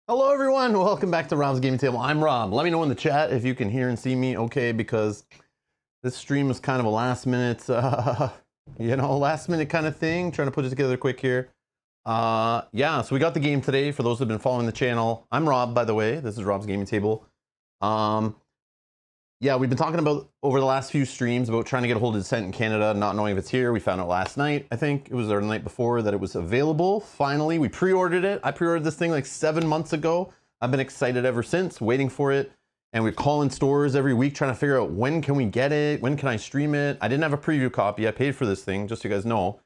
Hello everyone, welcome back to Rob's Gaming Table. I'm Rob. Let me know in the chat if you can hear and see me okay, because this stream was kind of a last minute, last minute kind of thing. Trying to put it together quick here. Yeah, so we got the game today for those who've been following the channel. I'm Rob, by the way. This is Rob's Gaming Table. Yeah, we've been talking about over the last few streams about trying to get a hold of Descent in Canada, not knowing if it's here. We found out last night, I think it was our night before, that it was available. Finally, we pre-ordered it. I pre-ordered this thing like 7 months ago. I've been excited ever since, waiting for it. And we're calling stores every week trying to figure out when can we get it, when can I stream it. I didn't have a preview copy. I paid for this thing, just so you guys know.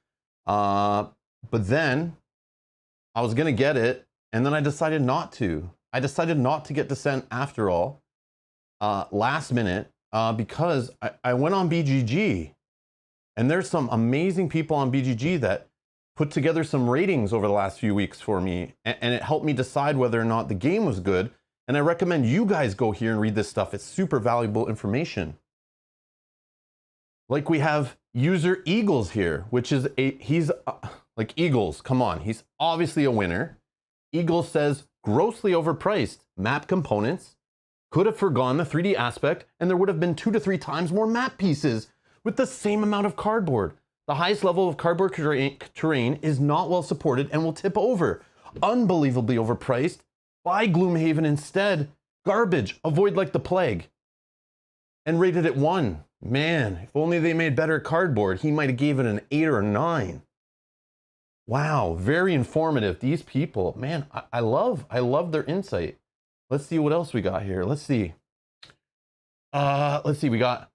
But then I was gonna get it, and then I decided not to. I decided not to get Descent after all. Last minute, because I went on BGG, and there's some amazing people on BGG that put together some ratings over the last few weeks for me, and it helped me decide whether or not the game was good. And I recommend you guys go here and read this stuff. It's super valuable information. Like we have user Eagles here, which is he's like Eagles, come on, he's obviously a winner. Eagles says grossly overpriced map components. Could have forgone the 3D aspect, and there would have been 2 to 3 times more map pieces with the same amount of cardboard. The highest level of cardboard terrain is not well supported and will tip over. Unbelievably overpriced. Buy Gloomhaven instead. Garbage. Avoid like the plague. And rated it 1. Man, if only they made better cardboard, he might have gave it an 8 or a 9. Wow, very informative. These people, man, I love their insight. Let's see what else we got here. Let's see. We got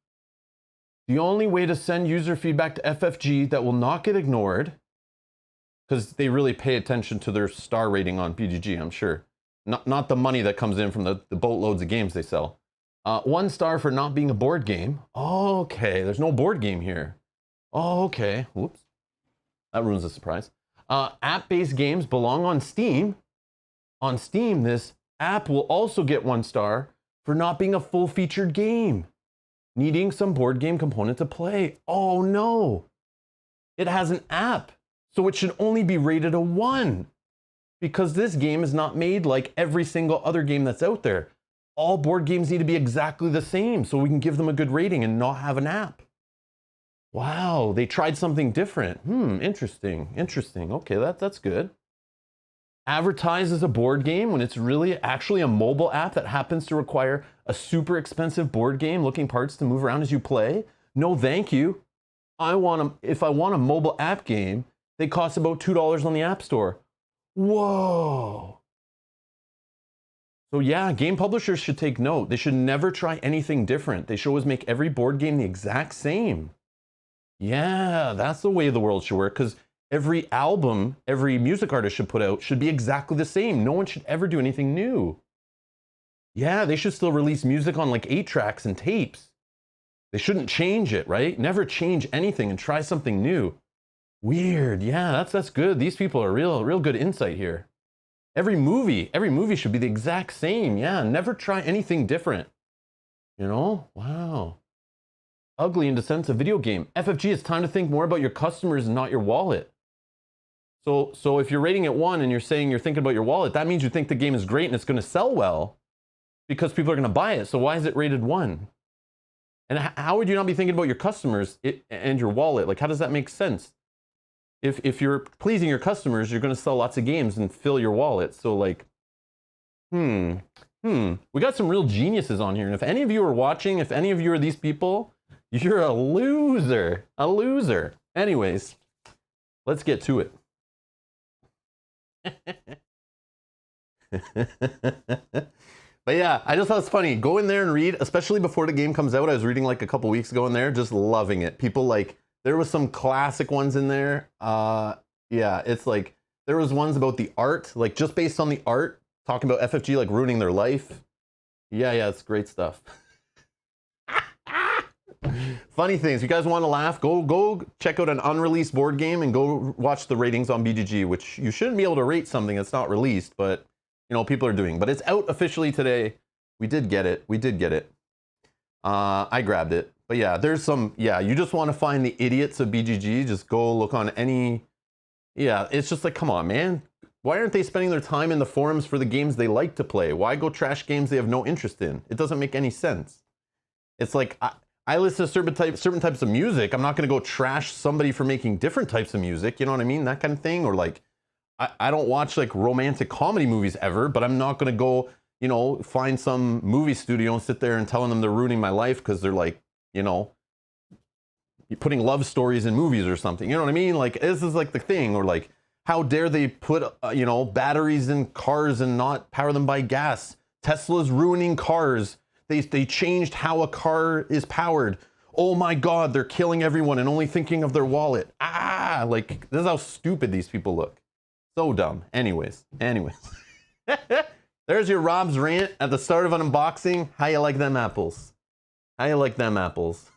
the only way to send user feedback to FFG that will not get ignored, because they really pay attention to their star rating on BGG, I'm sure. Not the money that comes in from the boatloads of games they sell. 1 star for not being a board game. Okay, there's no board game here. Okay, whoops. That ruins the surprise. App-based games belong on Steam. On Steam, this app will also get 1 star for not being a full-featured game, needing some board game component to play. Oh no, it has an app, so it should only be rated a 1, because this game is not made like every single other game that's out there. All board games need to be exactly the same so we can give them a good rating and not have an app. Wow, they tried something different. Interesting. Okay, that's good. Advertise as a board game when it's really actually a mobile app that happens to require a super expensive board game looking parts to move around as you play. No, thank you. If I want a mobile app game, they cost about $2 on the App Store. Whoa. So yeah, game publishers should take note. They should never try anything different. They should always make every board game the exact same. Yeah, that's the way the world should work, because every album, every music artist should put out should be exactly the same. No one should ever do anything new. Yeah, they should still release music on like 8 tracks and tapes. They shouldn't change it, right? Never change anything and try something new. Weird. Yeah, that's good. These people are real good insight here. Every movie should be the exact same. Yeah, never try anything different. You know? Wow. Ugly in the sense of video game. FFG, it's time to think more about your customers and not your wallet. So if you're rating it 1 and you're saying you're thinking about your wallet, that means you think the game is great and it's going to sell well because people are going to buy it. So why is it rated 1? And how would you not be thinking about your customers and your wallet? Like, how does that make sense? If you're pleasing your customers, you're going to sell lots of games and fill your wallet. So like, we got some real geniuses on here. And if any of you are watching, if any of you are these people, you're a loser. Anyways, let's get to it. But yeah, I just thought it's funny. Go in there and read, especially before the game comes out. I was reading like a couple weeks ago in there, just loving it. People like, there was some classic ones in there. Yeah, it's like, there was ones about the art, like just based on the art, talking about FFG like ruining their life. Yeah, it's great stuff. Funny things. If you guys want to laugh, go check out an unreleased board game and go watch the ratings on BGG, which you shouldn't be able to rate something that's not released, but you know, people are doing. But it's out officially today. We did get it. I grabbed it. But yeah, there's some, you just want to find the idiots of BGG. Just go look on any, it's just like, come on, man. Why aren't they spending their time in the forums for the games they like to play? Why go trash games they have no interest in? It doesn't make any sense. It's like, I listen to certain types of music. I'm not going to go trash somebody for making different types of music. You know what I mean? That kind of thing. Or like, I don't watch like romantic comedy movies ever, but I'm not going to go, you know, find some movie studio and sit there and telling them they're ruining my life because they're like, you know, putting love stories in movies or something. You know what I mean? Like, this is like the thing. Or like, how dare they put, you know, batteries in cars and not power them by gas? Tesla's ruining cars. They changed how a car is powered. Oh my God, they're killing everyone and only thinking of their wallet. Ah, like, this is how stupid these people look. So dumb. Anyways. There's your Rob's rant at the start of an unboxing. How you like them apples? How you like them apples?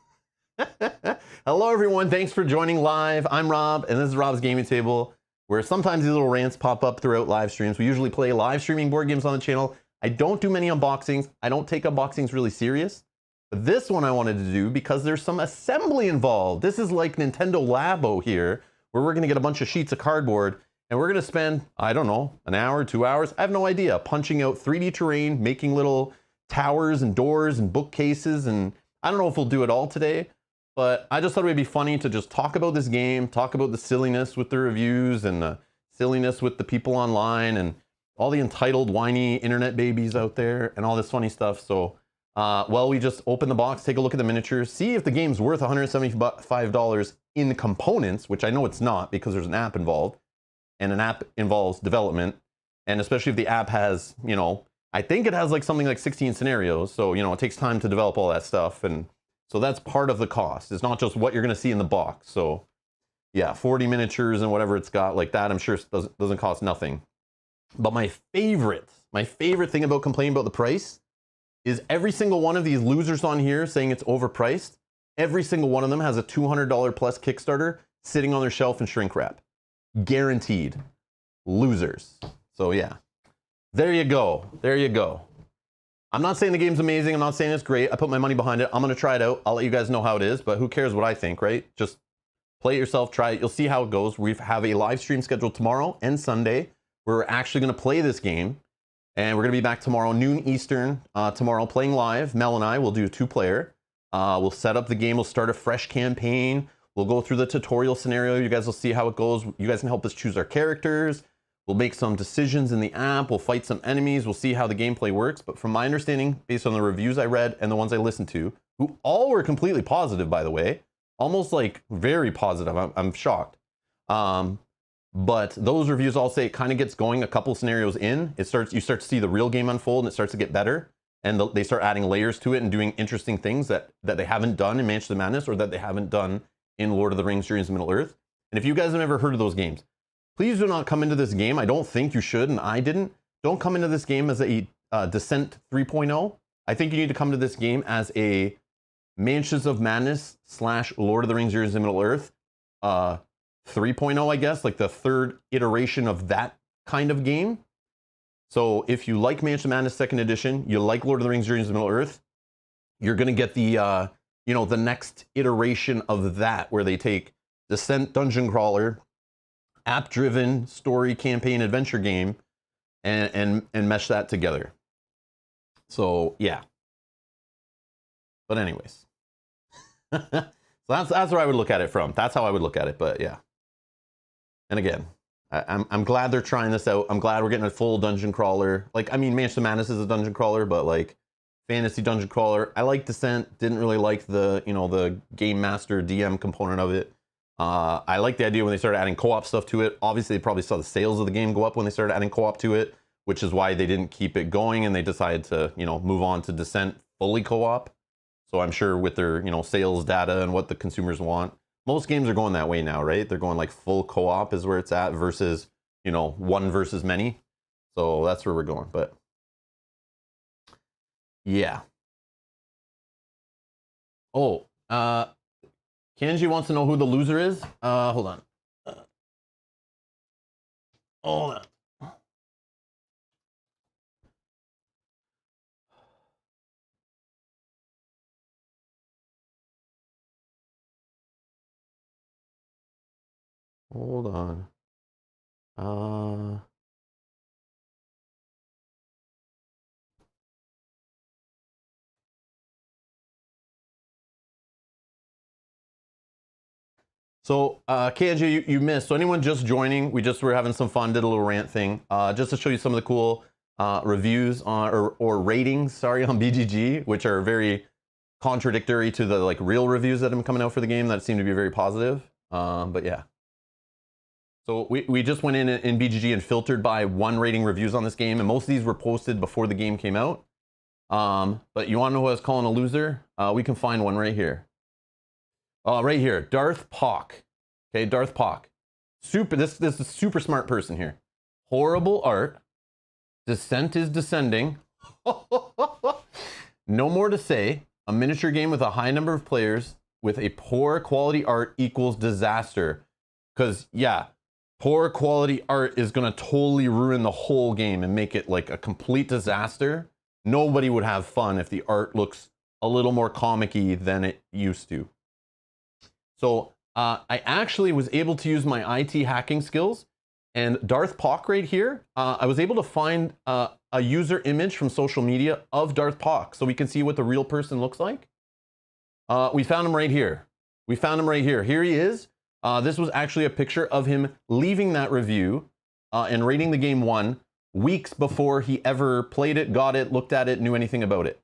Hello everyone, thanks for joining live. I'm Rob, and this is Rob's Gaming Table, where sometimes these little rants pop up throughout live streams. We usually play live streaming board games on the channel. I don't do many unboxings. I don't take unboxings really serious. But this one I wanted to do because there's some assembly involved. This is like Nintendo Labo here, where we're gonna get a bunch of sheets of cardboard, and we're gonna spend, I don't know, an hour, 2 hours, I have no idea, punching out 3D terrain, making little towers and doors and bookcases, and I don't know if we'll do it all today, but I just thought it would be funny to just talk about this game, talk about the silliness with the reviews and the silliness with the people online and all the entitled, whiny internet babies out there and all this funny stuff. So, well, we just open the box, take a look at the miniatures, see if the game's worth $175 in components, which I know it's not because there's an app involved, and an app involves development. And especially if the app has, you know, I think it has like something like 16 scenarios. So, you know, it takes time to develop all that stuff. And so that's part of the cost. It's not just what you're going to see in the box. So yeah, 40 miniatures and whatever it's got like that, I'm sure doesn't cost nothing. But my favorite thing about complaining about the price is every single one of these losers on here saying it's overpriced. Every single one of them has a $200 plus Kickstarter sitting on their shelf in shrink wrap. Guaranteed. Losers. So yeah, there you go. There you go. I'm not saying the game's amazing. I'm not saying it's great. I put my money behind it. I'm going to try it out. I'll let you guys know how it is, but who cares what I think, right? Just play it yourself, try it. You'll see how it goes. We have a live stream scheduled tomorrow and Sunday where we're actually going to play this game. And we're going to be back tomorrow, noon Eastern, tomorrow playing live. Mel and I will do a 2-player. We'll set up the game. We'll start a fresh campaign. We'll go through the tutorial scenario. You guys will see how it goes. You guys can help us choose our characters. We'll make some decisions in the app. We'll fight some enemies. We'll see how the gameplay works. But from my understanding, based on the reviews I read and the ones I listened to, who all were completely positive, by the way, almost like very positive. I'm shocked. But those reviews all say it kind of gets going a couple scenarios in. You start to see the real game unfold and it starts to get better. And they start adding layers to it and doing interesting things that they haven't done in Mansion of Madness or that they haven't done in Lord of the Rings, Journey to Middle-earth. And if you guys have never heard of those games, please do not come into this game. I don't think you should, and I didn't. Don't come into this game as a Descent 3.0. I think you need to come to this game as a Mansions of Madness / Lord of the Rings, Journey to Middle-earth 3.0, I guess, like the third iteration of that kind of game. So if you like Mansion of Madness 2nd edition, you like Lord of the Rings, Journey to Middle-earth, you're going to get the, you know, the next iteration of that, where they take Descent dungeon crawler, app-driven story campaign adventure game, and mesh that together. So yeah. But anyways, so that's where I would look at it from. That's how I would look at it. But yeah. And again, I'm glad they're trying this out. I'm glad we're getting a full dungeon crawler. Like, I mean, Mansion of Madness is a dungeon crawler, but like fantasy dungeon crawler. I like Descent. Didn't really like the, you know, the game master DM component of it. I like the idea when they started adding co-op stuff to it. Obviously, they probably saw the sales of the game go up when they started adding co-op to it, which is why they didn't keep it going and they decided to, you know, move on to Descent fully co-op. So I'm sure with their, you know, sales data and what the consumers want, most games are going that way now, right? They're going like full co-op is where it's at versus, you know, one versus many. So that's where we're going. But yeah. Oh, Kenji wants to know who the loser is. Hold on. Hold on. Hold on. So, KNJ, you missed. So anyone just joining, we just were having some fun, did a little rant thing, just to show you some of the cool reviews on, or ratings, sorry, on BGG, which are very contradictory to the like real reviews that have been coming out for the game that seem to be very positive. But yeah. So we just went in BGG and filtered by 1 rating reviews on this game, and most of these were posted before the game came out. But you want to know who I was calling a loser? We can find one right here. Right here, Darth Pock. Okay, Darth Pock. This is a super smart person here. Horrible art. Descent is descending. No more to say. A miniature game with a high number of players with a poor quality art equals disaster. Because, yeah, poor quality art is going to totally ruin the whole game and make it like a complete disaster. Nobody would have fun if the art looks a little more comic-y than it used to. So I actually was able to use my IT hacking skills, and Darth Pock right here, I was able to find a user image from social media of Darth Pock so we can see what the real person looks like. We found him right here. We found him right here. Here he is. This was actually a picture of him leaving that review and rating the game 1 weeks before he ever played it, got it, looked at it, knew anything about it.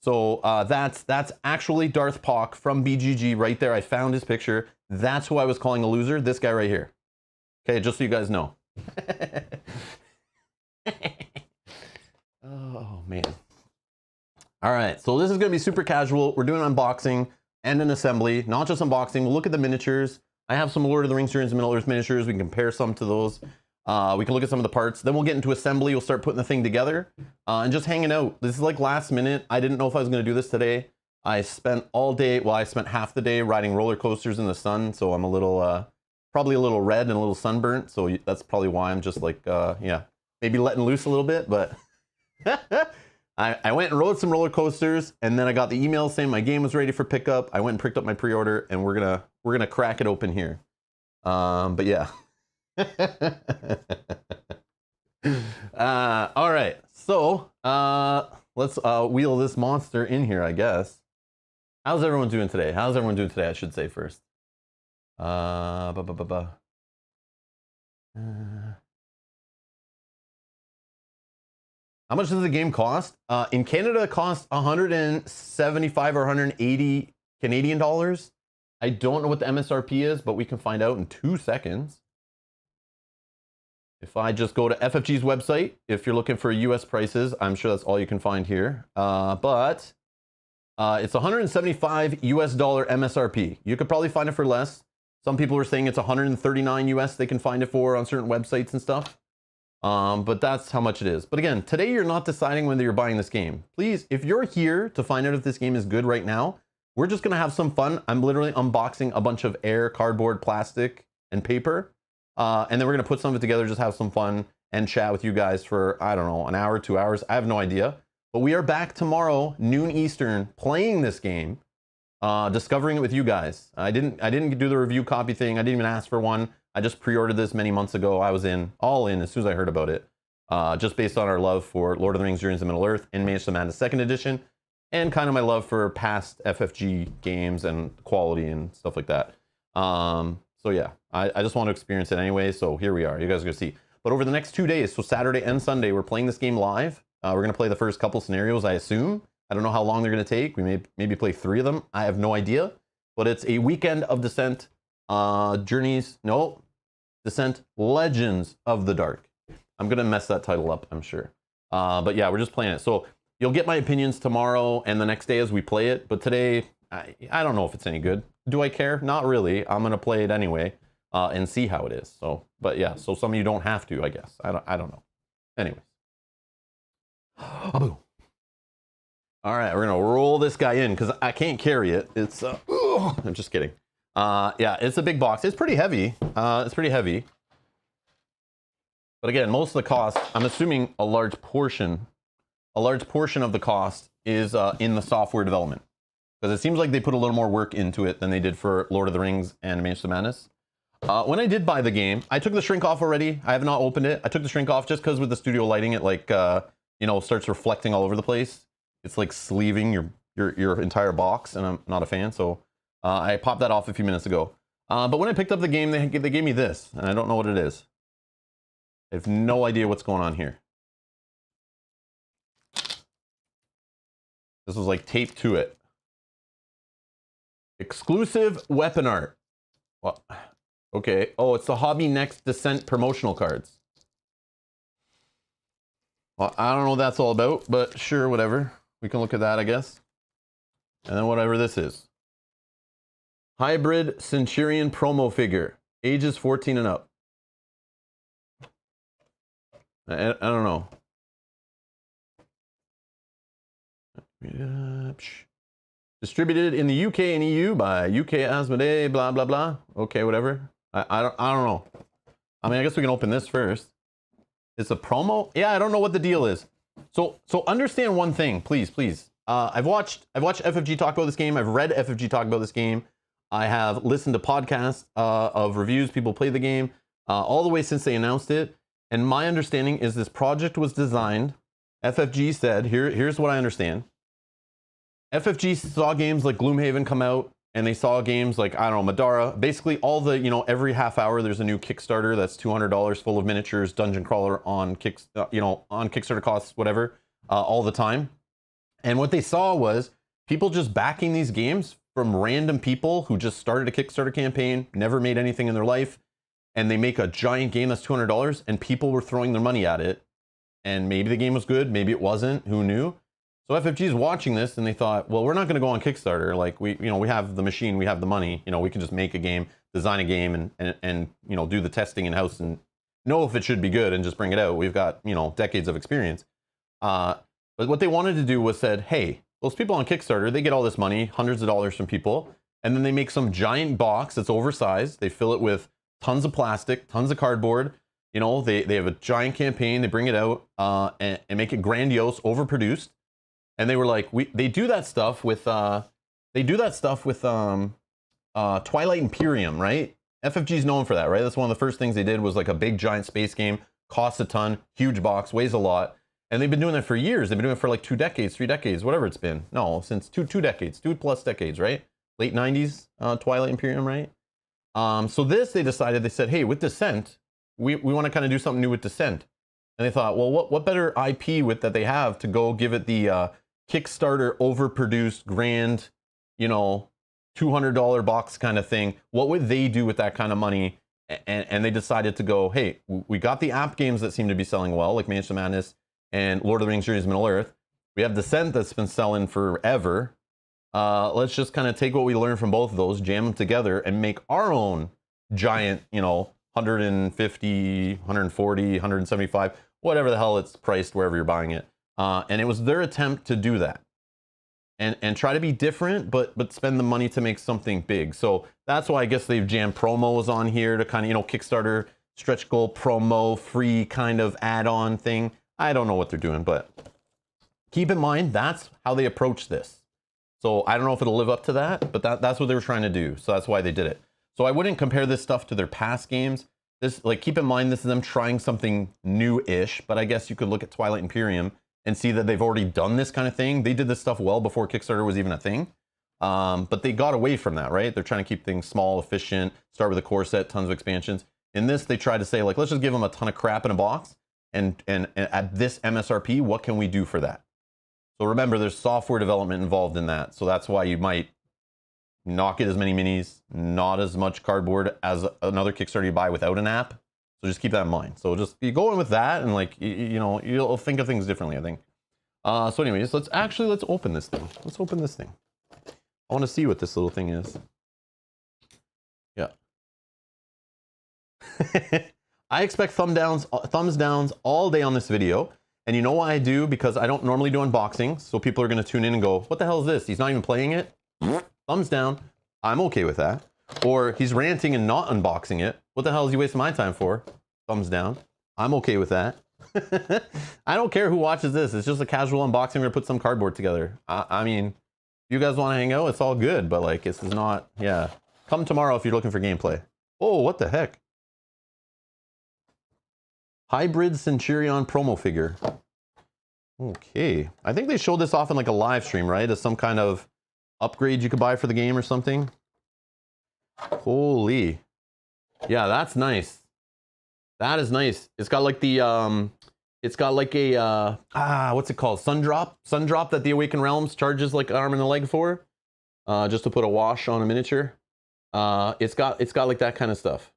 So that's actually Darth Pock from BGG right there. I found his picture. That's who I was calling a loser, this guy right here. Okay, just so you guys know. Oh, man. All right, so this is going to be super casual. We're doing unboxing and an assembly, not just unboxing. We'll look at the miniatures. I have some Lord of the Rings Journeys to Middle-earth miniatures. We can compare some to those. We can look at some of the parts. Then we'll get into assembly. We'll start putting the thing together and just hanging out. This is like last minute. I didn't know if I was going to do this today. I spent all day, well, I spent half the day riding roller coasters in the sun. So I'm a little, probably a little red and a little sunburnt. So that's probably why I'm just like, yeah, maybe letting loose a little bit. But I went and rode some roller coasters, and then I got the email saying my game was ready for pickup. I went and picked up my pre-order, and we're gonna crack it open here. But yeah. All right, so let's wheel this monster in here, I guess. How's everyone doing today? How's everyone doing today? I should say first. How much does the game cost? In Canada, it costs 175 or 180 Canadian dollars. I don't know what the MSRP is, but we can find out in 2 seconds. If I just go to FFG's website, if you're looking for US prices, I'm sure that's all you can find here. But it's 175 US dollar MSRP. You could probably find it for less. Some people are saying it's 139 US they can find it for on certain websites and stuff. But that's how much it is. But again, today you're not deciding whether you're buying this game. Please, if you're here to find out if this game is good right now, we're just gonna have some fun. I'm literally unboxing a bunch of air, cardboard, plastic, and paper. And then we're gonna put some of it together, just have some fun and chat with you guys for, I don't know, an hour, 2 hours. I have no idea. But we are back tomorrow, noon Eastern, playing this game, discovering it with you guys. I didn't do the review copy thing. I didn't even ask for one. I just pre-ordered this many months ago. I was all in as soon as I heard about it, just based on our love for Lord of the Rings Journeys to Middle-earth and Mage of the Madness 2nd Edition, and kind of my love for past FFG games and quality and stuff like that. So yeah, I just want to experience it anyway, so here we are. You guys are going to see. But over the next 2 days, so Saturday and Sunday, we're playing this game live. We're going to play the first couple scenarios, I assume. I don't know how long they're going to take. We may maybe play 3 of them. I have no idea. But it's a weekend of Descent Descent Legends of the Dark. I'm going to mess that title up, I'm sure. But yeah, we're just playing it. So you'll get my opinions tomorrow and the next day as we play it. But today, I don't know if it's any good. Do I care? Not really. I'm going to play it anyway and see how it is. So, but yeah, so some of you don't have to, I guess. I don't know. Anyways. All right, we're going to roll this guy in because I can't carry it. It's, I'm just kidding. Yeah, it's a big box. It's pretty heavy. It's pretty heavy. But again, most of the cost, I'm assuming a large portion of the cost is in the software development. Because it seems like they put a little more work into it than they did for Lord of the Rings and Mage of the Madness. When I did buy the game, I took the shrink off already. I have not opened it. I took the shrink off just because with the studio lighting, it like, you know, starts reflecting all over the place. It's like sleeving your entire box, and I'm not a fan. So I popped that off a few minutes ago. But when I picked up the game, they gave me this, and I don't know what it is. I have no idea what's going on here. This was like taped to it. Exclusive weapon art. Well, okay. Oh, it's the Hobby Next Descent promotional cards. Well, I don't know what that's all about, but sure, whatever. We can look at that, I guess. And then whatever this is. Hybrid Centurion promo figure. Ages 14 and up. I don't know. Distributed in the UK and EU by UK Asmodee, blah, blah, blah. Okay, whatever. I don't know. I mean, I guess we can open this first. It's a promo? Yeah, I don't know what the deal is. So understand one thing, please. I've watched FFG talk about this game. I've read FFG talk about this game. I have listened to podcasts of reviews. People play the game all the way since they announced it. And my understanding is this project was designed. FFG said, here's what I understand. FFG saw games like Gloomhaven come out, and they saw games like, I don't know, Madara. Basically, all the, every half hour there's a new Kickstarter that's $200 full of miniatures, dungeon crawler on on Kickstarter costs, whatever, all the time. And what they saw was people just backing these games from random people who just started a Kickstarter campaign, never made anything in their life, and they make a giant game that's $200, and people were throwing their money at it. And maybe the game was good, maybe it wasn't, who knew? So FFG is watching this, and they thought, well, we're not going to go on Kickstarter. Like we have the machine, we have the money. We can just make a game, design a game, and do the testing in house and know if it should be good and just bring it out. We've got decades of experience. But what they wanted to do was said, hey, those people on Kickstarter, they get all this money, hundreds of dollars from people, and then they make some giant box that's oversized. They fill it with tons of plastic, tons of cardboard. They have a giant campaign. They bring it out and make it grandiose, overproduced. And they were like, they do that stuff with Twilight Imperium, right? FFG's known for that, right? That's one of the first things they did was like a big giant space game, costs a ton, huge box, weighs a lot. And they've been doing that for years. They've been doing it for like 2 decades, 3 decades, whatever it's been. No, since two decades, 2+ decades, right? Late 90s, Twilight Imperium, right? So they said, hey, with Descent, we want to kind of do something new with Descent. And they thought, well, what better IP that they have to go give it the Kickstarter overproduced grand, $200 box kind of thing. What would they do with that kind of money? And they decided to go, hey, we got the app games that seem to be selling well, like Mansion of Madness and Lord of the Rings Journeys to Middle-earth. We have Descent that's been selling forever. Let's just kind of take what we learned from both of those, jam them together, and make our own giant, 150, 140, 175, whatever the hell it's priced wherever you're buying it. And it was their attempt to do that and try to be different, but spend the money to make something big. So that's why I guess they've jammed promos on here to kind of, Kickstarter stretch goal promo, free kind of add-on thing. I don't know what they're doing, but keep in mind, that's how they approach this. So I don't know if it'll live up to that, but that's what they were trying to do. So that's why they did it. So I wouldn't compare this stuff to their past games. Keep in mind, this is them trying something new-ish, but I guess you could look at Twilight Imperium and see that they've already done this kind of thing. They did this stuff well before Kickstarter was even a thing. But they got away from that, right? They're trying to keep things small, efficient, start with a core set, tons of expansions. In this, they tried to say, like, let's just give them a ton of crap in a box. And at this MSRP, what can we do for that? So remember, there's software development involved in that. So that's why you might not get as many minis, not as much cardboard as another Kickstarter you buy without an app. So just keep that in mind. So just you go in with that, and you'll think of things differently, I think. So anyways, let's open this thing. Let's open this thing. I want to see what this little thing is. Yeah. I expect thumbs downs all day on this video. And you know why I do? Because I don't normally do unboxings. So people are going to tune in and go, what the hell is this? He's not even playing it. Thumbs down. I'm okay with that. Or he's ranting and not unboxing it. What the hell is he wasting my time for? Thumbs down. I'm okay with that. I don't care who watches this. It's just a casual unboxing. We're going to put some cardboard together. I mean, if you guys want to hang out, it's all good. But like, this is not, yeah. Come tomorrow if you're looking for gameplay. Oh, what the heck? Hybrid Centurion promo figure. Okay. I think they showed this off in like a live stream, right? As some kind of upgrade you could buy for the game or something. Holy. Yeah, that's nice. That is nice. It's got like the it's got like a what's it called? Sun drop that the Awakened Realms charges like an arm and a leg for. Just to put a wash on a miniature. It's got like that kind of stuff.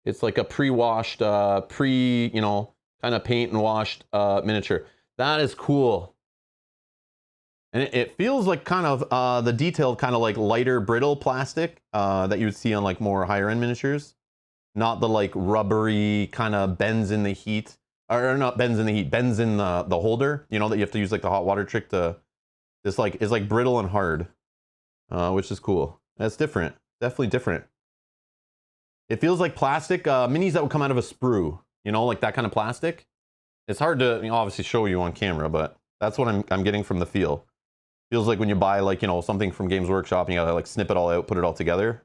It's like a pre-washed, you know, kind of paint and washed miniature. That is cool. And it feels like kind of the detailed kind of like lighter brittle plastic that you would see on like more higher end miniatures. Not the like rubbery kind of bends in the heat. Or not bends in the heat, bends in the holder. You know, that you have to use like the hot water trick to, this like is like brittle and hard. Which is cool. That's different. Definitely different. It feels like plastic minis that would come out of a sprue. You know, like that kind of plastic. It's hard to, you know, obviously show you on camera, but that's what I'm getting from the feel. Feels like when you buy like, you know, something from Games Workshop and you gotta like snip it all out, put it all together.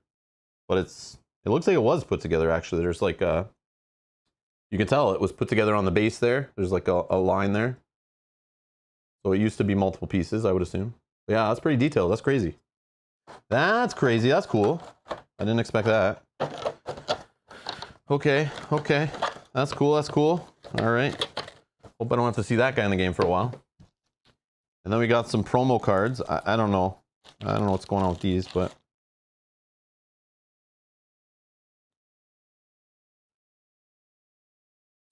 But it looks like it was put together actually. There's like you can tell it was put together on the base there. There's like a line there. So it used to be multiple pieces, I would assume. But yeah, that's pretty detailed. That's crazy. That's crazy. That's cool. I didn't expect that. Okay. Okay. That's cool. That's cool. All right. Hope I don't have to see that guy in the game for a while. And then we got some promo cards. I don't know. I don't know what's going on with these, but.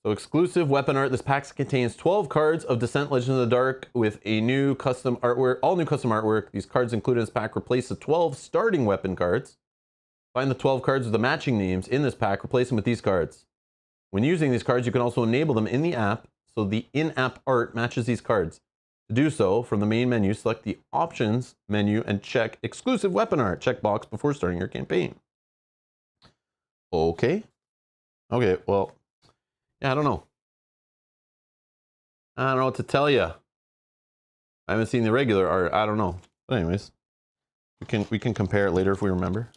So exclusive weapon art. This pack contains 12 cards of Descent Legend of the Dark with a new custom artwork, all new custom artwork. These cards included in this pack replace the 12 starting weapon cards. Find the 12 cards with the matching names in this pack, replace them with these cards. When using these cards, you can also enable them in the app so the in-app art matches these cards. To do so, from the main menu, select the Options menu and check Exclusive Weapon Art checkbox before starting your campaign. Okay. Okay, well, yeah, I don't know. I don't know what to tell you. I haven't seen the regular art. I don't know. But anyways, we can compare it later if we remember.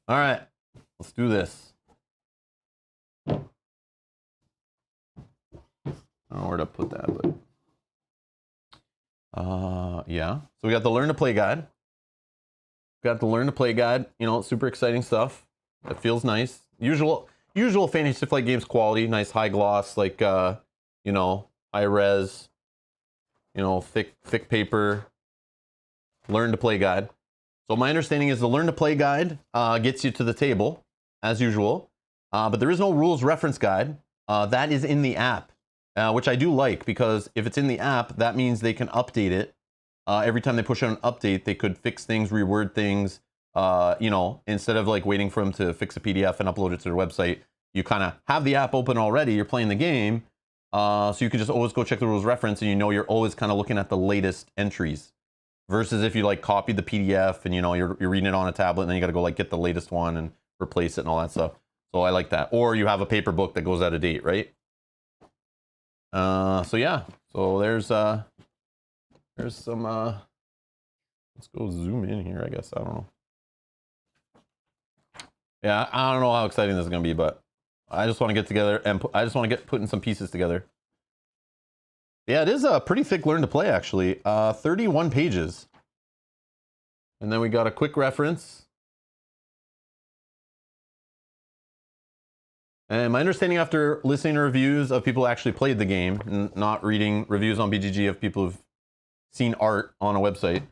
All right, let's do this. I don't know where to put that, but yeah. So we got the Learn to Play guide. Got the Learn to Play guide. You know, super exciting stuff. It feels nice. Usual Fantasy Flight Games quality. Nice high gloss, like you know, high res. You know, thick paper. Learn to Play guide. So my understanding is the Learn to Play guide gets you to the table as usual, but there is no rules reference guide. That is in the app. Which I do like, because if it's in the app, that means they can update it. Every time they push out an update, they could fix things, reword things, you know, instead of like waiting for them to fix a PDF and upload it to their website. You kind of have the app open already, you're playing the game, so you can just always go check the rules reference, and you know you're always kind of looking at the latest entries. Versus if you like copy the PDF and you know you're reading it on a tablet, and then you got to go like get the latest one and replace it and all that stuff. So I like that. Or you have a paper book that goes out of date, right? So yeah, so there's some let's go zoom in here, I guess. I don't know. Yeah, I don't know how exciting this is gonna be, but I just want to get together and I just want to get putting some pieces together. Yeah, it is a pretty thick Learn to Play actually. 31 pages. And then we got a quick reference. And my understanding after listening to reviews of people who actually played the game, not reading reviews on BGG of people who've seen art on a website,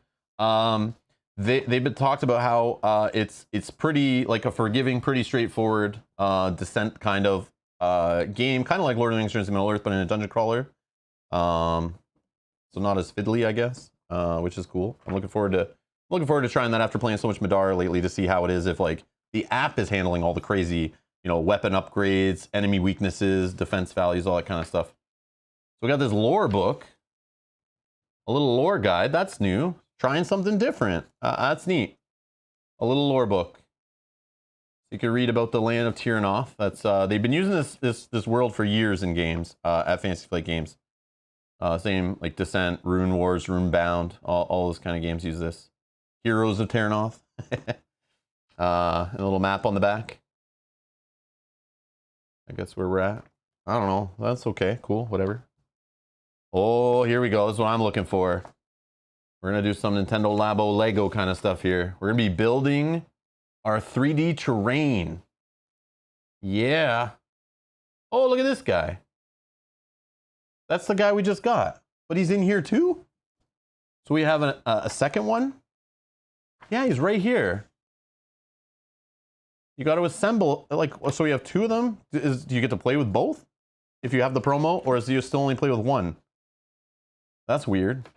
they've been talked about how it's pretty like a forgiving, pretty straightforward Descent kind of game, kind of like Lord of the Rings: Return to Middle Earth, but in a dungeon crawler. So not as fiddly, I guess, which is cool. I'm looking forward to trying that after playing so much Madara lately, to see how it is if like the app is handling all the crazy, you know, weapon upgrades, enemy weaknesses, defense values, all that kind of stuff. So we got this lore book, a little lore guide. That's new. Trying something different. That's neat. A little lore book. You can read about the land of Tiranoth. That's they've been using this world for years in games at Fantasy Flight Games. Same like Descent, Rune Wars, Runebound, all those kind of games use this. Heroes of Tiranoth. A little map on the back. I guess where we're at. I don't know. That's okay. Cool. Whatever. Oh, here we go. This is what I'm looking for. We're going to do some Nintendo Labo Lego kind of stuff here. We're going to be building our 3D terrain. Yeah. Oh, look at this guy. That's the guy we just got. But he's in here too? So we have a second one? Yeah, he's right here. You got to assemble, like, so we have two of them? Do you get to play with both? If you have the promo, or do you still only play with one? That's weird.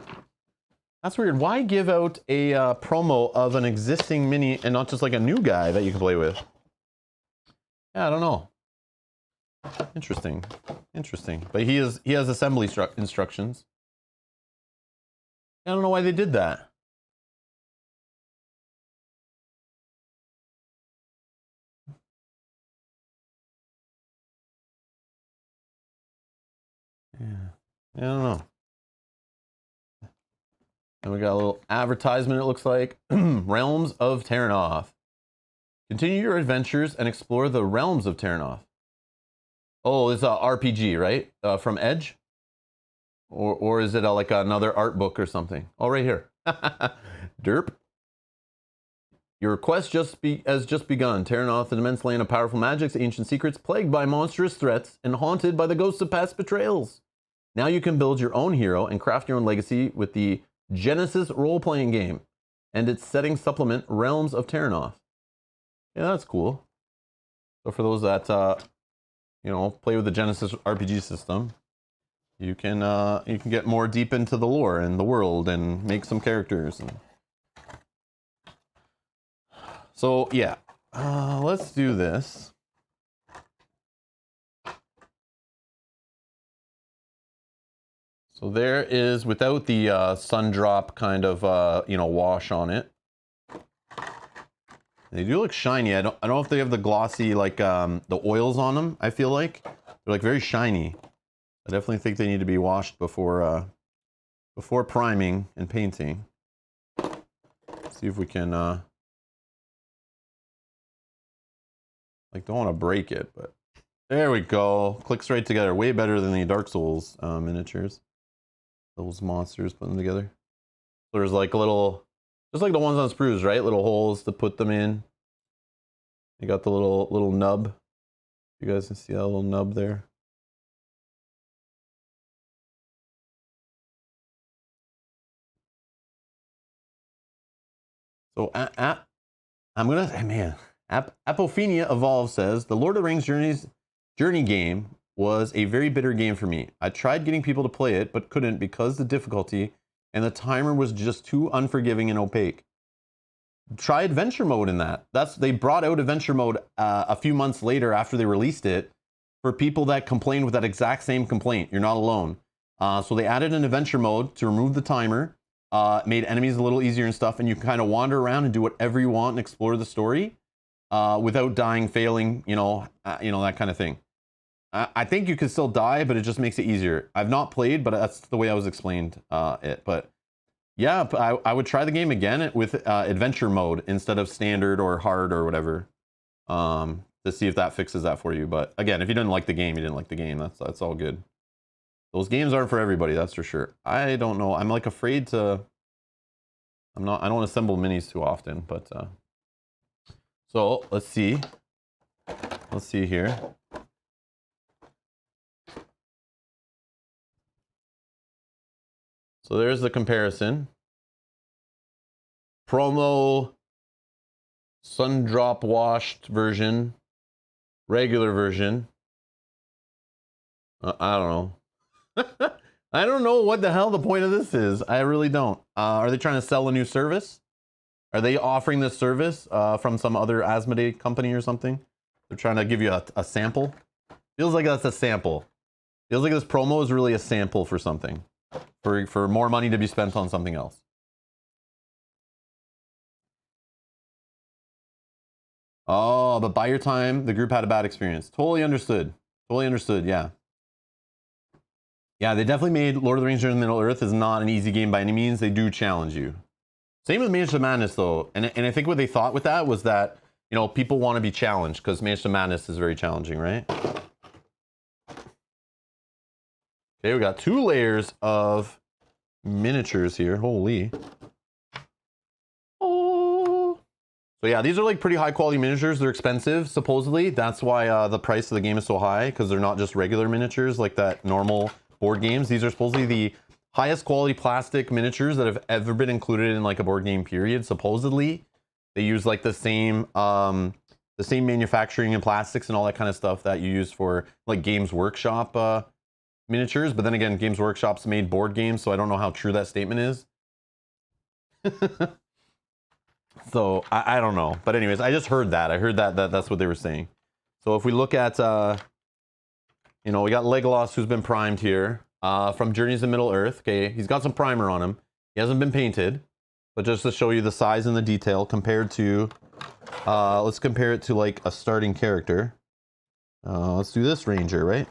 That's weird. Why give out a promo of an existing mini and not just like a new guy that you can play with? Yeah, I don't know. Interesting. Interesting. But he has assembly instructions. I don't know why they did that. Yeah. I don't know. And we got a little advertisement, it looks like. Realms of Terranoth. Continue your adventures and explore the realms of Terranoth. Oh, it's a RPG, right? From Edge? Or is it like another art book or something? Oh, right here. Derp. Your quest has just begun. Terranoth, an immense land of powerful magics, ancient secrets, plagued by monstrous threats, and haunted by the ghosts of past betrayals. Now you can build your own hero and craft your own legacy with the Genesis role-playing game and its setting supplement, Realms of Terranoth. Yeah, that's cool. So for those that, play with the Genesis RPG system, you can get more deep into the lore and the world and make some characters. So yeah, let's do this. So there is, without the sun drop kind of wash on it. They do look shiny. I don't know if they have the glossy like the oils on them. I feel like they're like very shiny. I definitely think they need to be washed before priming and painting. Let's see if we can don't want to break it, but there we go. Clicks right together. Way better than the Dark Souls miniatures. Those monsters put them together. There's like a little, just like the ones on sprues, right? Little holes to put them in. You got the little nub. You guys can see that little nub there. So Apophenia Evolve says the Lord of the Rings journey game was a very bitter game for me. I tried getting people to play it, but couldn't because the difficulty and the timer was just too unforgiving and opaque. Try adventure mode in that. They brought out adventure mode a few months later after they released it for people that complained with that exact same complaint. You're not alone. So they added an adventure mode to remove the timer, made enemies a little easier and stuff, and you can kind of wander around and do whatever you want and explore the story without dying, failing, that kind of thing. I think you can still die, but it just makes it easier. I've not played, but that's the way I was explained it. But yeah, I would try the game again with adventure mode instead of standard or hard or whatever, to see if that fixes that for you. But again, if you didn't like the game, you didn't like the game. That's all good. Those games aren't for everybody, that's for sure. I don't know. I'm like afraid to. I don't assemble minis too often, but so let's see. Let's see here. So there's the comparison. Promo, sun drop washed version, regular version. I don't know. I don't know what the hell the point of this is. I really don't. Are they trying to sell a new service? Are they offering this service from some other Asmodee company or something? They're trying to give you a sample. Feels like that's a sample. Feels like this promo is really a sample for something. For more money to be spent on something else. Oh, but by your time, the group had a bad experience. Totally understood. Totally understood, yeah. Yeah, they definitely made Lord of the Rings Journey to Middle-earth is not an easy game by any means. They do challenge you. Same with Mansion of Madness, though. And I think what they thought with that was that, people want to be challenged because Mansion of Madness is very challenging, right? Okay, we got 2 layers of miniatures here. Holy. Oh. So yeah, these are like pretty high quality miniatures. They're expensive, supposedly. That's why the price of the game is so high, because they're not just regular miniatures like that normal board games. These are supposedly the highest quality plastic miniatures that have ever been included in like a board game period. Supposedly, they use like the same manufacturing and plastics and all that kind of stuff that you use for like Games Workshop miniatures. But then again, Games Workshop's made board games, so I don't know how true that statement is. So I don't know, but anyways, I just heard that. I heard that's what they were saying. So if we look at, you know, we got Legolas, who's been primed here from Journeys to Middle Earth. Okay, he's got some primer on him. He hasn't been painted, but just to show you the size and the detail compared to, let's compare it to like a starting character. Let's do this Ranger, right?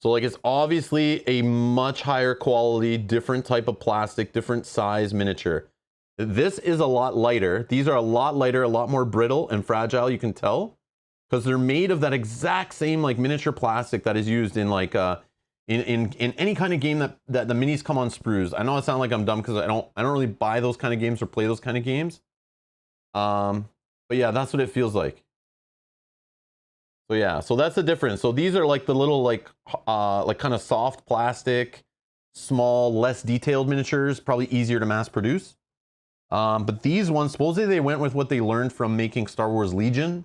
So like it's obviously a much higher quality, different type of plastic, different size miniature. This is a lot lighter. These are a lot lighter, a lot more brittle and fragile, you can tell, because they're made of that exact same like miniature plastic that is used in like in any kind of game that the minis come on sprues. I know it sounds like I'm dumb because I don't really buy those kind of games or play those kind of games. But yeah, that's what it feels like. So yeah, so that's the difference. So these are like the little like kind of soft plastic, small, less detailed miniatures, probably easier to mass produce. But these ones, supposedly they went with what they learned from making Star Wars Legion,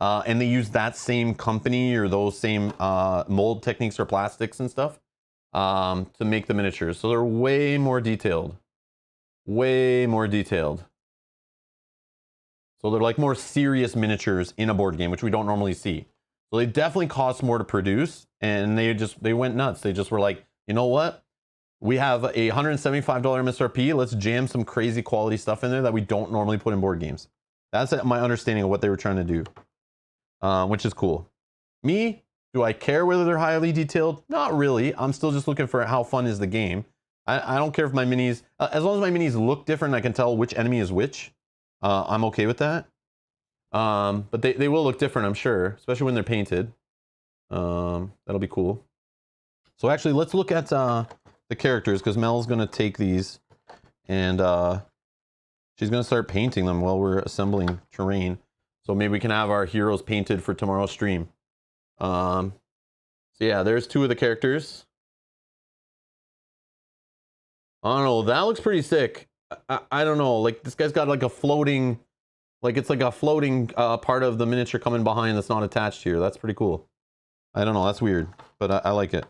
and they used that same company or those same mold techniques or plastics and stuff to make the miniatures. So they're way more detailed, way more detailed. So they're like more serious miniatures in a board game, which we don't normally see. So they definitely cost more to produce, and they went nuts. They just were like, you know what? We have a $175 MSRP. Let's jam some crazy quality stuff in there that we don't normally put in board games. That's my understanding of what they were trying to do, which is cool. Me, do I care whether they're highly detailed? Not really. I'm still just looking for how fun is the game. I don't care if my minis, as long as my minis look different, I can tell which enemy is which. I'm okay with that. But they will look different, I'm sure, especially when they're painted. That'll be cool. So actually, let's look at the characters, because Mel's going to take these and she's going to start painting them while we're assembling terrain. So maybe we can have our heroes painted for tomorrow's stream. So yeah, there's two of the characters. I don't know, that looks pretty sick. I don't know, like this guy's got like a floating, like it's like a floating part of the miniature coming behind that's not attached here. That's pretty cool. I don't know, that's weird, but I like it.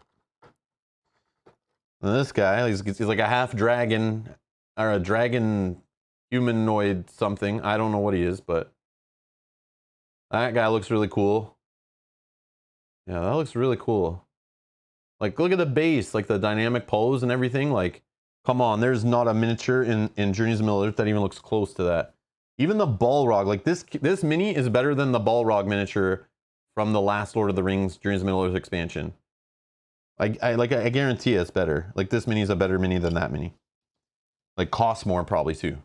And this guy, he's like a half dragon, or a dragon humanoid something. I don't know what he is, but that guy looks really cool. Yeah, that looks really cool. Like, look at the base, like the dynamic pose and everything. Like, come on, there's not a miniature in Journeys to Middle Earth that even looks close to that. Even the Balrog, like this mini is better than the Balrog miniature from the last Lord of the Rings Journeys to Middle Earth expansion. I guarantee it's better. Like this mini is a better mini than that mini. Like costs more probably too.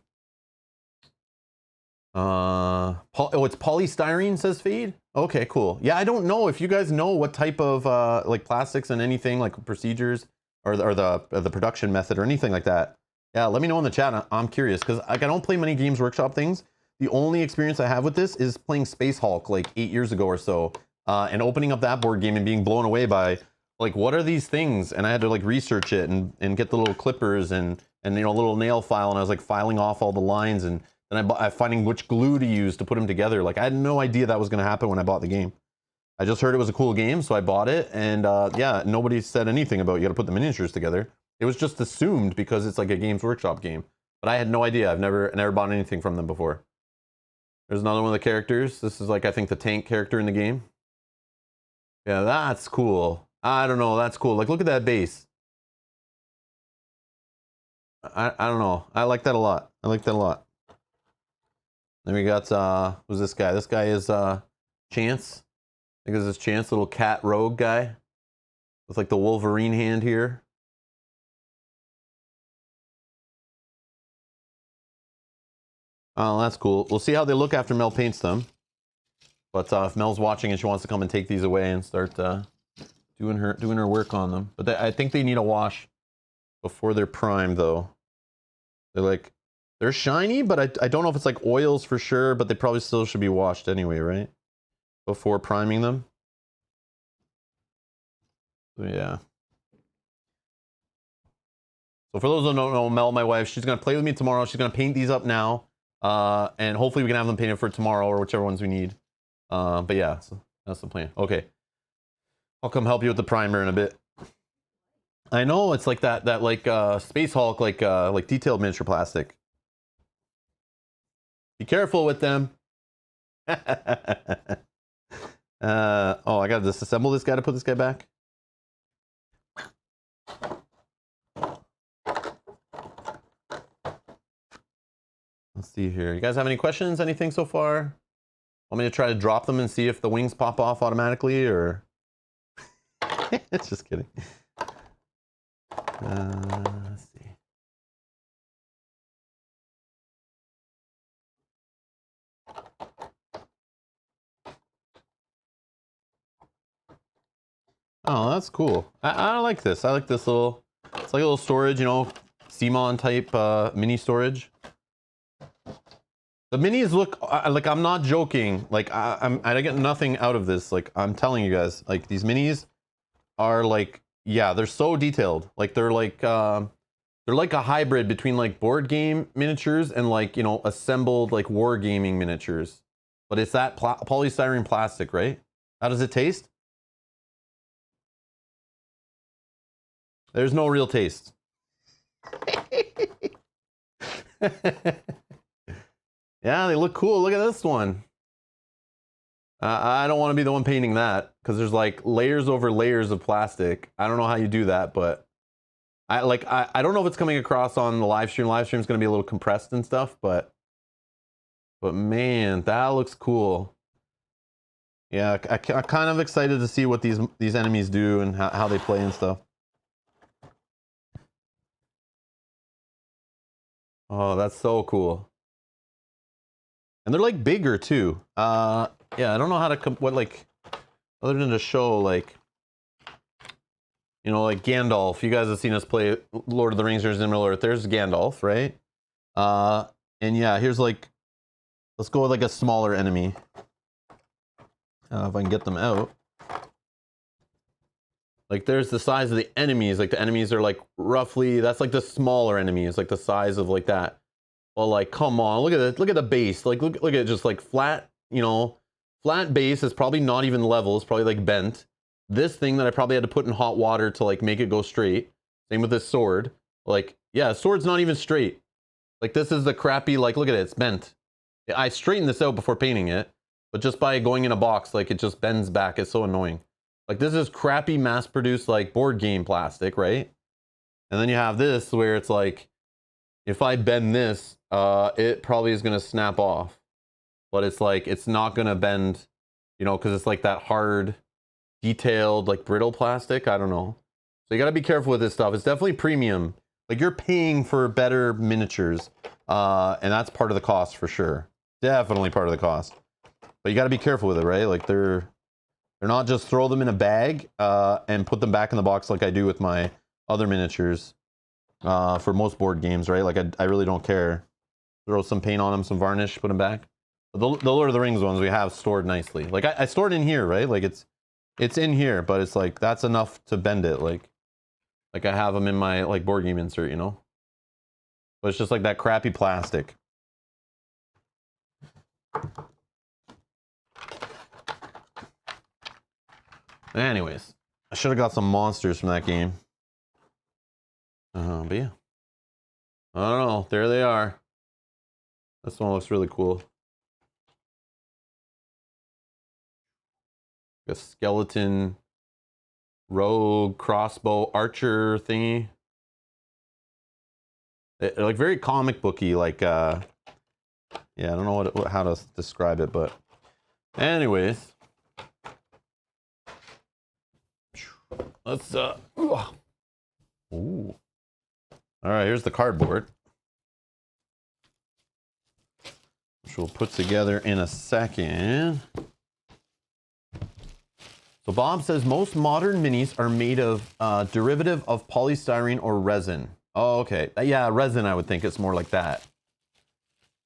Oh, it's polystyrene, says Fade. Okay, cool. Yeah, I don't know if you guys know what type of like plastics and anything like procedures or the production method or anything like that. Yeah, let me know in the chat. I'm curious because like, I don't play many Games Workshop things. The only experience I have with this is playing Space Hulk like 8 years ago or so, and opening up that board game and being blown away by like, what are these things? And I had to like research it and get the little clippers and you know, a little nail file, and I was like filing off all the lines, and then I'm finding which glue to use to put them together. Like I had no idea that was going to happen when I bought the game. I just heard it was a cool game, so I bought it, and yeah, nobody said anything about you got to put the miniatures together. It was just assumed because it's like a Games Workshop game, but I had no idea. I've never bought anything from them before. There's another one of the characters. This is like, I think, the tank character in the game. Yeah, that's cool. I don't know, that's cool. Like, look at that base. I don't know. I like that a lot. I like that a lot. Then we got, who's this guy? This guy is Chance. I think this is Chance, little cat rogue guy. With like the Wolverine hand here. Oh, that's cool. We'll see how they look after Mel paints them. But if Mel's watching and she wants to come and take these away and start doing her work on them. But I think they need a wash before they're primed, though. They're like, they're shiny, but I don't know if it's like oils for sure, but they probably still should be washed anyway, right? Before priming them. So yeah. So for those who don't know, Mel, my wife, she's gonna play with me tomorrow. She's gonna paint these up now. And hopefully we can have them painted for tomorrow or whichever ones we need. But yeah, so that's the plan. Okay. I'll come help you with the primer in a bit. I know, it's like that like Space Hulk, like detailed miniature plastic. Be careful with them. Oh, I gotta disassemble this guy to put this guy back. Let's see here. You guys have any questions? Anything so far? Want me to try to drop them and see if the wings pop off automatically, or? It's just kidding. Let's see. Oh, that's cool. I like this. I like this little, it's like a little storage, you know, CMON type mini storage. The minis look, like, I'm not joking. Like, I get nothing out of this. Like, I'm telling you guys, like, these minis are like, yeah, they're so detailed. Like, they're like a hybrid between like board game miniatures and like, you know, assembled like wargaming miniatures. But it's that polystyrene plastic, right? How does it taste? There's no real taste. Yeah, they look cool. Look at this one. I don't want to be the one painting that because there's like layers over layers of plastic. I don't know how you do that, but I don't know if it's coming across on the live stream. Live stream's going to be a little compressed and stuff, but man, that looks cool. Yeah, I'm kind of excited to see what these enemies do and how they play and stuff. Oh, that's so cool. And they're like bigger too. Yeah, I don't know how to other than to show like, you know, like Gandalf. You guys have seen us play Lord of the Rings, there's Middle Earth. There's Gandalf, right? And yeah, here's like, let's go with like a smaller enemy. If I can get them out. Like there's the size of the enemies. Like the enemies are like roughly, that's like the smaller enemy. It's like the size of like that. Well, like, come on, look at it. Look at the base. Like, look at just like flat, you know, flat base is probably not even level. It's probably like bent. This thing that I probably had to put in hot water to like make it go straight. Same with this sword. Like, yeah, sword's not even straight. Like this is the crappy, like, look at it, it's bent. I straightened this out before painting it, but just by going in a box, like it just bends back. It's so annoying. Like this is crappy mass-produced like board game plastic, right? And then you have this where it's like, if I bend this, it probably is gonna snap off. But it's like, it's not gonna bend, you know, because it's like that hard, detailed, like brittle plastic. I don't know. So you gotta be careful with this stuff. It's definitely premium. Like you're paying for better miniatures. And that's part of the cost for sure. Definitely part of the cost. But you gotta be careful with it, right? Like they're not just throw them in a bag and put them back in the box like I do with my other miniatures for most board games, right? Like I really don't care. Throw some paint on them, some varnish, put them back. But the Lord of the Rings ones we have stored nicely. Like I stored in here, right? Like it's in here, but it's like that's enough to bend it. Like I have them in my like board game insert, you know? But it's just like that crappy plastic. Anyways, I should have got some monsters from that game. But yeah. I don't know. There they are. This one looks really cool. A skeleton rogue crossbow archer thingy. They're like very comic booky, like yeah, I don't know how to describe it, but anyways. Let's ooh. All right, here's the cardboard, which we'll put together in a second. So Bob says most modern minis are made of derivative of polystyrene or resin. Oh, okay. Yeah, resin, I would think it's more like that.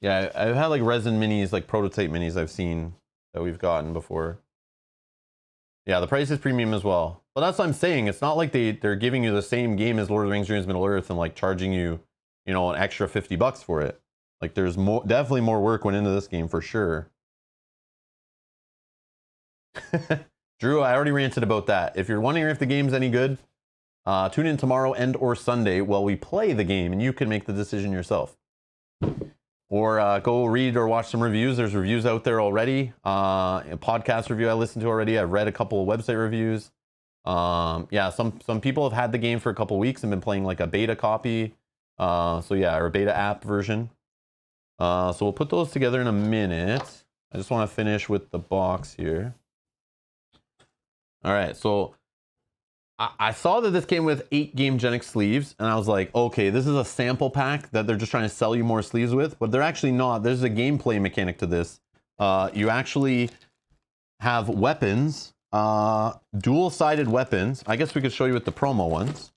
Yeah, I've had like resin minis, like prototype minis I've seen that we've gotten before. Yeah, the price is premium as well. But that's what I'm saying. It's not like they're giving you the same game as Lord of the Rings: Dreams of Middle-earth and like charging you, you know, an extra $50 for it. Like there's definitely more work went into this game for sure. Drew, I already ranted about that. If you're wondering if the game's any good, tune in tomorrow and or Sunday while we play the game and you can make the decision yourself. Or go read or watch some reviews. There's reviews out there already. A podcast review I listened to already. I've read a couple of website reviews. Yeah, some people have had the game for a couple of weeks and been playing like a beta copy. So yeah, or a beta app version. So we'll put those together in a minute. I just want to finish with the box here. All right, so I saw that this came with 8 Game Genic sleeves, and I was like, okay, this is a sample pack that they're just trying to sell you more sleeves with, but they're actually not. There's a gameplay mechanic to this. You actually have weapons, dual-sided weapons. I guess we could show you with the promo ones,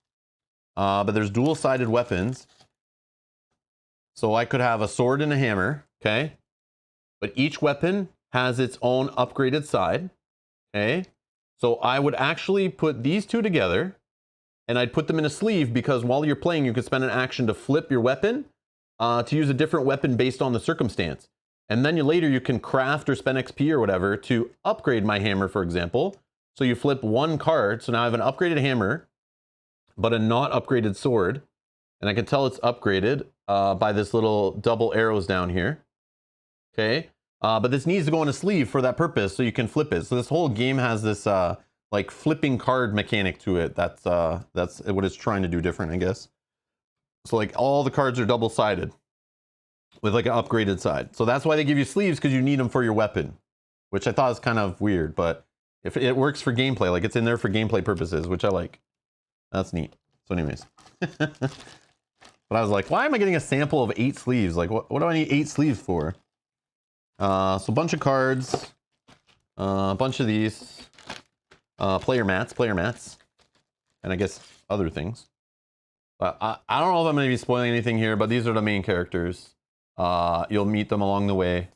but there's dual-sided weapons. So I could have a sword and a hammer, okay? But each weapon has its own upgraded side, okay? So I would actually put these two together and I'd put them in a sleeve because while you're playing, you could spend an action to flip your weapon to use a different weapon based on the circumstance. And then later you can craft or spend XP or whatever to upgrade my hammer, for example. So you flip one card. So now I have an upgraded hammer, but a not upgraded sword. And I can tell it's upgraded by this little double arrows down here. Okay. But this needs to go in a sleeve for that purpose so you can flip it. So this whole game has this like flipping card mechanic to it. That's what it's trying to do different, I guess. So like all the cards are double-sided with like an upgraded side. So that's why they give you sleeves, because you need them for your weapon, which I thought was kind of weird, but if it works for gameplay, like it's in there for gameplay purposes, which I like. That's neat. So anyways. But I was like, why am I getting a sample of 8 sleeves? Like what do I need 8 sleeves for? So a bunch of cards, a bunch of these, player mats, and I guess other things. But I don't know if I'm going to be spoiling anything here, but these are the main characters. You'll meet them along the way.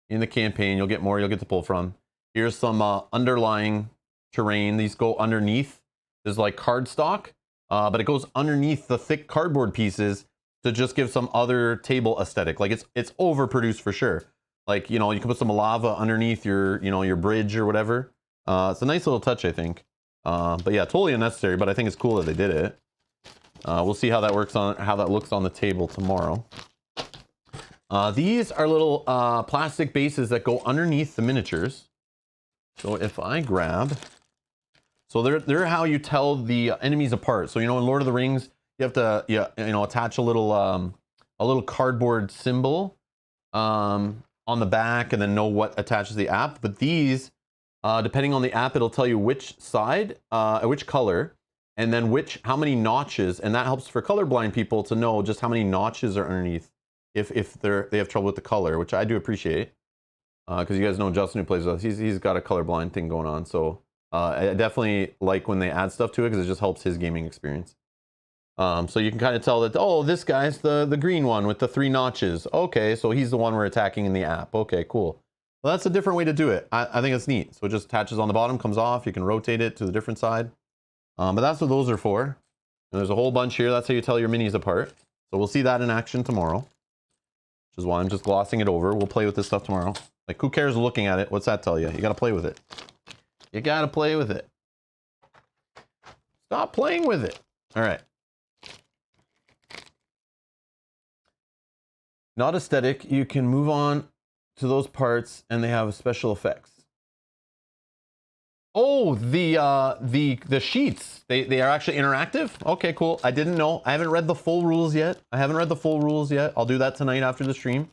In the campaign, you'll get more you'll get to pull from. Here's some underlying terrain. These go underneath. There's like cardstock, but it goes underneath the thick cardboard pieces to just give some other table aesthetic. Like it's overproduced for sure. Like, you know, you can put some lava underneath your, you know, your bridge or whatever. It's a nice little touch, I think. But yeah, totally unnecessary, but I think it's cool that they did it. We'll see how that works on, how that looks on the table tomorrow. These are little plastic bases that go underneath the miniatures. So if I grab, so they're how you tell the enemies apart. So, you know, in Lord of the Rings, you have to, you know, attach a little cardboard symbol on the back and then know what attaches the app. But these, depending on the app, it'll tell you which side, which color, and then how many notches. And that helps for colorblind people to know just how many notches are underneath if they have trouble with the color, which I do appreciate. Because you guys know Justin, who plays with us, he's got a colorblind thing going on. So I definitely like when they add stuff to it because it just helps his gaming experience. So you can kind of tell that, oh, this guy's the green one with the 3 notches. Okay, so he's the one we're attacking in the app. Okay, cool. Well, that's a different way to do it. I think it's neat. So it just attaches on the bottom, comes off. You can rotate it to the different side. But that's what those are for. And there's a whole bunch here. That's how you tell your minis apart. So we'll see that in action tomorrow, which is why I'm just glossing it over. We'll play with this stuff tomorrow. Like, who cares looking at it? What's that tell you? You got to play with it. You got to play with it. Stop playing with it. All right. Not aesthetic. You can move on to those parts and they have special effects. Oh, the sheets. They are actually interactive? Okay, cool. I didn't know. I haven't read the full rules yet. I'll do that tonight after the stream.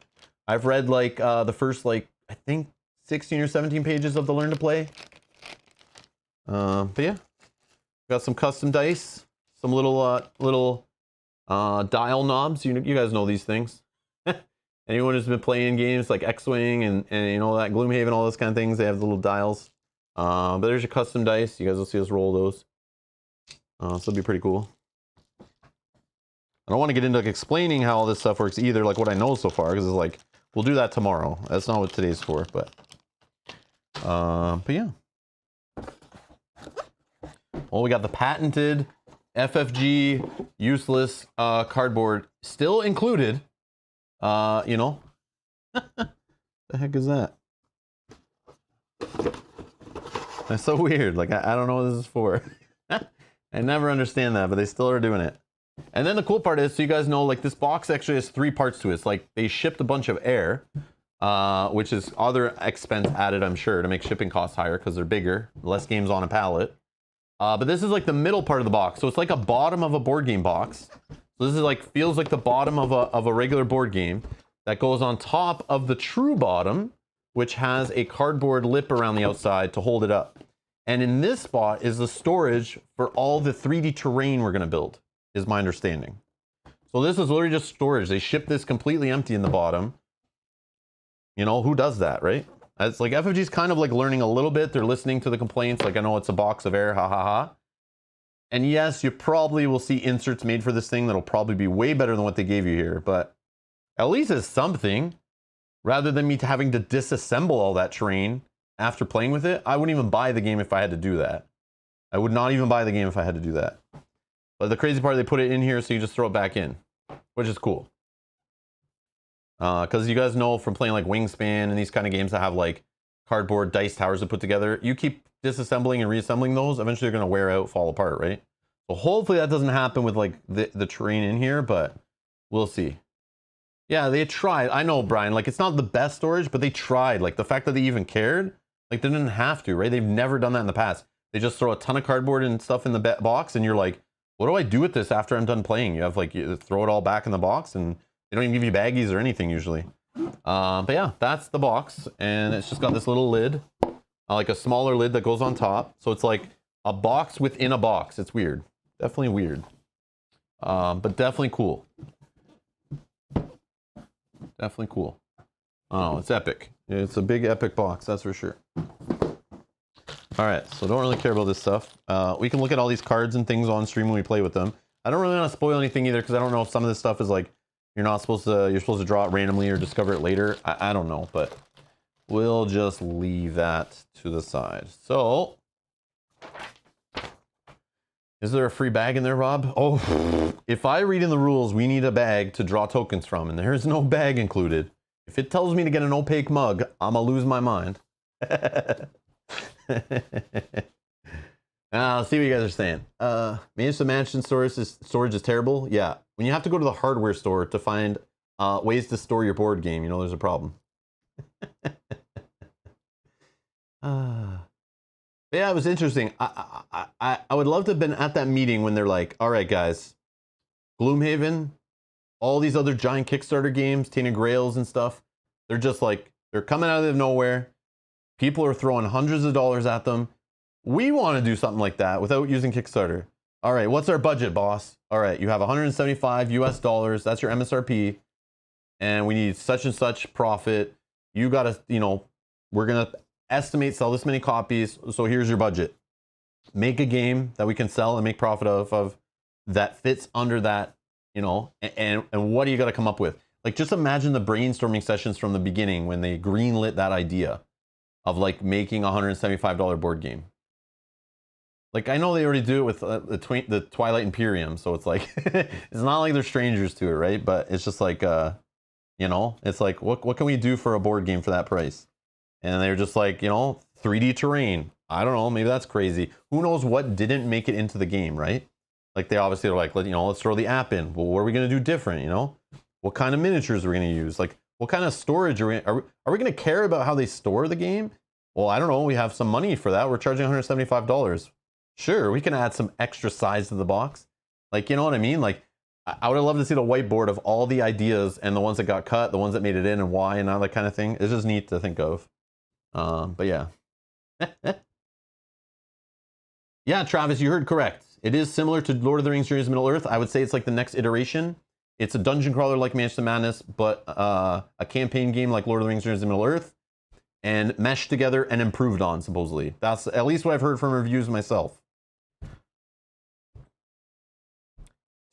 I've read like the first, like, I think 16 or 17 pages of the Learn to Play. But yeah. Got some custom dice. Some little dial knobs. You guys know these things. Anyone who's been playing games like X-Wing and you know that Gloomhaven, all those kind of things, they have the little dials. But there's your custom dice. You guys will see us roll those. So it'll be pretty cool. I don't want to get into like, explaining how all this stuff works either, like what I know so far, because it's like, we'll do that tomorrow. That's not what today's for, but yeah. Well, we got the patented FFG useless cardboard still included. You know, the heck is that? That's so weird. Like, I don't know what this is for. I never understand that, but they still are doing it. And then the cool part is, so you guys know, like this box actually has 3 parts to it. It's like they shipped a bunch of air, which is other expense added, I'm sure, to make shipping costs higher because they're bigger, less games on a pallet. But this is like the middle part of the box. So it's like a bottom of a board game box. So this is like, feels like the bottom of a regular board game that goes on top of the true bottom, which has a cardboard lip around the outside to hold it up. And in this spot is the storage for all the 3D terrain we're gonna build, is my understanding. So this is literally just storage. They ship this completely empty in the bottom. You know, who does that, right? It's like FFG's kind of like learning a little bit. They're listening to the complaints. Like, I know it's a box of air, ha ha ha. And yes, you probably will see inserts made for this thing that'll probably be way better than what they gave you here, but at least it's something. Rather than me having to disassemble all that terrain after playing with it, I wouldn't even buy the game if I had to do that. I would not even buy the game if I had to do that. But the crazy part, they put it in here so you just throw it back in, which is cool. Because you guys know from playing like Wingspan and these kind of games that have like cardboard dice towers to put together, you keep disassembling and reassembling those, eventually they're going to wear out, fall apart, right? So hopefully that doesn't happen with like the terrain in here, but we'll see. Yeah, they tried. I know, Brian, like it's not the best storage, but they tried. Like the fact that they even cared, like they didn't have to, right? They've never done that in the past. They just throw a ton of cardboard and stuff in the box and you're like, what do I do with this after I'm done playing? You have like, you throw it all back in the box and they don't even give you baggies or anything usually. But yeah, that's the box. And it's just got this little lid, like a smaller lid that goes on top. So it's like a box within a box. It's weird. Definitely weird. But definitely cool. Definitely cool. Oh, it's epic. It's a big epic box, that's for sure. All right, so don't really care about this stuff. We can look at all these cards and things on stream when we play with them. I don't really want to spoil anything either because I don't know if some of this stuff is like you're supposed to draw it randomly or discover it later. I don't know, but we'll just leave that to the side. So, is there a free bag in there, Rob? Oh, if I read in the rules, we need a bag to draw tokens from, and there's no bag included. If it tells me to get an opaque mug, I'm gonna lose my mind. Let's see what you guys are saying. Manage the mansion storage is terrible. Yeah, when you have to go to the hardware store to find ways to store your board game, you know there's a problem. Yeah, it was interesting. I would love to have been at that meeting when they're like, all right, guys, Gloomhaven, all these other giant Kickstarter games, Tainted Grails and stuff, they're just like, they're coming out of nowhere. People are throwing hundreds of dollars at them. We want to do something like that without using Kickstarter. All right, what's our budget, boss? All right, you have 175 US dollars. That's your MSRP. And we need such and such profit. You got to, we're going to estimate sell this many copies. So here's your budget. Make a game that we can sell and make profit of that fits under that, and what do you got to come up with? Like, just imagine the brainstorming sessions from the beginning when they greenlit that idea of like making a $175 board game. Like, I know they already do it with the Twilight Imperium, so it's like, it's not like they're strangers to it, right? But it's just like, it's like, what can we do for a board game for that price? And they're just like, 3D terrain. I don't know, maybe that's crazy. Who knows what didn't make it into the game, right? Like, they obviously are like, let's throw the app in. Well, what are we going to do different, What kind of miniatures are we going to use? Like, what kind of storage are we going to care about how they store the game? Well, I don't know. We have some money for that. We're charging $175. Sure, we can add some extra size to the box. Like, you know what I mean? Like, I would have loved to see the whiteboard of all the ideas and the ones that got cut, the ones that made it in and why and all that kind of thing. It's just neat to think of. But yeah. Yeah, Travis, you heard correct. It is similar to Lord of the Rings Journeys to Middle-earth. I would say it's like the next iteration. It's a dungeon crawler like Mansion of Madness, but a campaign game like Lord of the Rings Journeys to Middle-earth, and meshed together and improved on, supposedly. That's at least what I've heard from reviews myself.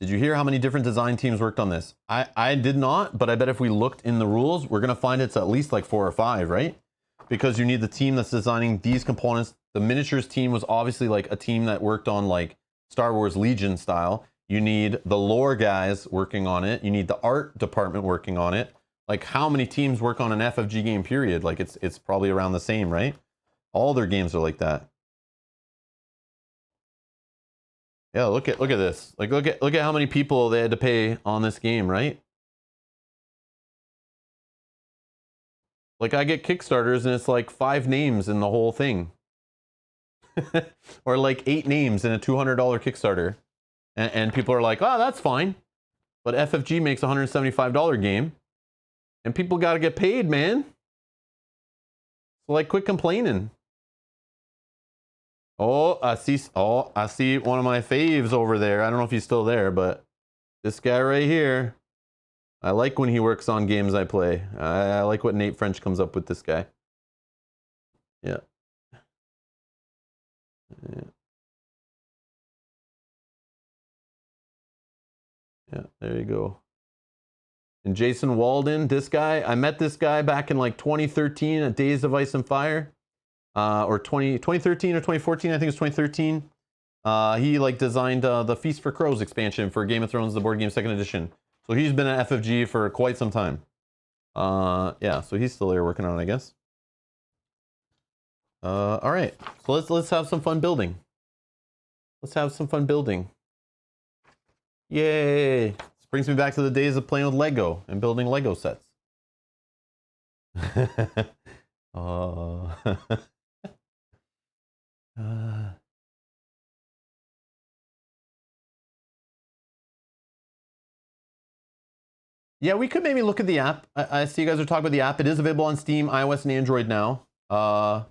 Did you hear how many different design teams worked on this? I did not, but I bet if we looked in the rules, we're going to find it's at least like 4 or 5, right? Because you need the team that's designing these components. The miniatures team was obviously like a team that worked on like Star Wars Legion style. You need the lore guys working on it. You need the art department working on it. Like how many teams work on an FFG game period? Like it's probably around the same, right? All their games are like that. Yeah, look at this. Like look at how many people they had to pay on this game, right? Like I get Kickstarters and it's like 5 names in the whole thing. Or like 8 names in a $200 Kickstarter. And people are like, oh, that's fine. But FFG makes a $175 game. And people got to get paid, man. So like, quit complaining. Oh, I see one of my faves over there. I don't know if he's still there, but this guy right here. I like when he works on games I play. I like what Nate French comes up with this guy. Yeah. Yeah, there you go. And Jason Walden, this guy, I met this guy back in like 2013 at Days of Ice and Fire. Or 2013 or 2014, I think it was 2013. He like designed the Feast for Crows expansion for Game of Thrones, the board game 2nd edition. So he's been at FFG for quite some time. Yeah, so he's still there working on it, I guess. All right, so let's have some fun building. Let's have some fun building. Yay! This brings me back to the days of playing with Lego and building Lego sets. Yeah, we could maybe look at the app. I see you guys are talking about the app. It is available on Steam, iOS, and Android now. Oh,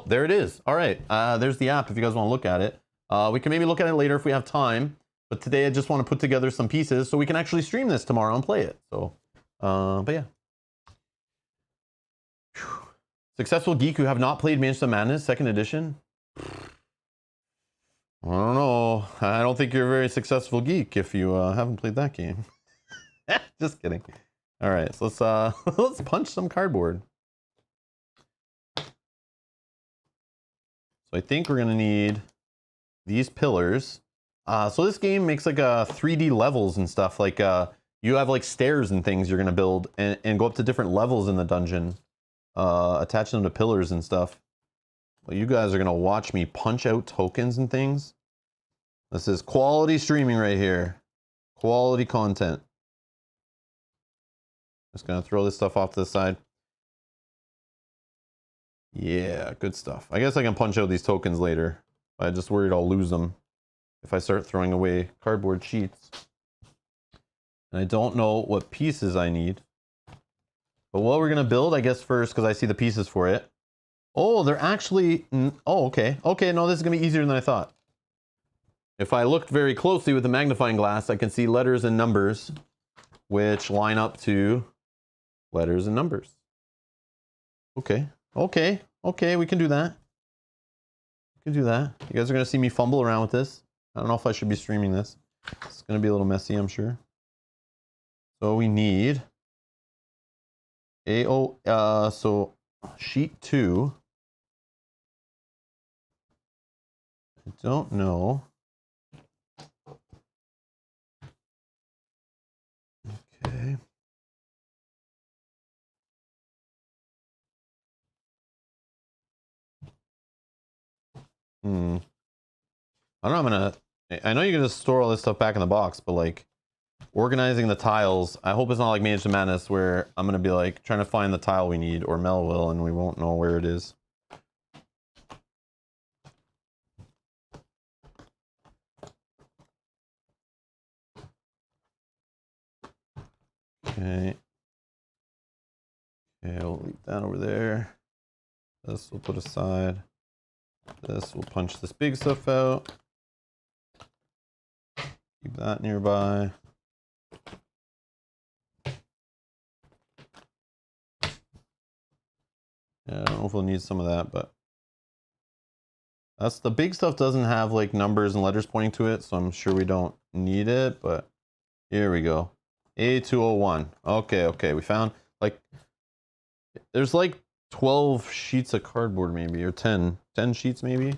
there it is. All right, there's the app if you guys want to look at it. We can maybe look at it later if we have time. But today I just want to put together some pieces so we can actually stream this tomorrow and play it. So, but yeah. Whew. Successful geek who have not played Mansion of Madness 2nd edition. I don't know. I don't think you're a very successful geek if you haven't played that game. Just kidding. All right, so let's let's punch some cardboard. So I think we're gonna need these pillars. So this game makes like 3D levels and stuff. Like you have like stairs and things you're gonna build and go up to different levels in the dungeon, attach them to pillars and stuff. Well, you guys are gonna watch me punch out tokens and things. This is quality streaming right here. Quality content. Just gonna throw this stuff off to the side. Yeah, good stuff. I guess I can punch out these tokens later. I'm just worried I'll lose them if I start throwing away cardboard sheets. And I don't know what pieces I need. But what we're gonna build, I guess first, because I see the pieces for it. Oh, they're actually, oh, okay. Okay, no, this is gonna be easier than I thought. If I looked very closely with the magnifying glass, I can see letters and numbers, which line up to letters and numbers. Okay, okay, okay, we can do that. We can do that. You guys are gonna see me fumble around with this. I don't know if I should be streaming this. It's gonna be a little messy, I'm sure. So we need so sheet 2. I don't know. Okay. I don't know, I know you're gonna store all this stuff back in the box, but like organizing the tiles, I hope it's not like Mansion of Madness where I'm gonna be like trying to find the tile we need, or Mel will, and we won't know where it is. Okay. Okay, we'll leave that over there. This we'll put aside. This we'll punch this big stuff out. Keep that nearby. Yeah, I don't know if we'll need some of that, but That's the big stuff doesn't have like numbers and letters pointing to it, so I'm sure we don't need it, but here we go. A201. Okay, okay. We found like there's like 12 sheets of cardboard maybe, or 10 sheets maybe.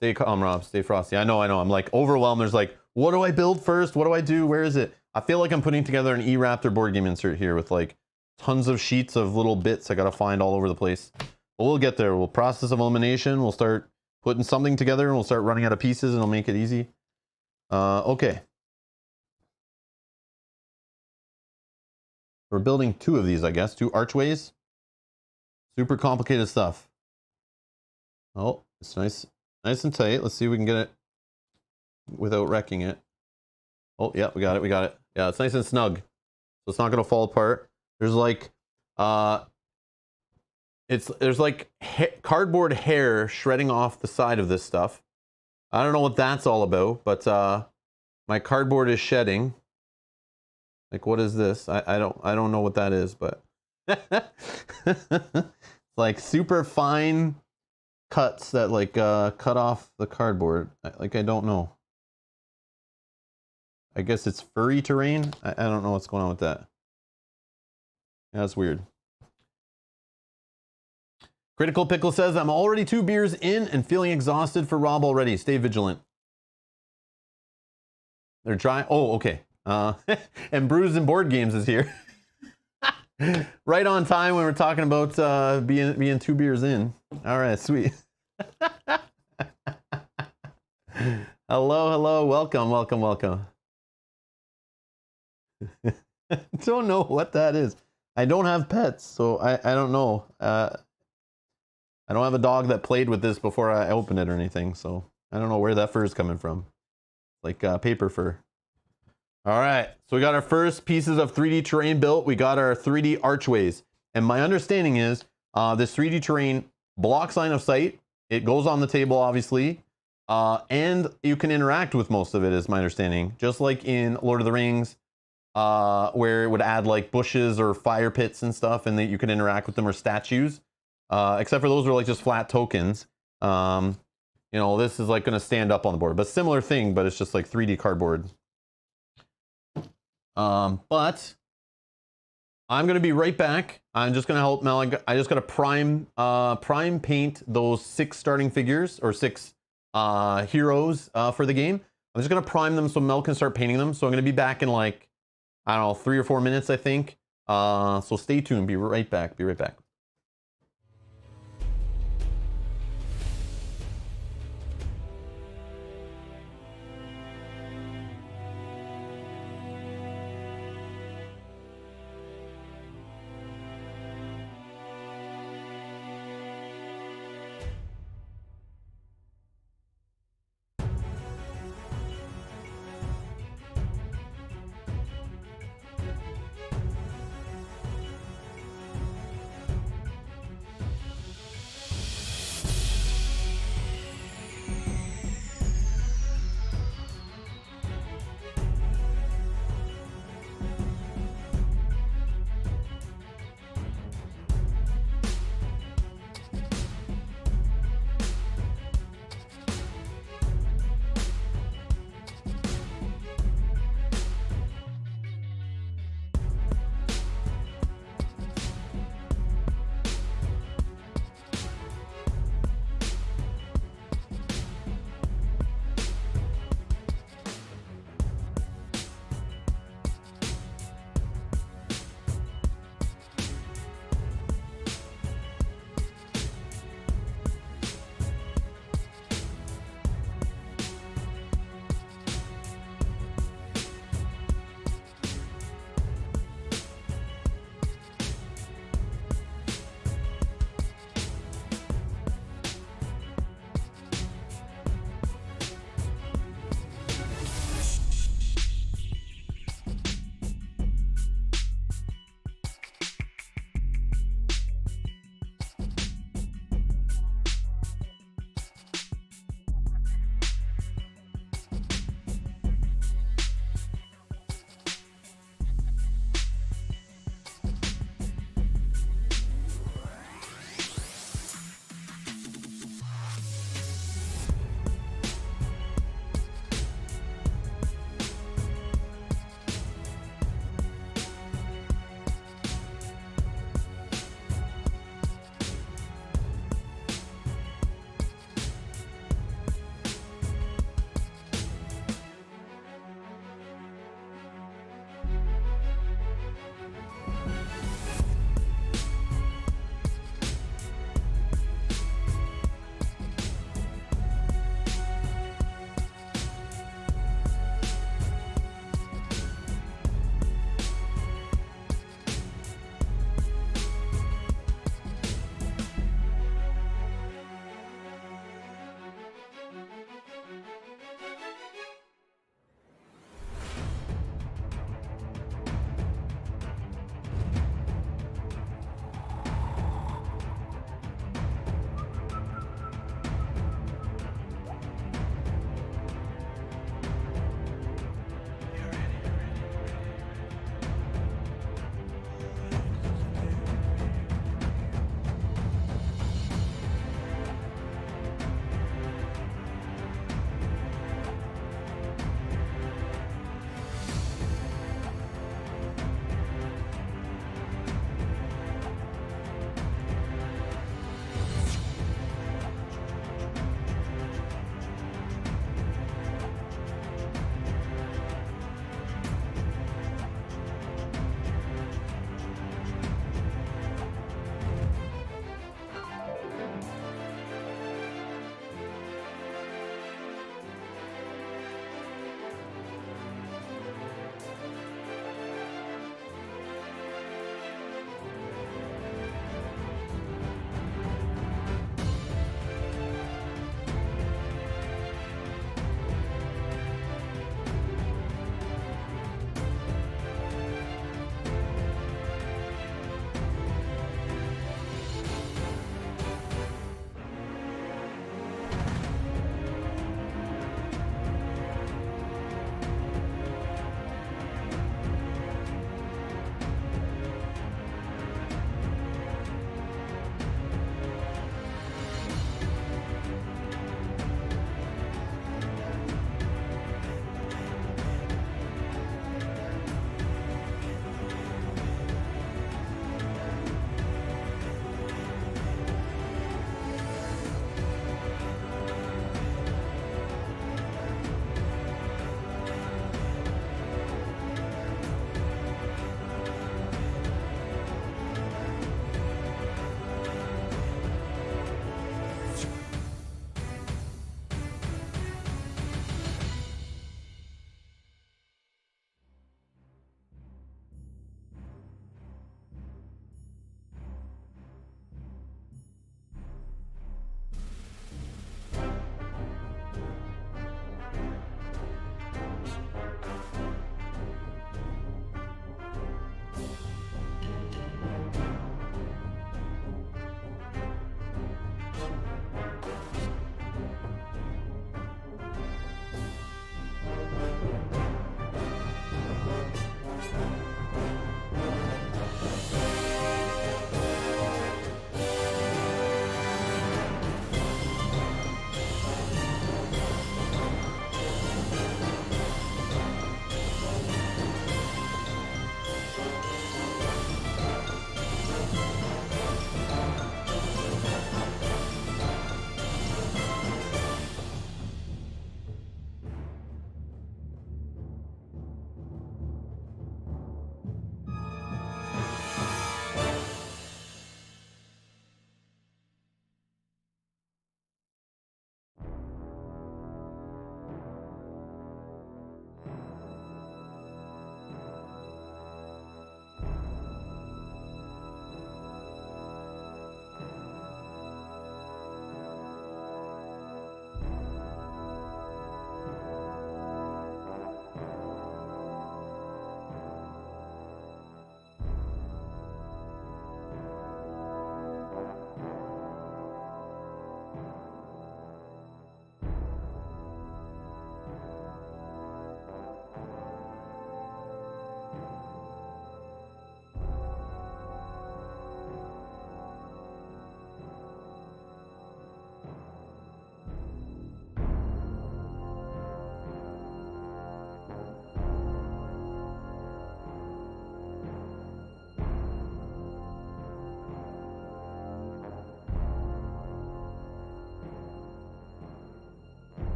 Stay calm, Rob. Stay frosty. I know. I'm like overwhelmed. There's like, what do I build first? What do I do? Where is it? I feel like I'm putting together an E-Raptor board game insert here with like tons of sheets of little bits I gotta find all over the place. But we'll get there. We'll process of elimination. We'll start putting something together and we'll start running out of pieces and it'll make it easy. Okay. We're building 2 of these, I guess. 2 archways. Super complicated stuff. Oh, it's nice and tight. Let's see if we can get it without wrecking it. Oh, yeah, we got it. Yeah, it's nice and snug. So it's not going to fall apart. There's like, there's like cardboard hair shredding off the side of this stuff. I don't know what that's all about, but my cardboard is shedding. Like, what is this? I don't know what that is, but it's like super fine cuts that like cut off the cardboard. I don't know. I guess it's furry terrain. I don't know what's going on with that. Yeah, that's weird. Critical Pickle says, I'm already 2 beers in and feeling exhausted for Rob already. Stay vigilant. They're dry. Oh, okay. And Brews and Board Games is here. Right on time when we're talking about being 2 beers in. All right, sweet. Hello. Welcome. Don't know what that is. I don't have pets, so I don't know. I don't have a dog that played with this before I opened it or anything, so I don't know where that fur is coming from. Like paper fur. All right, so we got our first pieces of 3D terrain built. We got our 3D archways. And my understanding is this 3D terrain blocks line of sight. It goes on the table, obviously. And you can interact with most of it, is my understanding. Just like in Lord of the Rings, where it would add like bushes or fire pits and stuff, and that you could interact with them, or statues. Except for those are like just flat tokens. You know, this is like going to stand up on the board. But similar thing, but it's just like 3D cardboard. But I'm going to be right back. I'm just going to help Mel. I just got to prime paint those 6 starting figures, or 6 heroes for the game. I'm just going to prime them so Mel can start painting them. So I'm going to be back in like, I don't know, 3 or 4 minutes, I think. So stay tuned. Be right back.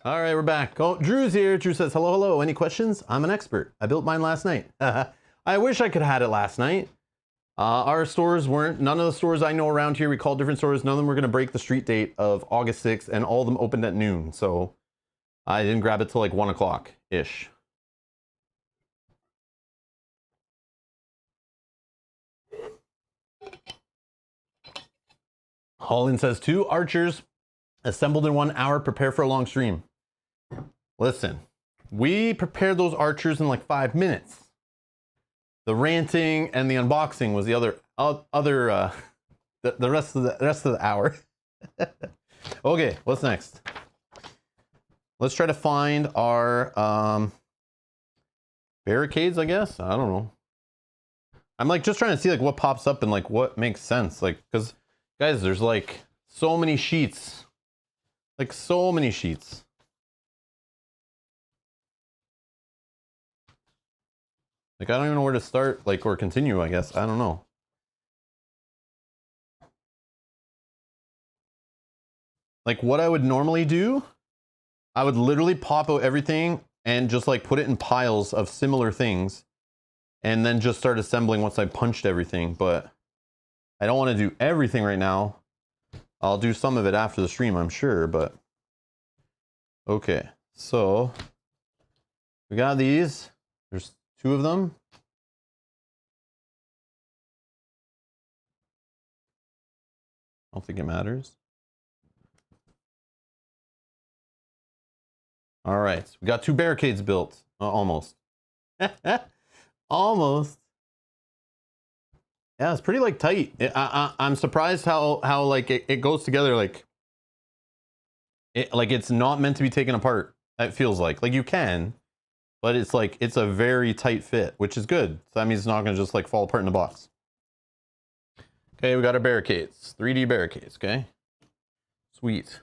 All right, we're back. Oh, Drew's here. Drew says, hello, hello. Any questions? I'm an expert. I built mine last night. I wish I could have had it last night. Our stores weren't, none of the stores I know around here, we call different stores, none of them were going to break the street date of August 6th, and all of them opened at noon. So I didn't grab it till like 1 o'clock-ish. Holland says, 2 archers assembled in 1 hour, prepare for a long stream. Listen, we prepared those archers in like 5 minutes. The ranting and the unboxing was the the rest of the hour. Okay, what's next? Let's try to find our barricades, I guess. I don't know. I'm like just trying to see like what pops up and like what makes sense. Like, because guys, there's like so many sheets. Like so many sheets. Like, I don't even know where to start, like, or continue, I guess. I don't know. Like, what I would normally do, I would literally pop out everything and just, like, put it in piles of similar things. And then just start assembling once I punched everything. But I don't want to do everything right now. I'll do some of it after the stream, I'm sure, but... Okay, so... We got these. There's 2 of them. I don't think it matters. All right, we got 2 barricades built. Almost. Almost. Yeah, it's pretty like tight. I'm surprised how like it goes together like it's not meant to be taken apart. It feels like you can. But it's like, it's a very tight fit, which is good. So that means it's not going to just like fall apart in the box. Okay, we got our barricades. 3D barricades, okay? Sweet.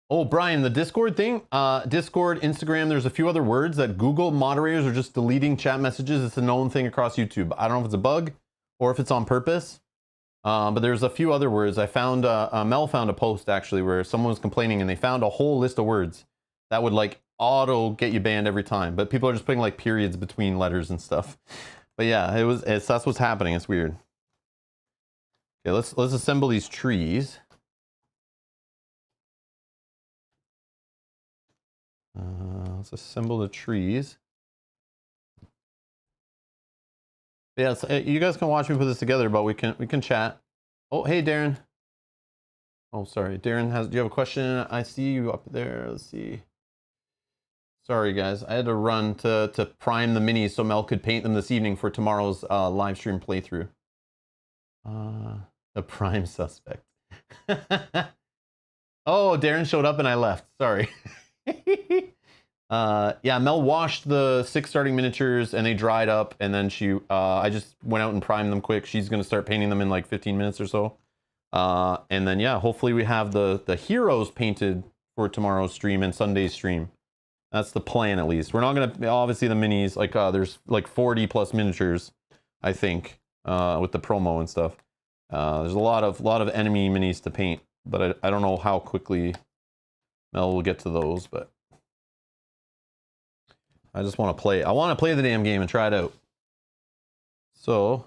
Oh, Brian, the Discord thing? Discord, Instagram, there's a few other words that Google moderators are just deleting chat messages. It's a known thing across YouTube. I don't know if it's a bug or if it's on purpose. But there's a few other words. I found, Mel found a post actually where someone was complaining and they found a whole list of words that would like auto get you banned every time, but people are just putting like periods between letters and stuff. But yeah, that's what's happening. It's weird. Okay, let's assemble these trees. Let's assemble the trees. Yeah, so, you guys can watch me put this together, but we can chat. Oh, hey Darren. Oh, sorry, Darren do you have a question? I see you up there. Let's see. Sorry guys, I had to run to prime the minis so Mel could paint them this evening for tomorrow's live stream playthrough. The prime suspect. Oh, Darren showed up and I left. Sorry. Yeah, Mel washed the 6 starting miniatures and they dried up, and then I just went out and primed them quick. She's gonna start painting them in like 15 minutes or so. And then yeah, hopefully we have the heroes painted for tomorrow's stream and Sunday's stream. That's the plan, at least. We're not gonna, obviously the minis, like there's like 40 plus miniatures, I think, with the promo and stuff. There's a lot of enemy minis to paint, but I don't know how quickly Mel will get to those, but I just want to play. I want to play the damn game and try it out. So,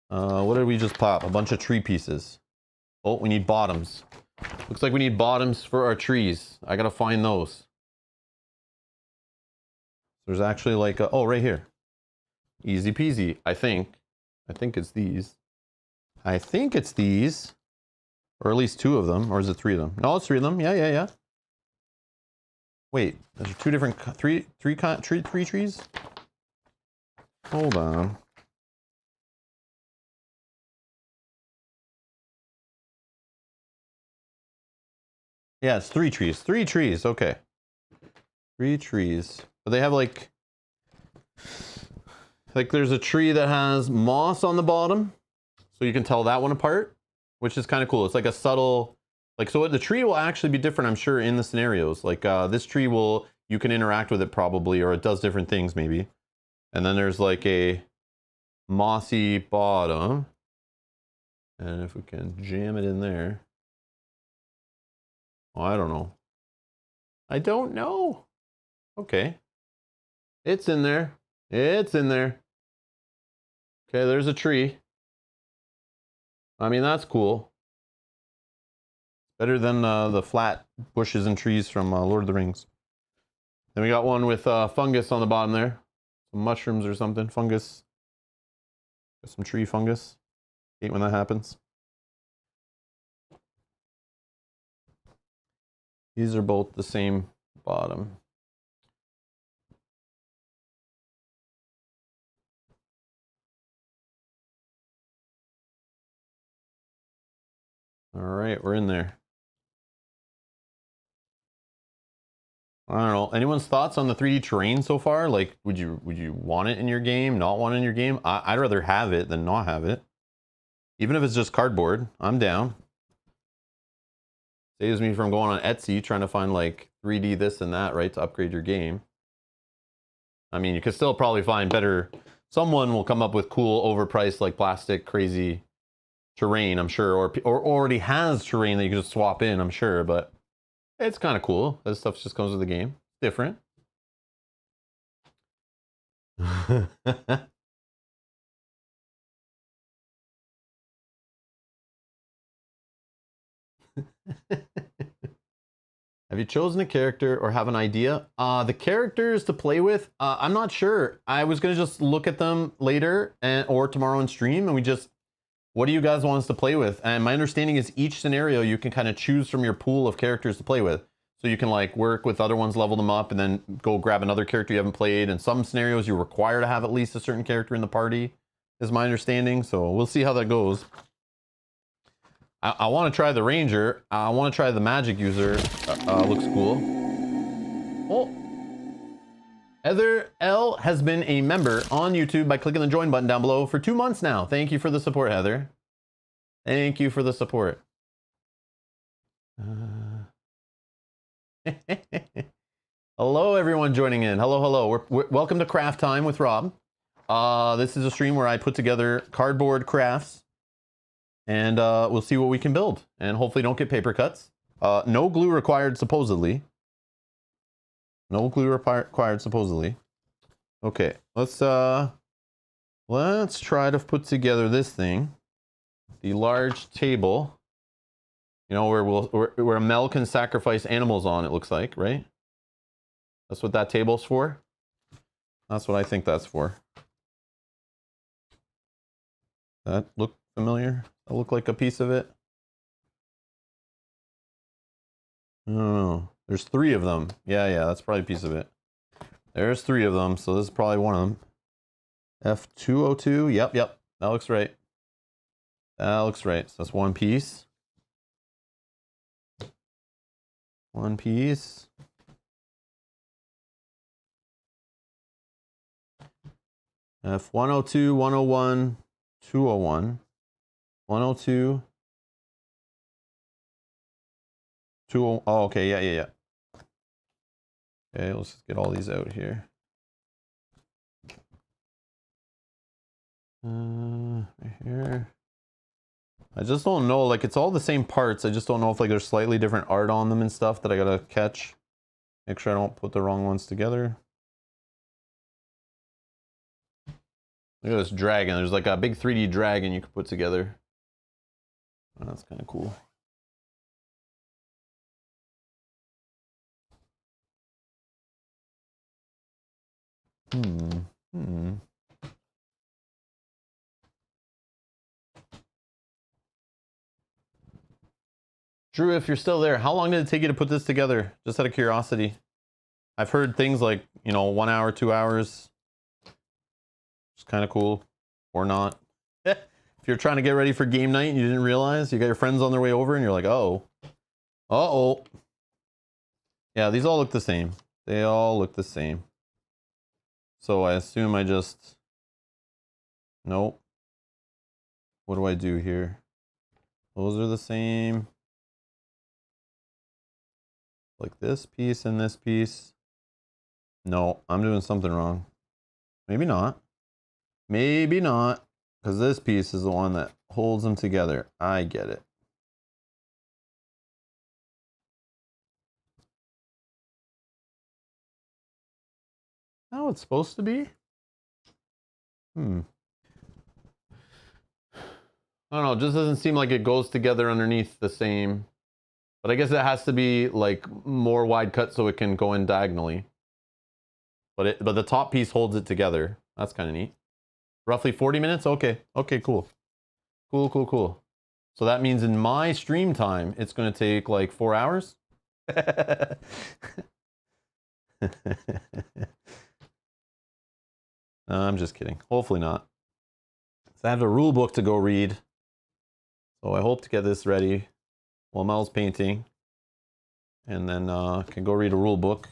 what did we just pop? A bunch of tree pieces. Oh, we need bottoms. Looks like we need bottoms for our trees. I gotta find those. There's actually like a, oh, right here. Easy peasy, I think. I think it's these. I think it's these. Or at least 2 of them. Or is it 3 of them? No, it's 3 of them. Yeah. Wait, there's 2 different, three trees? Hold on. Yeah, it's 3 trees. 3 trees, okay. 3 trees. But they have like there's a tree that has moss on the bottom, so you can tell that one apart, which is kind of cool. It's like a subtle, like, so the tree will actually be different, I'm sure, in the scenarios. Like this tree you can interact with it probably, or it does different things maybe. And then there's like a mossy bottom, and if we can jam it in there. Oh, I don't know. I don't know. Okay. It's in there. It's in there. Okay, there's a tree. I mean, that's cool. Better than the flat bushes and trees from Lord of the Rings. Then we got one with fungus on the bottom there. Some mushrooms or something. Fungus. Some tree fungus. Hate when that happens. These are both the same bottom. All right, we're in there. I don't know. Anyone's thoughts on the 3D terrain so far? Like, would you want it in your game? Not want it in your game? I'd rather have it than not have it. Even if it's just cardboard, I'm down. Saves me from going on Etsy trying to find like 3D this and that, right, to upgrade your game. I mean, you could still probably find better. Someone will come up with cool, overpriced, like plastic, crazy terrain, I'm sure, or already has terrain that you can just swap in, I'm sure. But it's kind of cool. This stuff just comes with the game. Different. Have you chosen a character or have an idea? The characters to play with, I'm not sure. I was gonna just look at them later or tomorrow on stream, and we just, what do you guys want us to play with? And my understanding is each scenario you can kind of choose from your pool of characters to play with. So you can like work with other ones, level them up, and then go grab another character you haven't played. In some scenarios, you require to have at least a certain character in the party, is my understanding. So we'll see how that goes. I want to try the ranger. I want to try the magic user. Looks cool. Oh, Heather L has been a member on YouTube by clicking the join button down below for 2 months now. Thank you for the support, Heather. Thank you for the support. Hello, everyone joining in. Hello, hello. Welcome to Craft Time with Rob. This is a stream where I put together cardboard crafts. And we'll see what we can build. And hopefully don't get paper cuts. No glue required, supposedly. No glue required, supposedly. Okay, let's try to put together this thing. The large table. You know, where Mel can sacrifice animals on, it looks like, right? That's what that table's for? That's what I think that's for. That look familiar? That look like a piece of it? I don't know. There's 3 of them. Yeah, that's probably a piece of it. There's 3 of them, so this is probably one of them. F202. Yep. That looks right. That looks right. So that's one piece. One piece. F102, 101, 201, 102. Oh, okay, yeah. Okay, let's just get all these out here. Right here. I just don't know, like it's all the same parts. I just don't know if like there's slightly different art on them and stuff that I gotta catch. Make sure I don't put the wrong ones together. Look at this dragon. There's like a big 3D dragon you could put together. Oh, that's kind of cool. Drew, if you're still there, how long did it take you to put this together? Just out of curiosity. I've heard things like, 1 hour, 2 hours. It's kind of cool. Or not. If you're trying to get ready for game night and you didn't realize, you got your friends on their way over and you're like, oh. Uh-oh. Yeah, these all look the same. They all look the same. So I assume I just... Nope. What do I do here? Those are the same. Like this piece and this piece. No, I'm doing something wrong. Maybe not. Maybe not. Because this piece is the one that holds them together. I get it. how it's supposed to be? I don't know, it just doesn't seem like it goes together underneath the same. But I guess it has to be like more wide cut so it can go in diagonally. But the top piece holds it together. That's kind of neat. Roughly 40 minutes? Okay. Okay, cool. Cool. So that means in my stream time, it's going to take like 4 hours? I'm just kidding. Hopefully not. So I have a rule book to go read. So I hope to get this ready while Mel's painting. And then can go read a rule book.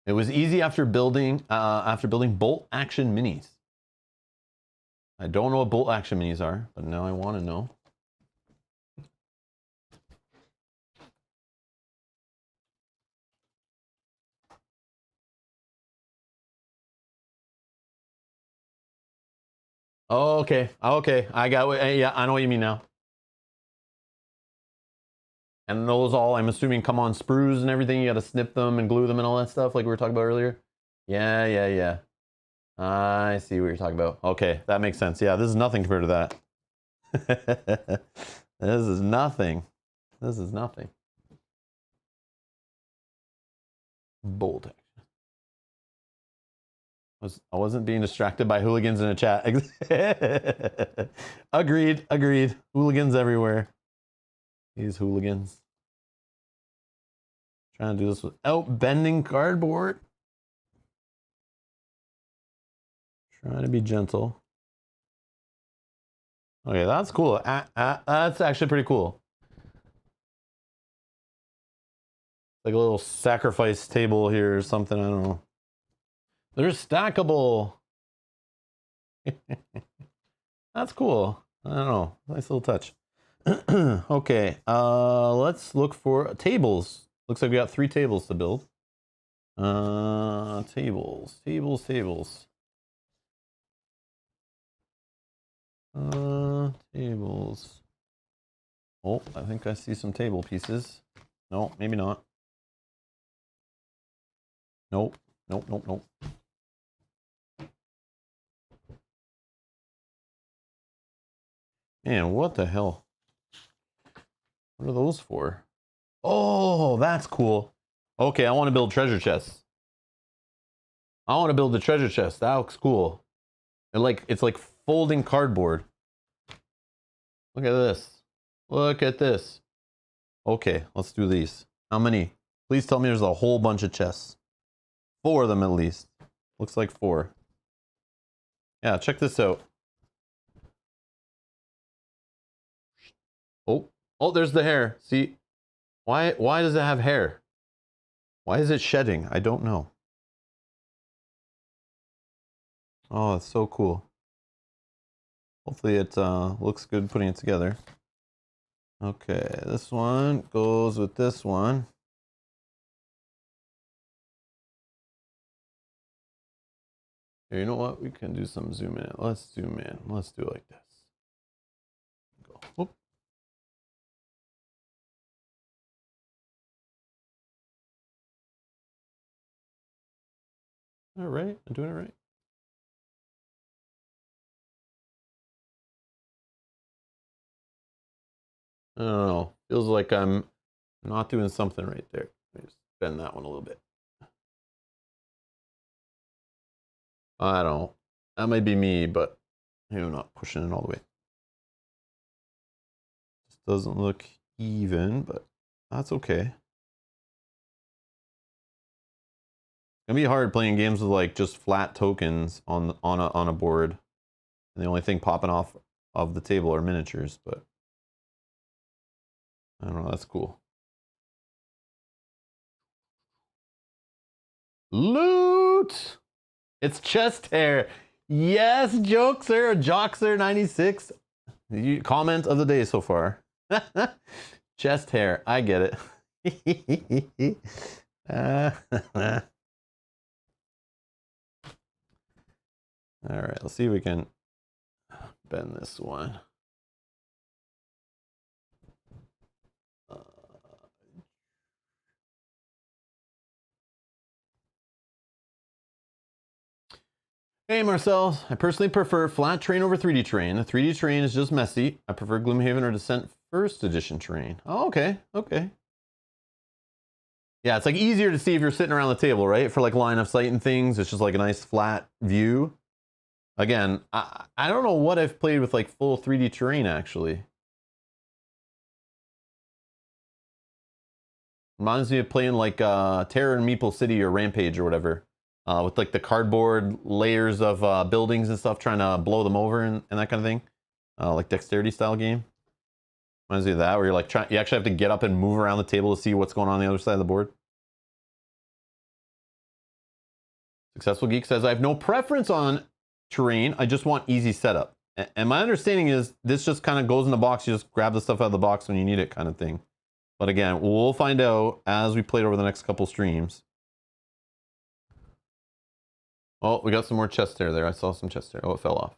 It was easy after building bolt action minis. I don't know what bolt action minis are, but now I want to know. Oh, okay. Okay. I got it. Yeah, I know what you mean now. And those all, I'm assuming, come on sprues and everything. You got to snip them and glue them and all that stuff like we were talking about earlier. Yeah. I see what you're talking about. Okay, that makes sense. Yeah, this is nothing compared to that. This is nothing. This is nothing. Bolt action. I wasn't being distracted by hooligans in a chat. Agreed. Hooligans everywhere. These hooligans. Trying to do this without bending cardboard. Trying to be gentle. Okay, that's cool. That's actually pretty cool. Like a little sacrifice table here or something. I don't know. They're stackable. That's cool. I don't know. Nice little touch. Okay, let's look for tables. Looks like we got 3 tables to build. Tables. Tables. Oh, I think I see some table pieces. No, maybe not. Nope. Man, what the hell? What are those for? Oh, that's cool. Okay, I want to build treasure chests. I want to build the treasure chest. That looks cool. And like it's like folding cardboard. Look at this. Look at this. Okay, let's do these. How many? Please tell me there's a whole bunch of chests. 4 of them at least. Looks like 4. Yeah, check this out. Oh, there's the hair. See, why does it have hair? Why is it shedding? I don't know. Oh, it's so cool. Hopefully it looks good putting it together. Okay, this one goes with this one. Here, you know what? We can do some zoom in. Let's zoom in. Let's do it like this. Go. Whoop. All right, I'm doing it right. I don't know. Feels like I'm not doing something right there. Let me just bend that one a little bit. I don't know. That might be me, but I'm not pushing it all the way. This doesn't look even, but that's okay. It's gonna be hard playing games with like just flat tokens on a board, and the only thing popping off of the table are miniatures. But I don't know. That's cool. Loot! It's chest hair. Yes, Joxer 96. Comment of the day so far. Chest hair. I get it. All right, let's see if we can bend this one. Hey Marcel, I personally prefer flat terrain over 3D terrain. The 3D terrain is just messy. I prefer Gloomhaven or Descent first edition terrain. Oh, okay, okay. Yeah, it's like easier to see if you're sitting around the table, right? For like line of sight and things. It's just like a nice flat view. Again, I don't know what I've played with like full 3D terrain actually. Reminds me of playing like Terror in Meeple City or Rampage or whatever. With like the cardboard layers of buildings and stuff, trying to blow them over and that kind of thing. Like dexterity style game. Reminds me of that, where you're like you actually have to get up and move around the table to see what's going on the other side of the board. Successful Geek says, I have no preference on terrain. I just want easy setup. And my understanding is this just kind of goes in the box. You just grab the stuff out of the box when you need it kind of thing. But again, we'll find out as we play it over the next couple streams. Oh, we got some more chest hair there. I saw some chest hair. Oh, it fell off.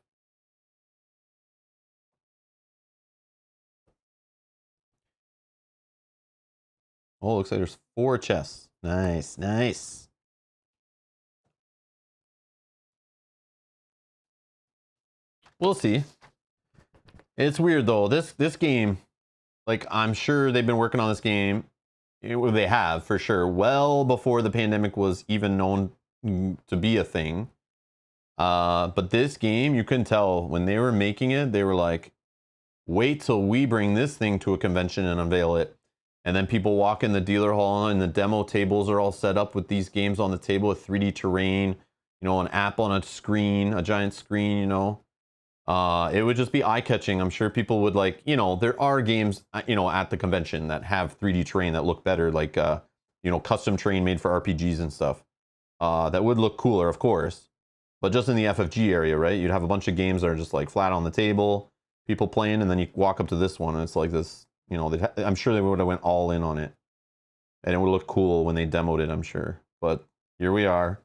Oh, looks like there's 4 chests. Nice, nice. We'll see. It's weird though. This game, like I'm sure they've been working on this game. They have for sure, well before the pandemic was even known to be a thing. But this game, you can tell when they were making it, they were like, wait till we bring this thing to a convention and unveil it. And then people walk in the dealer hall and the demo tables are all set up with these games on the table with 3D terrain, you know, an app on a screen, a giant screen, you know. It would just be eye-catching. I'm sure people would like, you know, there are games, you know, at the convention that have 3D terrain that look better, like, you know, custom terrain made for RPGs and stuff. That would look cooler, of course. But just in the FFG area, right? You'd have a bunch of games that are just like flat on the table, people playing, and then you walk up to this one and it's like this, you know, I'm sure they would have went all in on it. And it would look cool when they demoed it, I'm sure. But here we are.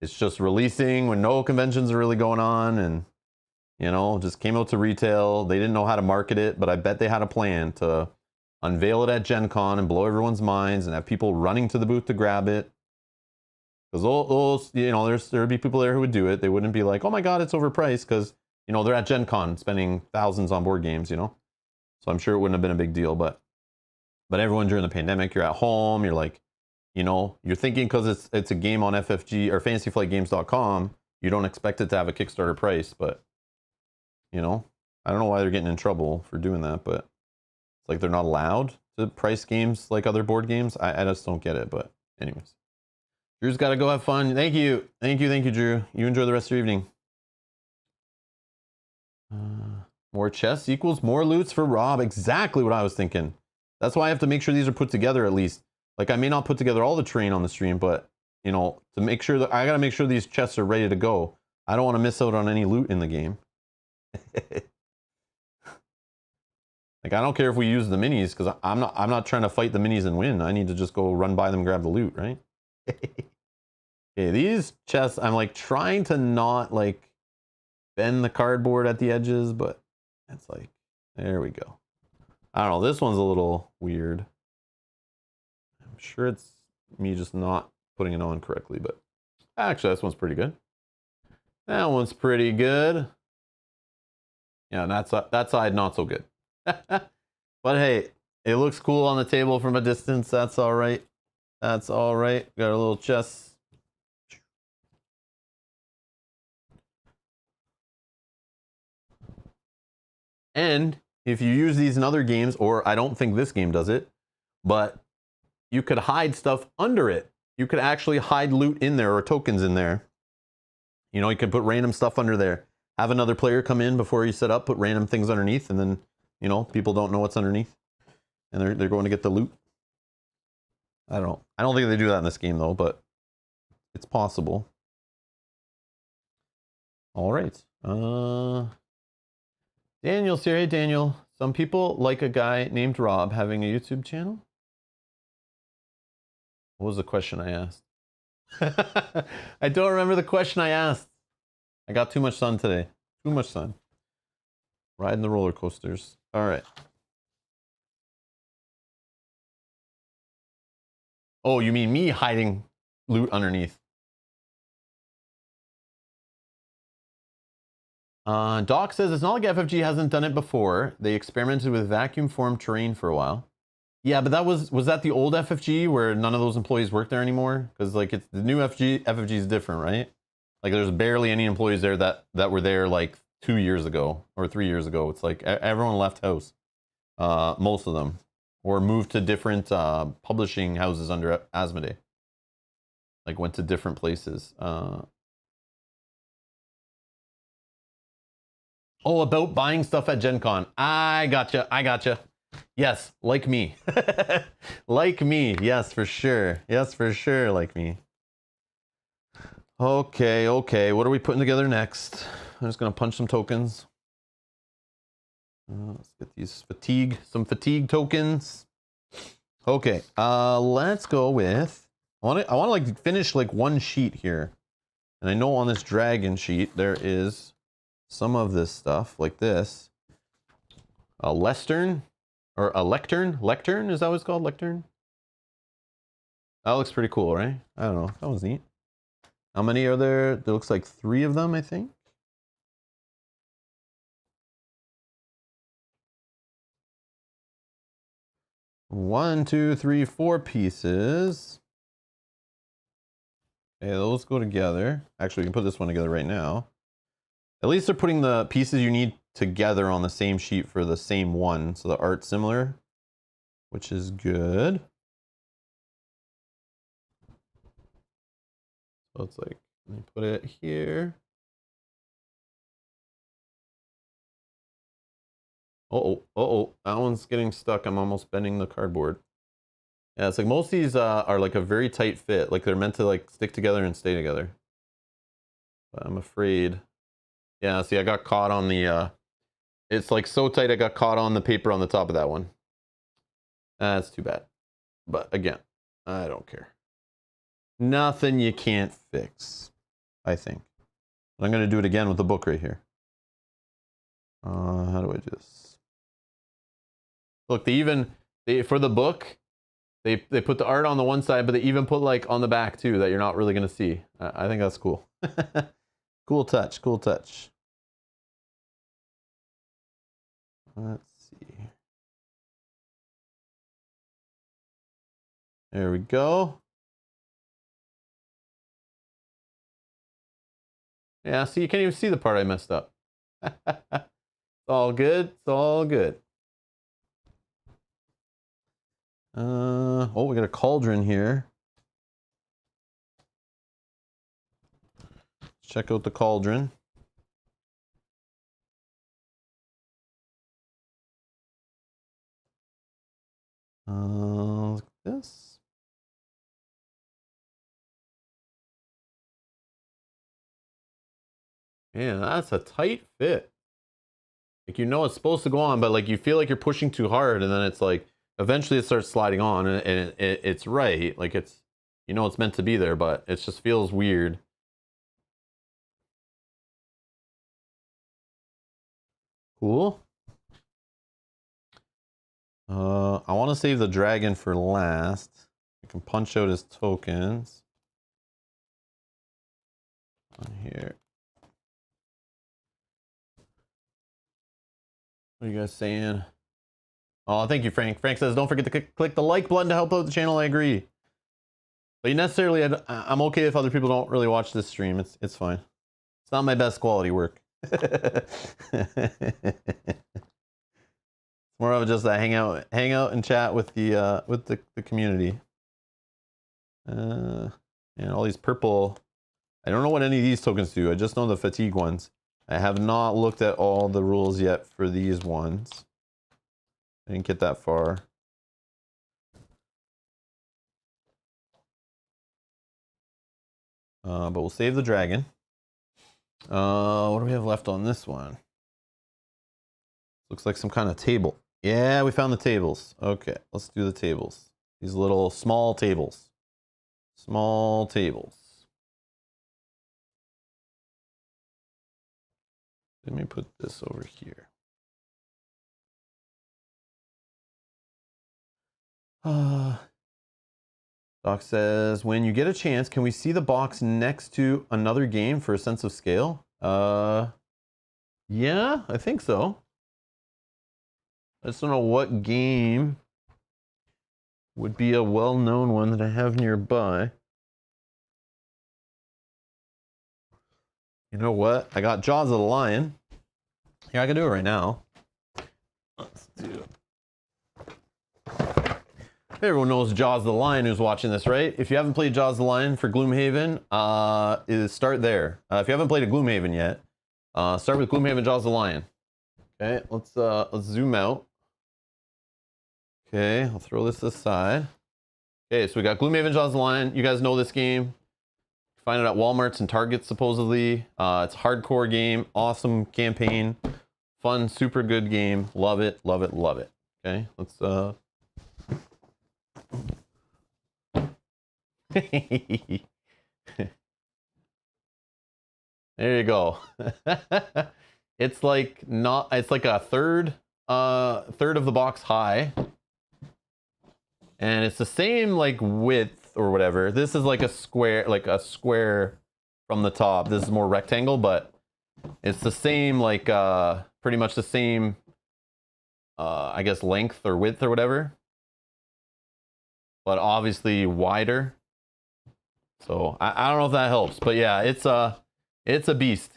It's just releasing when no conventions are really going on, and you know, just came out to retail. They didn't know how to market it, but I bet they had a plan to unveil it at Gen Con and blow everyone's minds and have people running to the booth to grab it. Because you know, there'd be people there who would do it. They wouldn't be like, oh my God, it's overpriced, because, you know, they're at Gen Con spending thousands on board games, you know? So I'm sure it wouldn't have been a big deal, but everyone during the pandemic, you're at home, you're like, you know, you're thinking because it's a game on FFG or fantasyflightgames.com, you don't expect it to have a Kickstarter price, but you know, I don't know why they're getting in trouble for doing that, but it's like they're not allowed to price games like other board games. I just don't get it, but anyways. Drew's got to go have fun. Thank you. Thank you, Drew. You enjoy the rest of your evening. More chests equals more loots for Rob. Exactly what I was thinking. That's why I have to make sure these are put together at least. Like, I may not put together all the terrain on the stream, but, you know, to make sure that I got to make sure these chests are ready to go. I don't want to miss out on any loot in the game. Like, I don't care if we use the minis, because I'm not trying to fight the minis and win. I need to just go run by them and grab the loot, right? Okay, these chests, I'm like trying to not like bend the cardboard at the edges, but it's like, there we go. I don't know, this one's a little weird. I'm sure it's me just not putting it on correctly, but actually this one's pretty good. That one's pretty good. Yeah, that side not so good. But hey, it looks cool on the table from a distance. That's all right. That's all right. Got a little chest. And if you use these in other games, or I don't think this game does it, but you could hide stuff under it. You could actually hide loot in there or tokens in there. You know, you could put random stuff under there. Have another player come in before you set up, put random things underneath, and then, you know, people don't know what's underneath. And they're going to get the loot. I don't know. I don't think they do that in this game, though, but it's possible. All right. Daniel's here. Hey, Daniel. Some people like a guy named Rob having a YouTube channel. What was the question I asked? I don't remember the question I asked. I got too much sun today. Too much sun. Riding the roller coasters. All right. Oh, you mean me hiding loot underneath? Doc says it's not like FFG hasn't done it before. They experimented with vacuum formed terrain for a while. Yeah, but that was that the old FFG where none of those employees work there anymore? Because like it's the new FFG is different, right? Like there's barely any employees there that were there like 2 years ago or 3 years ago. It's like everyone left house, most of them, or moved to different publishing houses under Asmodee. Like went to different places. Oh, about buying stuff at Gen Con. I gotcha. Yes, like me. Like me. Yes, for sure. Yes, for sure, like me. Okay. What are we putting together next? I'm just going to punch some tokens. Let's get these some fatigue tokens. Okay, let's go with... I want to like finish like one sheet here. And I know on this dragon sheet there is some of this stuff like this. A lectern or a lectern. Lectern, is that what it's called? Lectern. That looks pretty cool, right? I don't know. That was neat. How many are there? There looks like 3 of them, I think. One, two, three, 4 pieces. Okay, those go together. Actually, we can put this one together right now. At least they're putting the pieces you need together on the same sheet for the same one, so the art's similar, which is good. So it's like, let me put it here. Uh-oh, that one's getting stuck. I'm almost bending the cardboard. Yeah, it's like most of these are like a very tight fit. Like they're meant to like stick together and stay together. But I'm afraid. Yeah, see, I got caught on the, it's like so tight I got caught on the paper on the top of that one. That's too bad. But again, I don't care. Nothing you can't fix, I think. I'm going to do it again with the book right here. How do I do this? Look, for the book, they put the art on the one side, but they even put like on the back too that you're not really going to see. I think that's cool. Cool touch. Let's see. There we go. Yeah, see, you can't even see the part I messed up. It's all good. It's all good. Oh, we got a cauldron here. Let's check out the cauldron. Look at this. Man, that's a tight fit. Like, you know it's supposed to go on, but like you feel like you're pushing too hard, and then it's like eventually it starts sliding on, and it's right. Like it's, you know, it's meant to be there, but it just feels weird. Cool. I want to save the dragon for last. I can punch out his tokens on here. What are you guys saying? Oh, thank you, Frank. Frank says, don't forget to click the like button to help out the channel. I agree. But you necessarily, I'm okay if other people don't really watch this stream. It's fine. It's not my best quality work. More of just a hang out and chat with the community. And all these purple. I don't know what any of these tokens do. I just know the fatigue ones. I have not looked at all the rules yet for these ones. I didn't get that far. But we'll save the dragon. What do we have left on this one? Looks like some kind of table. Yeah, we found the tables. Okay, let's do the tables. These little small tables. Small tables. Let me put this over here. Doc says, when you get a chance, can we see the box next to another game for a sense of scale? Yeah, I think so. I just don't know what game would be a well-known one that I have nearby. You know what? I got Jaws of the Lion. Here, I can do it right now. Let's do it. Everyone knows Jaws of the Lion who's watching this, right? If you haven't played Jaws of the Lion for Gloomhaven, start there. If you haven't played a Gloomhaven yet, start with Gloomhaven Jaws of the Lion. Okay, let's zoom out. Okay, I'll throw this aside. Okay, so we got Gloomhaven Jaws of the Lion. You guys know this game. Find it at Walmarts and Targets, supposedly. It's a hardcore game, awesome campaign, fun, super good game. Love it, love it, love it. Okay, let's there you go. It's like a third of the box high. And it's the same like width or whatever. This is like a square from the top. This is more rectangle, but it's the same like pretty much the same I guess length or width or whatever. But obviously wider. So I don't know if that helps, but yeah, it's a beast.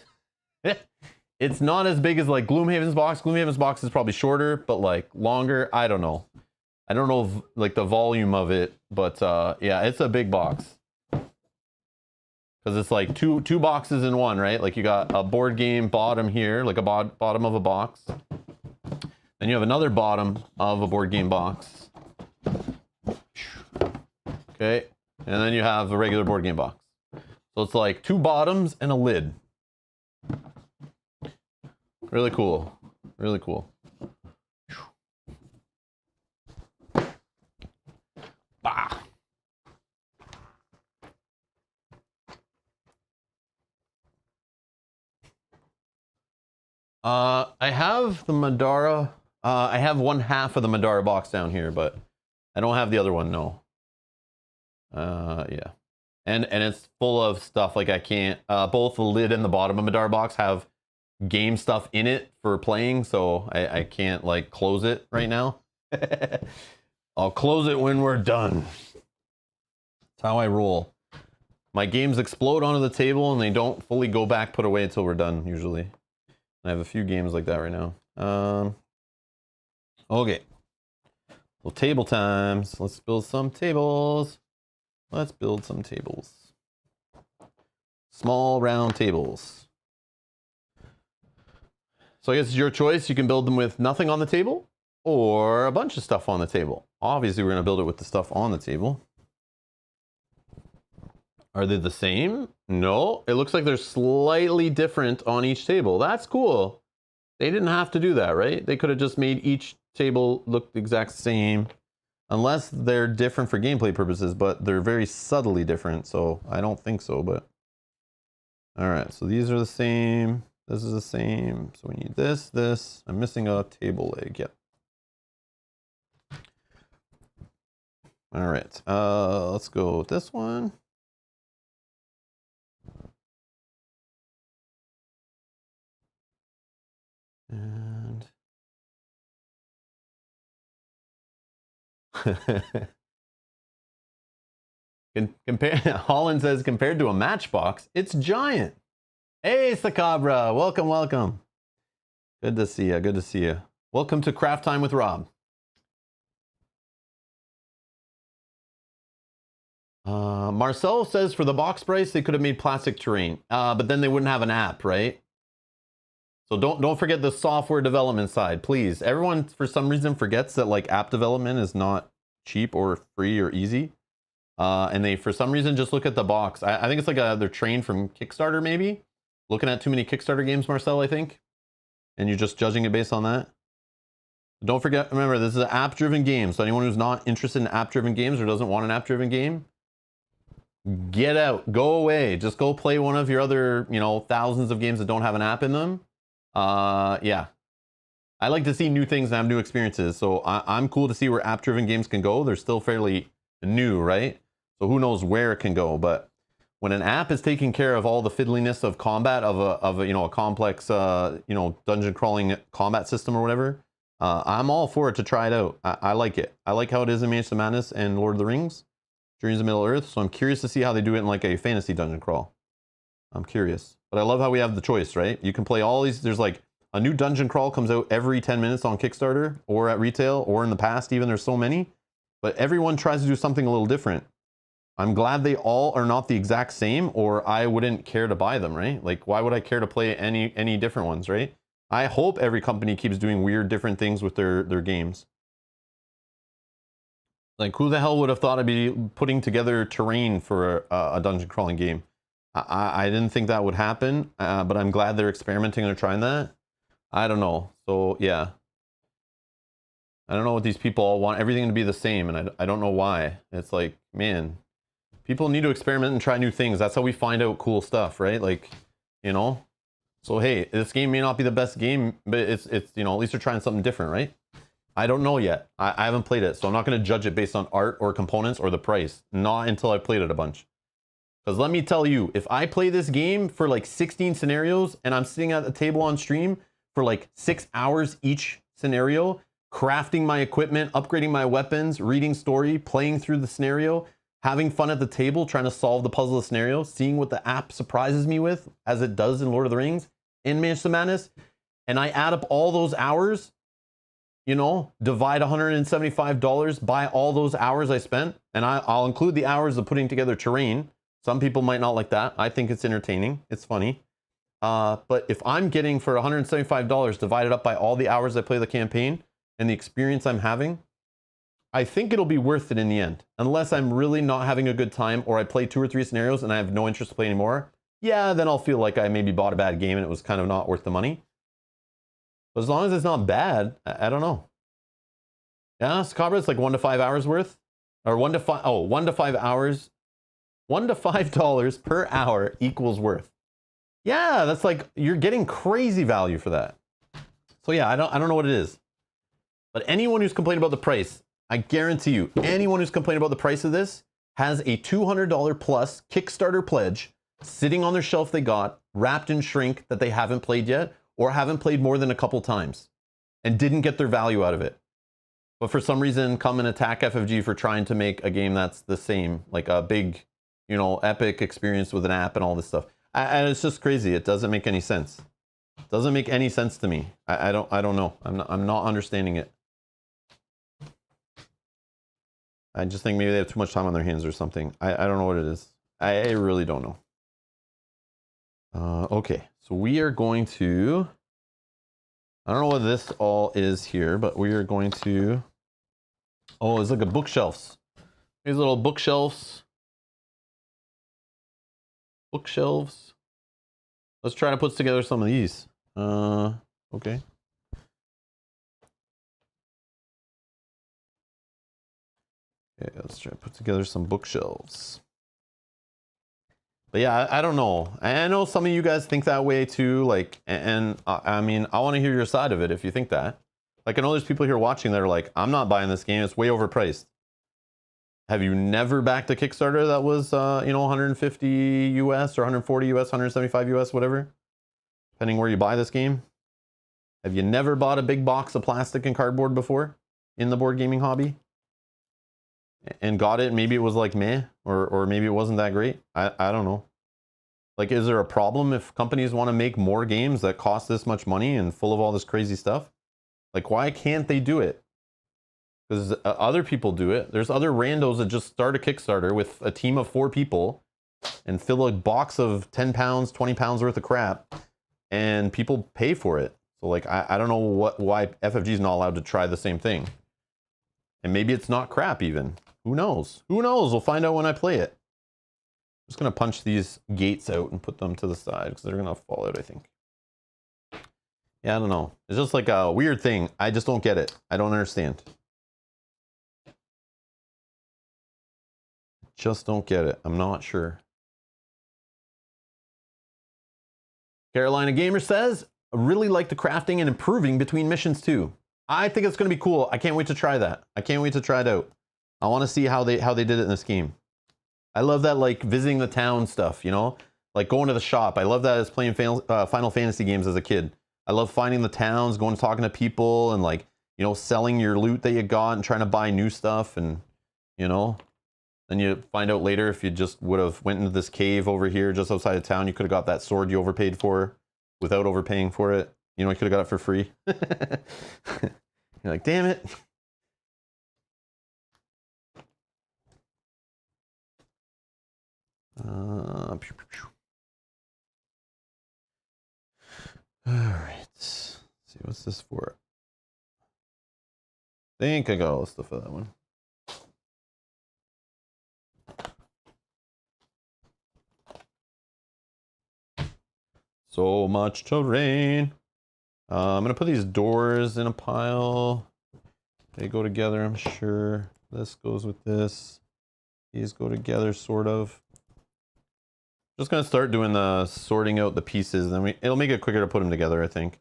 It's not as big as like Gloomhaven's box. Gloomhaven's box is probably shorter, but like longer. I don't know. I don't know like the volume of it, but yeah, it's a big box. Because it's like two boxes in one, right? Like you got a board game bottom here, like a bottom of a box. Then you have another bottom of a board game box. Okay, and then you have a regular board game box. So it's like two bottoms and a lid. Really cool. Really cool. Bah. I have the Madara. I have one half of the Madara box down here, but I don't have the other one. No. Yeah, and it's full of stuff. Like I can't. Both the lid and the bottom of Madara box have game stuff in it for playing, so I can't like close it right now. I'll close it when we're done. That's how I roll. My games explode onto the table and they don't fully go back put away until we're done usually. I have a few games like that right now. Okay, well, table times. Let's build some tables. Let's build some tables. Small round tables. So I guess it's your choice. You can build them with nothing on the table or a bunch of stuff on the table. Obviously, we're going to build it with the stuff on the table. Are they the same? No, it looks like they're slightly different on each table. That's cool. They didn't have to do that, right? They could have just made each table look the exact same. Unless they're different for gameplay purposes, but they're very subtly different, so I don't think so, but... Alright, so these are the same. This is the same. So we need this, this. I'm missing a table leg, yep. Alright, let's go with this one. And... Holland says, compared to a matchbox, it's giant. Hey, Sakabra, welcome, welcome. Good to see you, good to see you. Welcome to Craft Time with Rob. Marcel says for the box price, they could have made plastic terrain, but then they wouldn't have an app, right? So don't forget the software development side, please. Everyone, for some reason, forgets that like app development is not cheap or free or easy. And they, for some reason, just look at the box. I think it's like they're trained from Kickstarter, maybe? Looking at too many Kickstarter games, Marcel, I think. And you're just judging it based on that. Don't forget, remember, this is an app-driven game. So anyone who's not interested in app-driven games or doesn't want an app-driven game, get out, go away. Just go play one of your other, you know, thousands of games that don't have an app in them. Yeah. I like to see new things and have new experiences. So I'm cool to see where app-driven games can go. They're still fairly new, right? So who knows where it can go, but when an app is taking care of all the fiddliness of combat of a you know, a complex you know, dungeon crawling combat system or whatever, I'm all for it to try it out. I like it. I like how it is in Mansions of Madness and Lord of the Rings, Journeys of Middle Earth. So I'm curious to see how they do it in like a fantasy dungeon crawl. I'm curious, but I love how we have the choice, right? You can play all these. There's like a new dungeon crawl comes out every 10 minutes on Kickstarter or at retail or in the past even. There's so many, but everyone tries to do something a little different. I'm glad they all are not the exact same, or I wouldn't care to buy them, right? Like, why would I care to play any different ones, right? I hope every company keeps doing weird different things with their games. Like, who the hell would have thought I'd be putting together terrain for a dungeon crawling game? I didn't think that would happen, but I'm glad they're experimenting and they're trying that. I don't know. So, yeah. I don't know what these people all want everything to be the same, and I don't know why. It's like, man, people need to experiment and try new things. That's how we find out cool stuff, right? Like, you know? So, hey, this game may not be the best game, but it's you know, at least they're trying something different, right? I don't know yet. I haven't played it, so I'm not going to judge it based on art or components or the price. Not until I've played it a bunch. Because let me tell you, if I play this game for like 16 scenarios and I'm sitting at the table on stream for like 6 hours each scenario, crafting my equipment, upgrading my weapons, reading story, playing through the scenario, having fun at the table, trying to solve the puzzle of the scenario, seeing what the app surprises me with, as it does in Lord of the Rings, in Mansions of Madness, and I add up all those hours, you know, divide $175 by all those hours I spent, and I'll include the hours of putting together terrain. Some people might not like that. I think it's entertaining. It's funny. But if I'm getting for $175 divided up by all the hours I play the campaign and the experience I'm having, I think it'll be worth it in the end. Unless I'm really not having a good time, or I play 2 or 3 scenarios and I have no interest to play anymore. Yeah, then I'll feel like I maybe bought a bad game and it was kind of not worth the money. But as long as it's not bad, I don't know. Yeah, Scabra, it's like 1 to 5 hours worth, or 1 to 5. Oh, 1 to 5 hours. $1 to $5 per hour equals worth. Yeah, that's like, you're getting crazy value for that. So yeah, I don't know what it is. But anyone who's complaining about the price, I guarantee you, anyone who's complaining about the price of this has a $200 plus Kickstarter pledge sitting on their shelf they got, wrapped in shrink, that they haven't played yet, or haven't played more than a couple times, and didn't get their value out of it. But for some reason, come and attack FFG for trying to make a game that's the same, like a big, you know, epic experience with an app and all this stuff. And it's just crazy. It doesn't make any sense. It doesn't make any sense to me. I don't know. I'm not understanding it. I just think maybe they have too much time on their hands or something. I don't know what it is. I really don't know. Okay, so we are going to, I don't know what this all is here, but we are going to, oh, it's like a bookshelves. These little bookshelves. Bookshelves. Let's try to put together some of these. Okay. Okay, let's try to put together some bookshelves. But yeah, I don't know. I know some of you guys think that way too. Like, and I mean, I want to hear your side of it if you think that. Like, I know there's people here watching that are like, I'm not buying this game. It's way overpriced. Have you never backed a Kickstarter that was, you know, 150 US or 140 US, 175 US, whatever, depending where you buy this game? Have you never bought a big box of plastic and cardboard before in the board gaming hobby? And got it, maybe it was like meh, or maybe it wasn't that great. I don't know. Like, is there a problem if companies want to make more games that cost this much money and full of all this crazy stuff? Like, why can't they do it? Because other people do it. There's other randos that just start a Kickstarter with a team of 4 people and fill a box of 10 pounds, 20 pounds worth of crap, and people pay for it. So like, I don't know why FFG is not allowed to try the same thing. And maybe it's not crap even. Who knows? Who knows? We'll find out when I play it. I'm just going to punch these gates out and put them to the side because they're going to fall out, I think. Yeah, I don't know. It's just like a weird thing. I just don't get it. I don't understand. Just don't get it. I'm not sure. Carolina Gamer says, I really like the crafting and improving between missions too. I think it's going to be cool. I can't wait to try that. I can't wait to try it out. I want to see how they did it in this game. I love that, like, visiting the town stuff, you know? Like, going to the shop. I love that as playing Final Fantasy games as a kid. I love finding the towns, going and talking to people, and, like, you know, selling your loot that you got and trying to buy new stuff, and, you know? Then you find out later if you just would have went into this cave over here just outside of town, you could have got that sword you overpaid for without overpaying for it. You know, you could have got it for free. You're like, damn it. All right. Let's see, what's this for? I think I got all the stuff for that one. So much terrain. I'm gonna put these doors in a pile. They go together, I'm sure. This goes with this. These go together, sort of. Just gonna start doing the sorting out the pieces, and then it'll make it quicker to put them together, I think.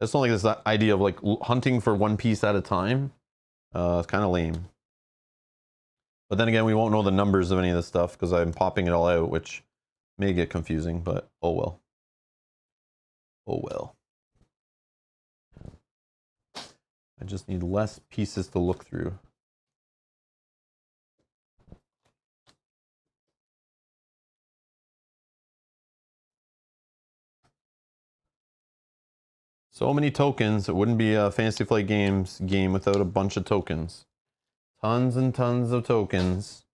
It's not like this idea of like hunting for one piece at a time. It's kind of lame. But then again, we won't know the numbers of any of this stuff because I'm popping it all out, which may get confusing, but oh well. Oh well. I just need less pieces to look through. So many tokens. It wouldn't be a Fantasy Flight Games game without a bunch of tokens. Tons and tons of tokens.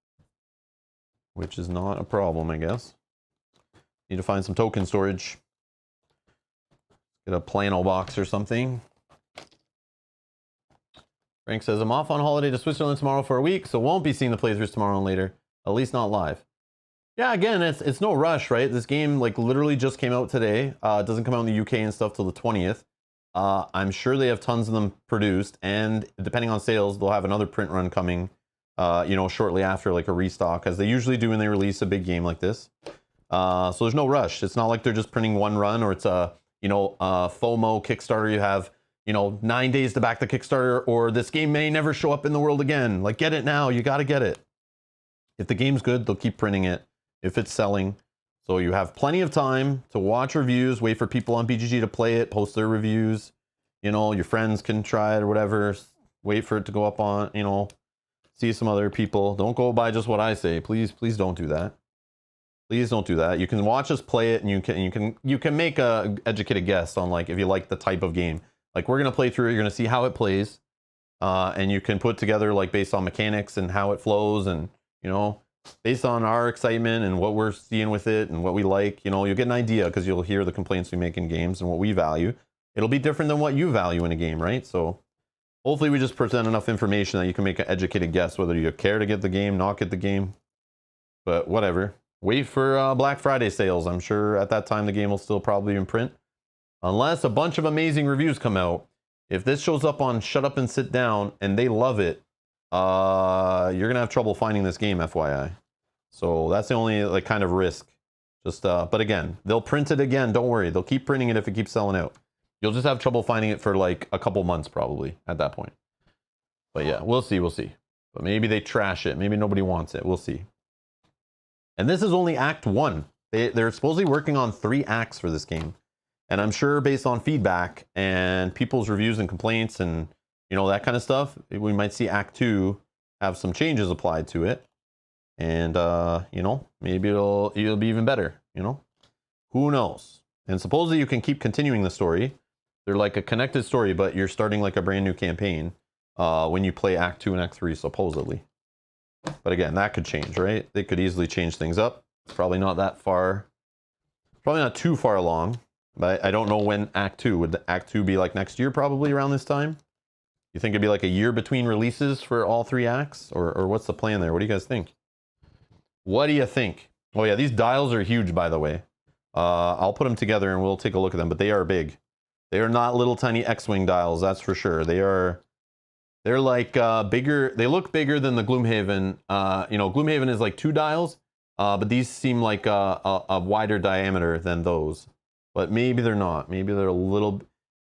Which is not a problem, I guess. Need to find some token storage. Get a plano box or something. Frank says, I'm off on holiday to Switzerland tomorrow for a week, so won't be seeing the playthroughs tomorrow and later. At least not live. Yeah, again, it's no rush, right? This game, like, literally just came out today. It doesn't come out in the UK and stuff till the 20th. I'm sure they have tons of them produced, and depending on sales, they'll have another print run coming, you know, shortly after, like a restock, as they usually do when they release a big game like this. So there's no rush. It's not like they're just printing one run, or it's a, you know, FOMO Kickstarter. You have, you know, 9 days to back the Kickstarter, or this game may never show up in the world again. Like, get it now. You got to get it. If the game's good, they'll keep printing it. If it's selling. So you have plenty of time to watch reviews, wait for people on BGG to play it, post their reviews. You know, your friends can try it or whatever. Wait for it to go up on, you know, see some other people. Don't go by just what I say. Please, please don't do that. Please don't do that. You can watch us play it, and you can make a educated guess on, like, if you like the type of game. Like, we're gonna play through it, you're gonna see how it plays, and you can put together, like, based on mechanics and how it flows, and, you know, based on our excitement and what we're seeing with it and what we like, you know, you'll get an idea because you'll hear the complaints we make in games and what we value. It'll be different than what you value in a game, right? So hopefully we just present enough information that you can make an educated guess whether you care to get the game, not get the game. But whatever. Wait for Black Friday sales. I'm sure at that time the game will still probably be in print. Unless a bunch of amazing reviews come out. If this shows up on Shut Up and Sit Down and they love it, you're gonna have trouble finding this game, FYI. So that's the only, like, kind of risk. Just but again, they'll print it again, don't worry. They'll keep printing it if it keeps selling out. You'll just have trouble finding it for like a couple months probably at that point. But yeah, we'll see. But maybe they trash it, maybe nobody wants it, we'll see. And this is only Act 1. They're supposedly working on 3 acts for this game, and I'm sure based on feedback and people's reviews and complaints and, you know, that kind of stuff, we might see Act 2 have some changes applied to it. And, you know, maybe it'll be even better, you know? Who knows? And supposedly you can keep continuing the story. They're like a connected story, but you're starting like a brand new campaign when you play Act 2 and Act 3, supposedly. But again, that could change, right? They could easily change things up. It's probably not that far. Probably not too far along. But I don't know when Act 2. Would Act 2 be like next year, probably around this time? You think it'd be like a year between releases for all 3 acts? Or what's the plan there? What do you guys think? What do you think? Oh yeah, these dials are huge, by the way. I'll put them together and we'll take a look at them, but they are big. They are not little tiny X-Wing dials, that's for sure. They're like bigger. They look bigger than the Gloomhaven. You know, Gloomhaven is like 2 dials, but these seem like a wider diameter than those. But maybe they're not. Maybe they're a little...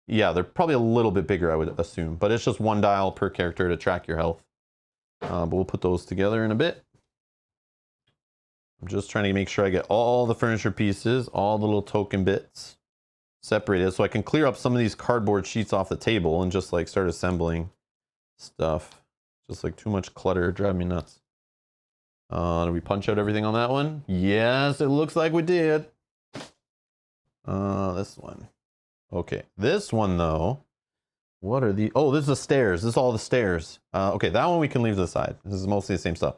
Yeah, they're probably a little bit bigger, I would assume. But it's just 1 dial per character to track your health. But we'll put those together in a bit. I'm just trying to make sure I get all the furniture pieces, all the little token bits separated so I can clear up some of these cardboard sheets off the table and just like start assembling stuff. Just like too much clutter, drive me nuts. Did we punch out everything on that one? Yes, it looks like we did. This one. Okay, this one though. What are the, oh, this is the stairs. This is all the stairs. Okay, that one we can leave to the side. This is mostly the same stuff.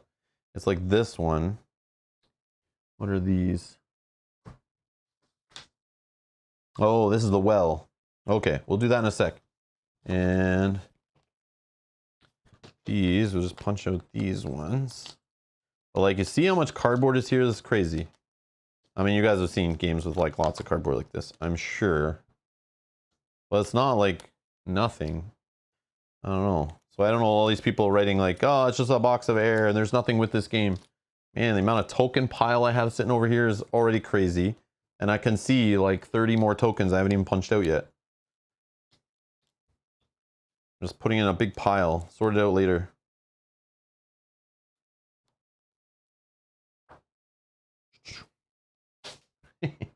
It's like this one. What are these? Oh, this is the well. Okay, we'll do that in a sec. And these, we'll just punch out these ones. But like, you see how much cardboard is here? This is crazy. I mean, you guys have seen games with like lots of cardboard like this, I'm sure. But it's not like nothing. I don't know. So I don't know, all these people writing like, oh, it's just a box of air and there's nothing with this game. Man, the amount of token pile I have sitting over here is already crazy. And I can see like 30 more tokens I haven't even punched out yet. I'm just putting in a big pile, sort it out later. It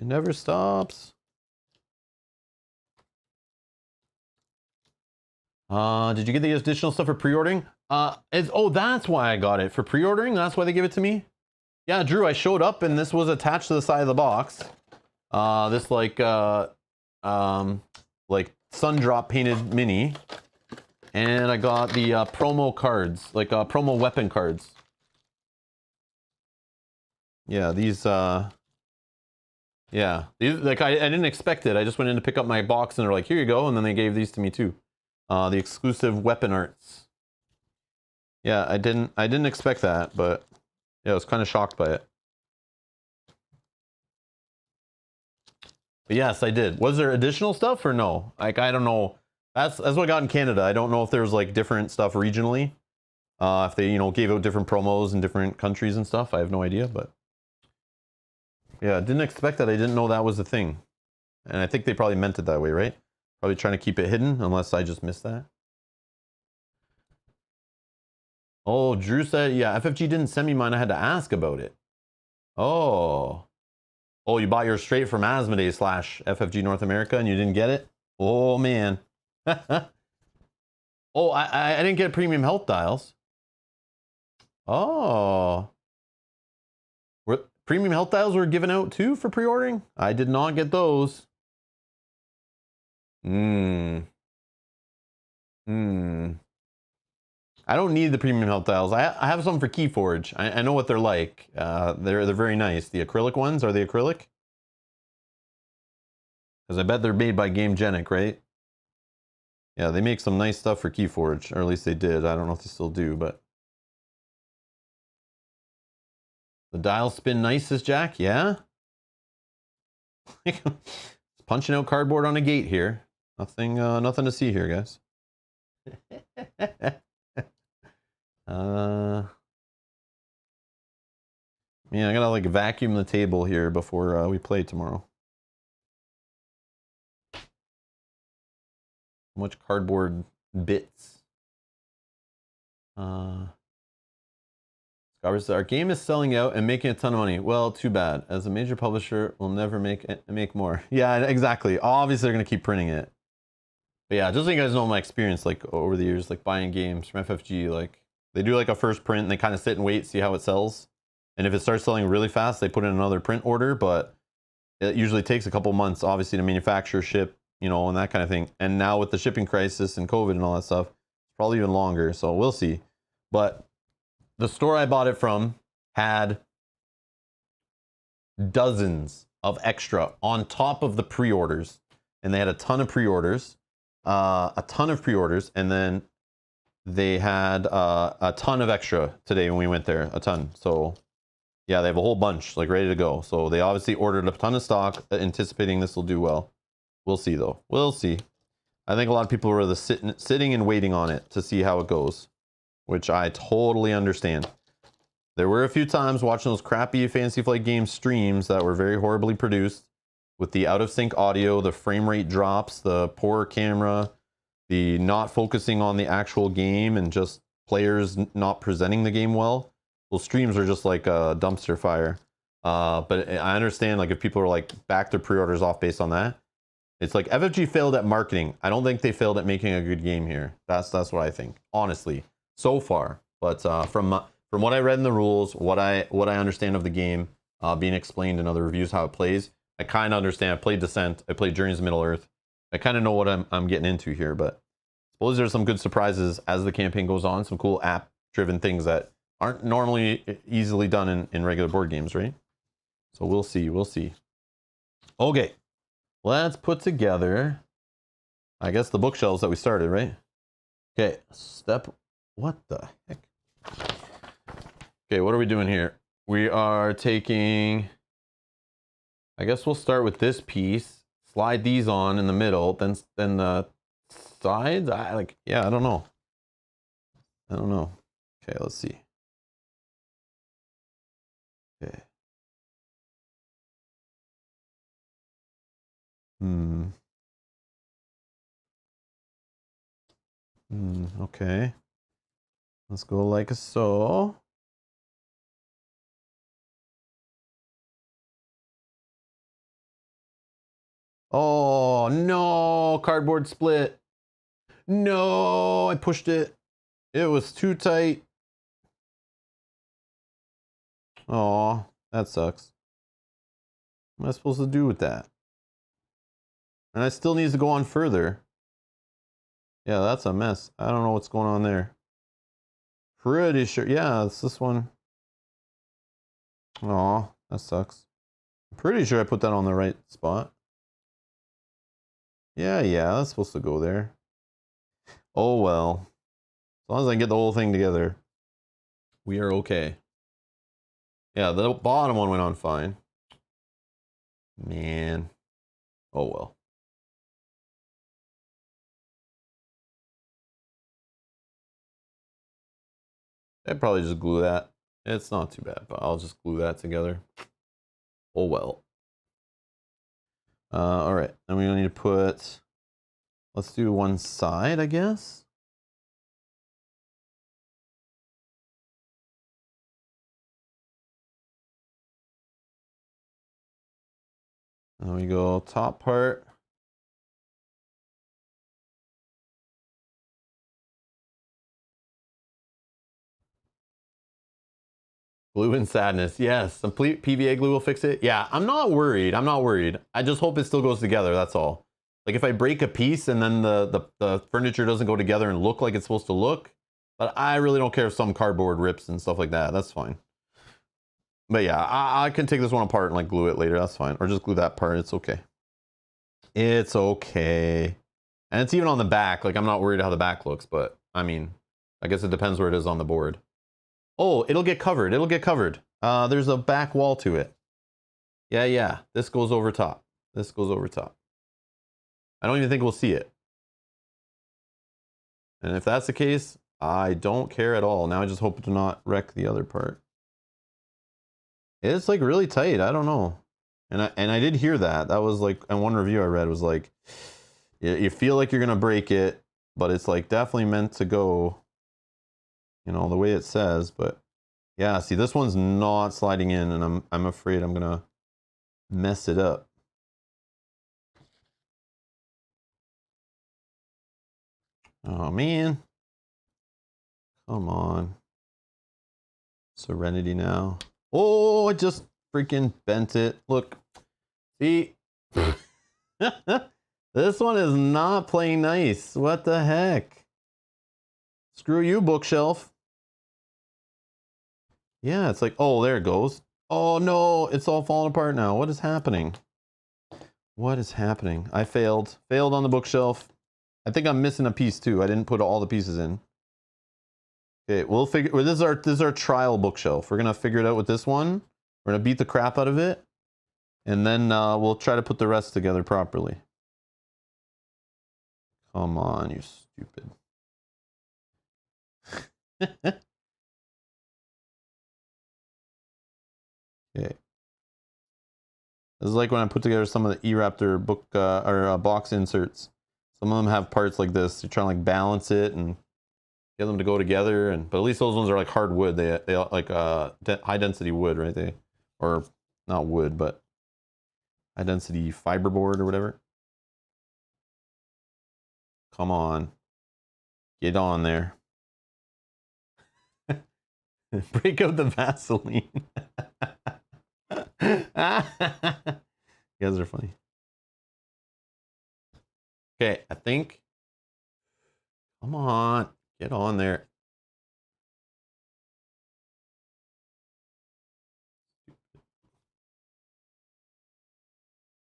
never stops. Did you get the additional stuff for pre-ordering? Oh, that's why I got it. For pre-ordering? That's why they gave it to me? Yeah, Drew, I showed up and this was attached to the side of the box. This like sun drop painted mini. And I got the promo cards, like promo weapon cards. Yeah, these yeah, these, like I didn't expect it. I just went in to pick up my box and they're like, here you go, and then they gave these to me too. The exclusive weapon arts. Yeah, I didn't expect that, but yeah, I was kind of shocked by it. But yes, I did. Was there additional stuff or no? Like, I don't know. That's what I got in Canada. I don't know if there's like different stuff regionally. If they, you know, gave out different promos in different countries and stuff. I have no idea, but yeah, I didn't expect that. I didn't know that was the thing. And I think they probably meant it that way, right? Probably trying to keep it hidden, unless I just missed that. Oh, Drew said, yeah, FFG didn't send me mine. I had to ask about it. Oh. Oh, you bought yours straight from Asmodee / FFG North America and you didn't get it? Oh, man. Oh, I didn't get premium health dials. Oh. Premium health dials were given out too for pre-ordering? I did not get those. I don't need the premium health dials. I have some for Keyforge. I know what they're like. They're very nice. The acrylic ones, are they acrylic? Because I bet they're made by GameGenic, right? Yeah, they make some nice stuff for Keyforge, or at least they did. I don't know if they still do, but the dials spin nice, says Jack. Yeah. Punching out cardboard on a gate here. Nothing to see here, guys. Man, I gotta like vacuum the table here before we play tomorrow. Much cardboard bits. Scarborough said, our game is selling out and making a ton of money. Well, too bad. As a major publisher, we'll never make more. Yeah, exactly. Obviously, they're gonna keep printing it. But yeah, just so you guys know my experience, like over the years, like buying games from FFG, like they do like a first print and they kind of sit and wait, see how it sells. And if it starts selling really fast, they put in another print order, but it usually takes a couple months, obviously, to manufacture, ship, you know, and that kind of thing. And now with the shipping crisis and COVID and all that stuff, it's probably even longer. So we'll see. But the store I bought it from had dozens of extra on top of the pre-orders. And they had a ton of pre-orders, and then they had a ton of extra today when we went there, a ton. So yeah, they have a whole bunch like ready to go. So they obviously ordered a ton of stock, anticipating this will do well. We'll see though. We'll see. I think a lot of people were sitting and waiting on it to see how it goes, which I totally understand. There were a few times watching those crappy Fantasy Flight Games streams that were very horribly produced with the out of sync audio, the frame rate drops, the poor camera, the not focusing on the actual game and just players not presenting the game well. Well, streams are just like a dumpster fire. But I understand, like, if people are like back their pre-orders off based on that. It's like FFG failed at marketing. I don't think they failed at making a good game here. That's what I think, honestly, so far. But from what I read in the rules, what I understand of the game, being explained in other reviews how it plays, I kind of understand. I played Descent. I played Journeys to Middle Earth. I kind of know what I'm getting into here. But I suppose there's some good surprises as the campaign goes on. Some cool app-driven things that aren't normally easily done in regular board games, right? So we'll see. We'll see. Okay. Let's put together, I guess, the bookshelves that we started, right? Okay, what the heck? Okay, what are we doing here? We are taking, I guess we'll start with this piece, slide these on in the middle, then the sides, I don't know. Okay, let's see. Okay. Okay. Let's go like so. Oh, no, cardboard split. No, I pushed it. It was too tight. Oh, that sucks. What am I supposed to do with that? And I still needs to go on further. Yeah, that's a mess. I don't know what's going on there. Pretty sure. Yeah, it's this one. Oh, that sucks. I'm pretty sure I put that on the right spot. Yeah, that's supposed to go there. Oh, well. As long as I can get the whole thing together, we are okay. Yeah, the bottom one went on fine. Man. Oh, well. I'd probably just glue that. It's not too bad, but I'll just glue that together. Oh, well. All right. Then we're going to need to put, let's do one side, I guess. There we go, top part. Glue and sadness. Yes, some PVA glue will fix it. Yeah, I'm not worried. I just hope it still goes together, that's all. Like if I break a piece and then the furniture doesn't go together and look like it's supposed to look, but I really don't care if some cardboard rips and stuff like that. That's fine. But yeah, I can take this one apart and like glue it later. That's fine. Or just glue that part. It's okay. It's okay. And it's even on the back. Like I'm not worried how the back looks, but I mean, I guess it depends where it is on the board. Oh, it'll get covered. It'll get covered. There's a back wall to it. Yeah. This goes over top. This goes over top. I don't even think we'll see it. And if that's the case, I don't care at all. Now I just hope to not wreck the other part. It's like really tight. I don't know. And I did hear that. That was like, and one review I read was like, you feel like you're gonna break it, but it's like definitely meant to go, you know, the way it says. But yeah, see, this one's not sliding in, and I'm afraid I'm gonna mess it up. Oh man, come on, Serenity now. Oh, I just freaking bent it. Look, see, this one is not playing nice. What the heck? Screw you, bookshelf. Yeah, it's like, oh, there it goes. Oh no, it's all falling apart now. What is happening? What is happening? I failed. Failed on the bookshelf. I think I'm missing a piece too. I didn't put all the pieces in. Okay, we'll figure. This is our trial bookshelf. We're gonna figure it out with this one. We're gonna beat the crap out of it, and then we'll try to put the rest together properly. Come on, you stupid. Okay. This is like when I put together some of the E-Raptor book or box inserts. Some of them have parts like this. You're trying to like balance it and get them to go together. But at least those ones are like hard wood. They like high density wood, right? Or not wood, but high density fiberboard or whatever. Come on, get on there. Break out the Vaseline. You guys are funny. Okay, I think. Come on, get on there.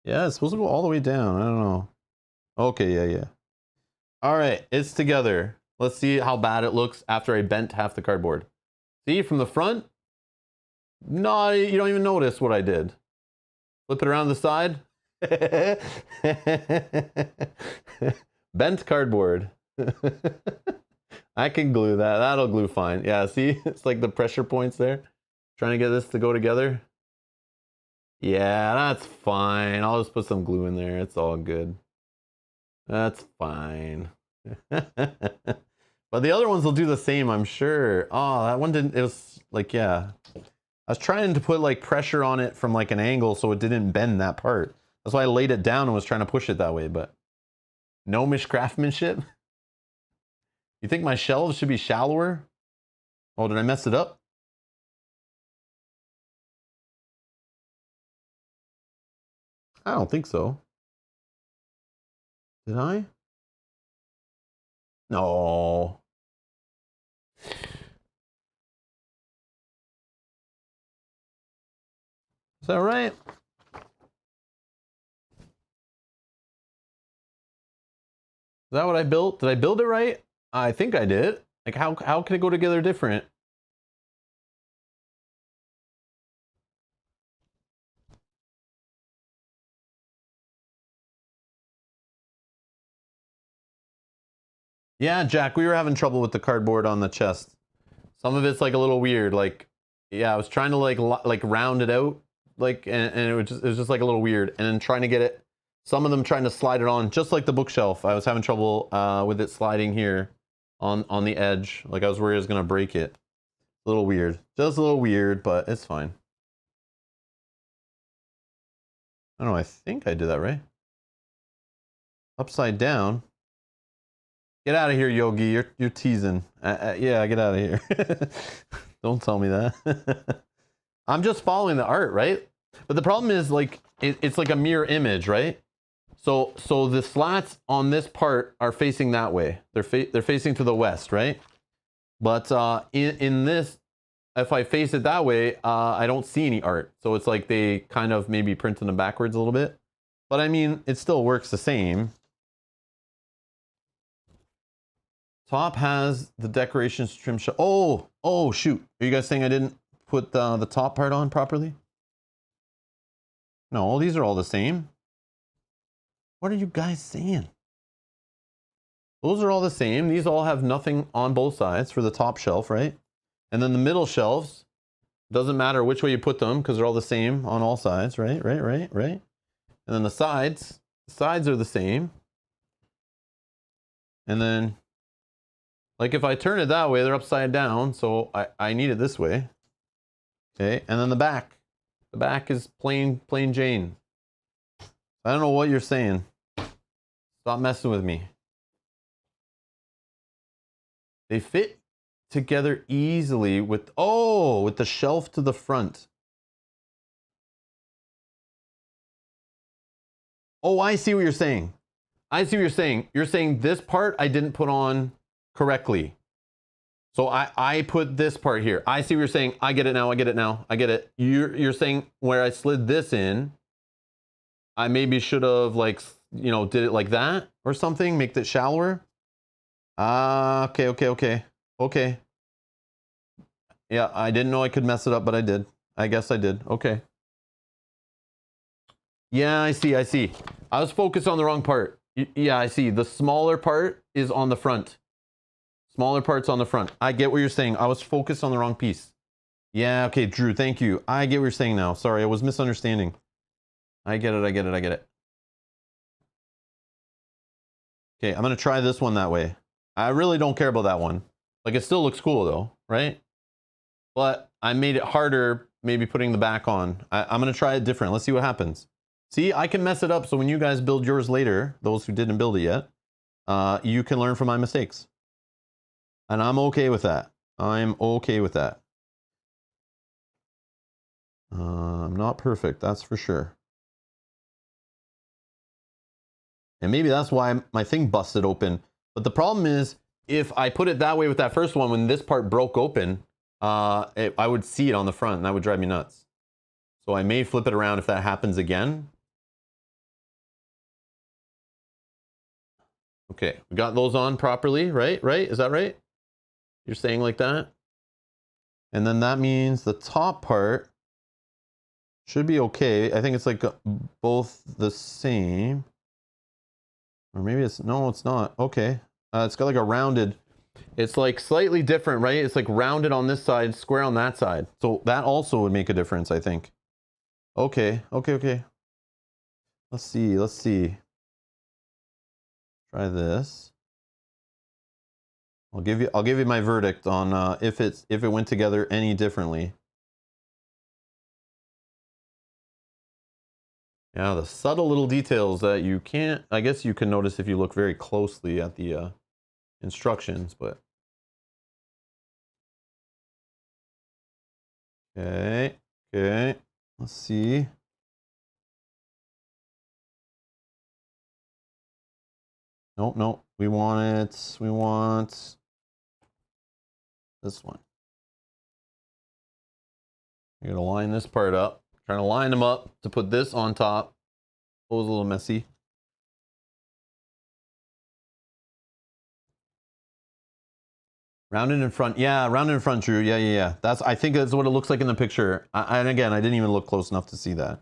Yeah, it's supposed to go all the way down. I don't know. Okay, yeah. All right, it's together. Let's see how bad it looks after I bent half the cardboard. See, from the front? No, you don't even notice what I did. Flip it around the side. Bent cardboard. I can glue that. That'll glue fine. Yeah, see? It's like the pressure points there. Trying to get this to go together. Yeah, that's fine. I'll just put some glue in there. It's all good. That's fine. But the other ones will do the same, I'm sure. Oh, that one didn't. It was like, yeah. I was trying to put like pressure on it from like an angle so it didn't bend that part. That's why I laid it down and was trying to push it that way, but gnomish craftsmanship. You think my shelves should be shallower? Oh, did I mess it up? I don't think so. Did I? No. Is that right? Is that what I built? Did I build it right? I think I did. Like how can it go together different? Yeah, Jack, we were having trouble with the cardboard on the chest. Some of it's like a little weird. Like, yeah, I was trying to like round it out, like, and it was just like a little weird. And then trying to get it, some of them trying to slide it on, just like the bookshelf. I was having trouble with it sliding here on the edge. Like I was worried I was gonna break it. A little weird, just a little weird, but it's fine. I don't know. I think I did that right. Upside down. Get out of here, Yogi. You're teasing. Yeah, get out of here. Don't tell me that. I'm just following the art, right? But the problem is like it's like a mirror image, right? So the slats on this part are facing that way. They're facing to the west, right? But in this, if I face it that way, I don't see any art. So it's like they kind of maybe printed them backwards a little bit. But I mean, it still works the same. Top has the decorations trim shot. Oh, shoot. Are you guys saying I didn't put the top part on properly? No, these are all the same. What are you guys saying? Those are all the same. These all have nothing on both sides for the top shelf, right? And then the middle shelves, doesn't matter which way you put them because they're all the same on all sides, right? And then the sides are the same. And then, like if I turn it that way, they're upside down, so I need it this way. Okay, and then the back is plain Jane. I don't know what you're saying. Stop messing with me. They fit together easily with the shelf to the front. Oh, I see what you're saying. You're saying this part I didn't put on correctly. So I put this part here. I see what you're saying. I get it now. I get it. You're saying where I slid this in, I maybe should have like, did it like that or something, make it shallower. Okay. Yeah, I didn't know I could mess it up, but I did. I guess I did. Okay. Yeah, I see. I was focused on the wrong part. Yeah, I see. The smaller part is on the front. Smaller parts on the front. I get what you're saying. I was focused on the wrong piece. Yeah, okay, Drew, thank you. I get what you're saying now. Sorry, I was misunderstanding. I get it. Okay, I'm going to try this one that way. I really don't care about that one. Like it still looks cool though, right? But I made it harder maybe putting the back on. I'm going to try it different. Let's see what happens. See, I can mess it up so when you guys build yours later, those who didn't build it yet, you can learn from my mistakes. And I'm okay with that. I'm okay with that. I'm not perfect, that's for sure. And maybe that's why my thing busted open. But the problem is, if I put it that way with that first one, when this part broke open, I would see it on the front, and that would drive me nuts. So I may flip it around if that happens again. Okay, we got those on properly, right? Right? Is that right? You're saying like that? And then that means the top part should be okay. I think it's like both the same. Or maybe it's, no, it's not. Okay. It's got like a rounded, it's like slightly different, right? It's like rounded on this side, square on that side. So that also would make a difference, I think. Okay, okay, okay. Let's see, let's see. Try this. I'll give you my verdict on if it went together any differently. Yeah, the subtle little details that you can't, I guess you can notice if you look very closely at the instructions, but. Okay, okay, let's see. Nope, nope, we want this one. You're gonna line this part up. Trying to line them up to put this on top. It was a little messy. Rounded in front. Yeah, rounded in front, Drew. Yeah. I think that's what it looks like in the picture. And again, I didn't even look close enough to see that.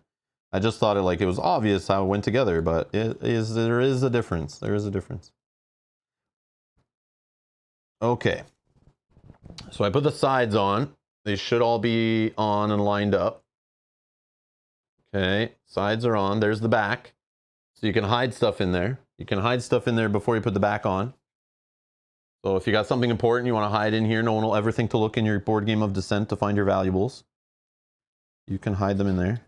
I just thought it was obvious how it went together, but there is a difference. There is a difference. Okay. So I put the sides on. They should all be on and lined up. Okay, sides are on. There's the back. So you can hide stuff in there. You can hide stuff in there before you put the back on. So if you got something important you want to hide in here, no one will ever think to look in your board game of Descent to find your valuables. You can hide them in there.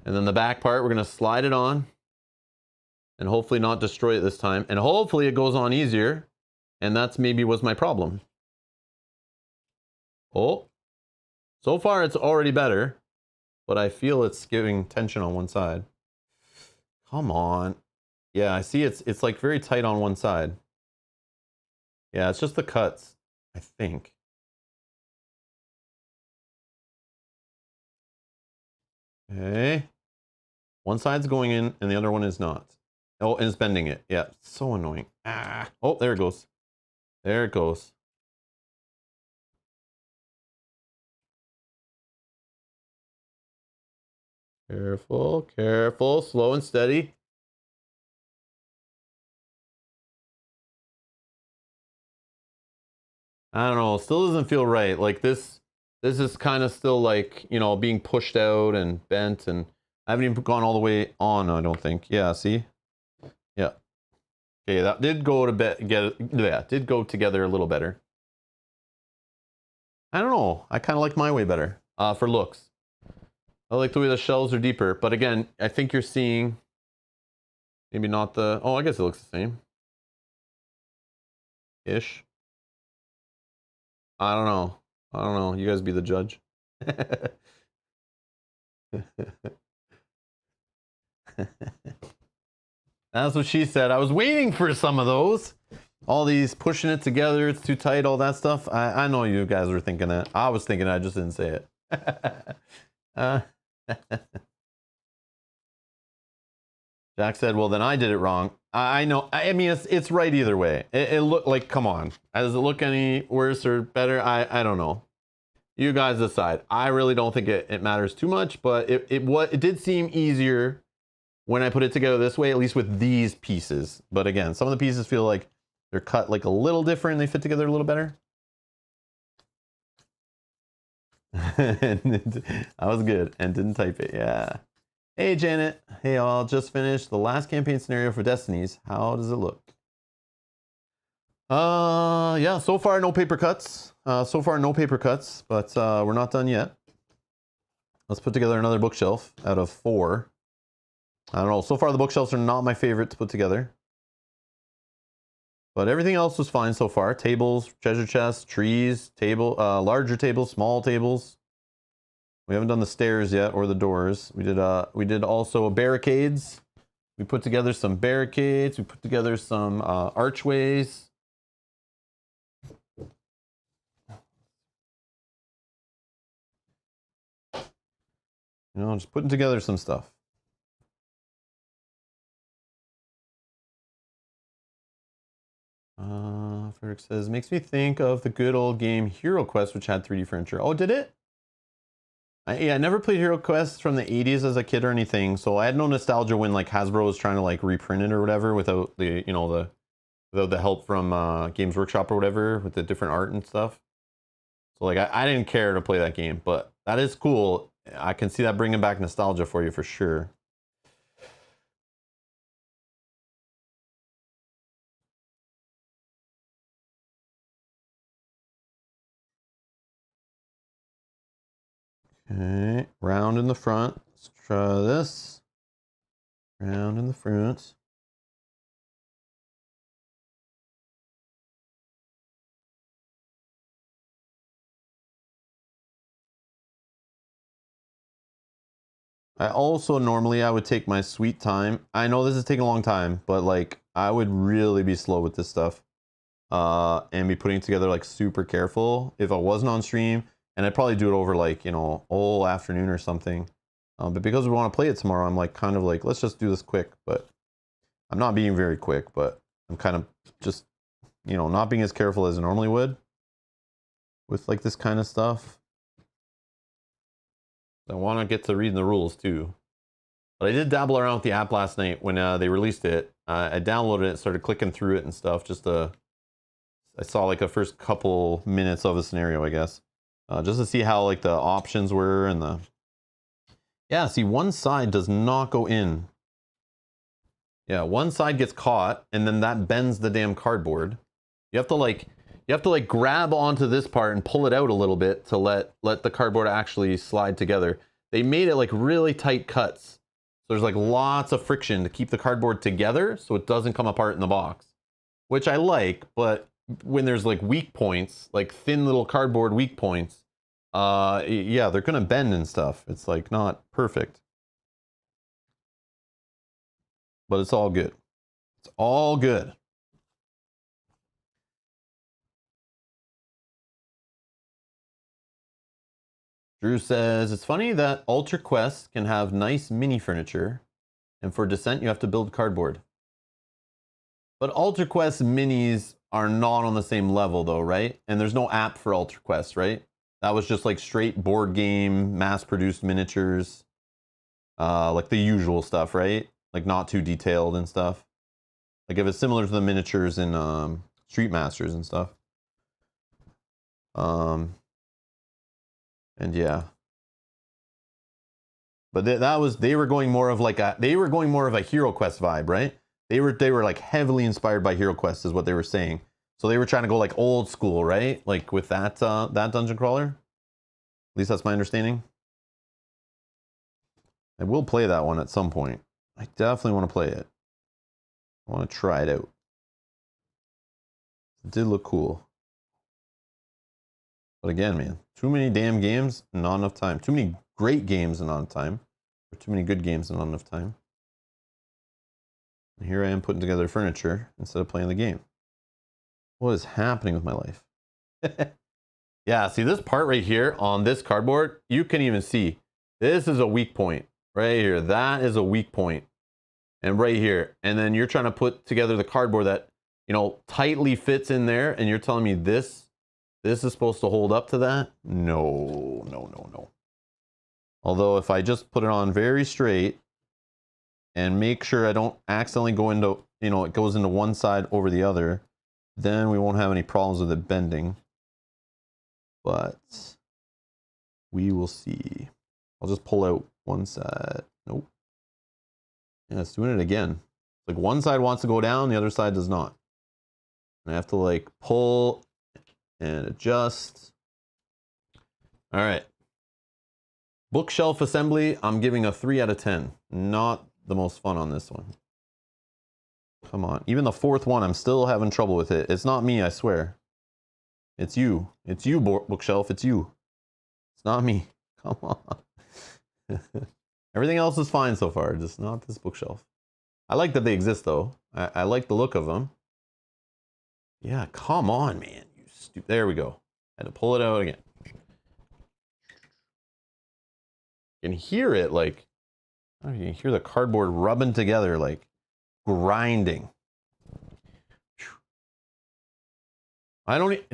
And then the back part, we're going to slide it on. And hopefully not destroy it this time. And hopefully it goes on easier. And that's maybe was my problem. Oh. So far it's already better. But I feel it's giving tension on one side. Come on. Yeah, I see it's like very tight on one side. Yeah, it's just the cuts, I think. Okay. One side's going in and the other one is not. Oh, and it's bending it. Yeah, so annoying. Ah. Oh, there it goes. There it goes. Careful, careful, slow and steady. I don't know, still doesn't feel right. Like this is kind of still like, you know, being pushed out and bent, and I haven't even gone all the way on, I don't think. Yeah, see? Yeah. Okay, that did go did go together a little better. I don't know. I kind of like my way better for looks. I like the way the shelves are deeper, but again, I think you're seeing maybe not the, oh, I guess it looks the same. Ish. I don't know. I don't know. You guys be the judge. That's what she said. I was waiting for some of those. All these pushing it together, it's too tight, all that stuff. I know you guys were thinking that. I was thinking I just didn't say it. Jack said, well, then I did it wrong. I know. I mean, it's right either way. It looked like, come on. Does it look any worse or better? I don't know. You guys decide. I really don't think it matters too much, but it did seem easier when I put it together this way, at least with these pieces. But again, some of the pieces feel like they're cut like a little different. They fit together a little better. I was good and didn't type it. Yeah. Hey, Janet. Hey, all. Just finished the last campaign scenario for Destinies. How does it look? Yeah, so far no paper cuts. But we're not done yet. Let's put together another bookshelf out of 4. I don't know. So far the bookshelves are not my favorite to put together. But everything else was fine so far. Tables, treasure chests, trees, larger tables, small tables. We haven't done the stairs yet or the doors. We did also barricades. We put together some barricades. We put together some archways. You know, just putting together some stuff. Ferric says, makes me think of the good old game Hero Quest, which had 3D furniture. Oh, did it? Yeah, I never played Hero Quest from the 80s as a kid or anything, so I had no nostalgia when like Hasbro was trying to like reprint it or whatever without the, you know, without the help from Games Workshop or whatever with the different art and stuff. So like I didn't care to play that game, but that is cool. I can see that bringing back nostalgia for you for sure. Okay, round in the front. Let's try this. Round in the front. I would take my sweet time. I know this is taking a long time, but like I would really be slow with this stuff. And be putting together like super careful if I wasn't on stream, and I'd probably do it over like, you know, whole afternoon or something. But because we want to play it tomorrow, I'm like kind of like, let's just do this quick. But I'm not being very quick, but I'm kind of just, you know, not being as careful as I normally would with like this kind of stuff. I want to get to reading the rules too. But I did dabble around with the app last night when they released it. I downloaded it, started clicking through it and stuff. I saw like the first couple minutes of a scenario, I guess, just to see how like the options were and yeah. See, one side does not go in. Yeah, one side gets caught, and then that bends the damn cardboard. You have to like grab onto this part and pull it out a little bit to let the cardboard actually slide together. They made it like really tight cuts. So there's like lots of friction to keep the cardboard together so it doesn't come apart in the box, which I like, but when there's like weak points, like thin little cardboard weak points, yeah, they're gonna bend and stuff. It's like not perfect, but it's all good. It's all good. Drew says, it's funny that Altar Quest can have nice mini furniture, and for Descent you have to build cardboard. But Altar Quest minis are not on the same level though, right? And there's no app for Altar Quest, right? That was just like straight board game, mass-produced miniatures, like the usual stuff, right? Like not too detailed and stuff. Like if it's similar to the miniatures in Street Masters and stuff. And yeah, but they were going more of like a Hero Quest vibe, right? They were like heavily inspired by Hero Quest is what they were saying. So they were trying to go like old school, right? Like with that dungeon crawler. At least that's my understanding. I will play that one at some point. I definitely want to play it. I want to try it out. It did look cool. But again, man, too many damn games, not enough time. Too many great games and not enough time. Or too many good games and not enough time. And here I am putting together furniture instead of playing the game. What is happening with my life? Yeah, see this part right here on this cardboard, you can even see. This is a weak point right here. That is a weak point. And right here. And then you're trying to put together the cardboard that, you know, tightly fits in there. And you're telling me this is supposed to hold up to that? No, no, no, no. Although if I just put it on very straight and make sure I don't accidentally go into, you know, it goes into one side over the other, then we won't have any problems with it bending. But we will see. I'll just pull out one side. Nope. Yeah, it's doing it again. Like one side wants to go down, the other side does not. I have to like pull and adjust. All right. Bookshelf assembly, I'm giving a 3 out of 10. Not the most fun on this one. Come on. Even the fourth one, I'm still having trouble with it. It's not me, I swear. It's you. It's you, bookshelf. It's you. It's not me. Come on. Everything else is fine so far, just not this bookshelf. I like that they exist, though. I like the look of them. Yeah, come on, man. You stupid. There we go. I had to pull it out again. You can hear it, like, I don't know, you can hear the cardboard rubbing together, like, grinding.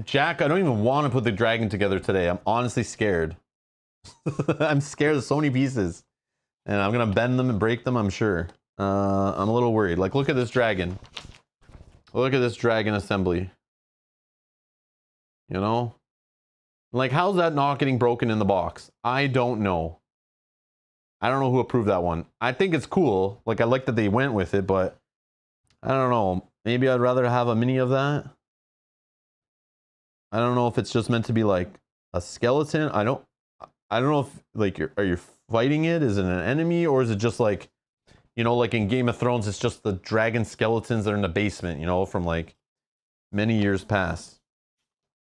Jack, I don't even want to put the dragon together today. I'm honestly scared. I'm scared of so many pieces. And I'm going to bend them and break them, I'm sure. I'm a little worried. Like, look at this dragon. Look at this dragon assembly. You know? Like, how's that not getting broken in the box? I don't know. I don't know who approved that one. I think it's cool. Like, I like that they went with it, but I don't know. Maybe I'd rather have a mini of that. I don't know if it's just meant to be like a skeleton. I don't know if like are you fighting it? Is it an enemy, or is it just like, you know, like in Game of Thrones, it's just the dragon skeletons that are in the basement, you know, from like many years past.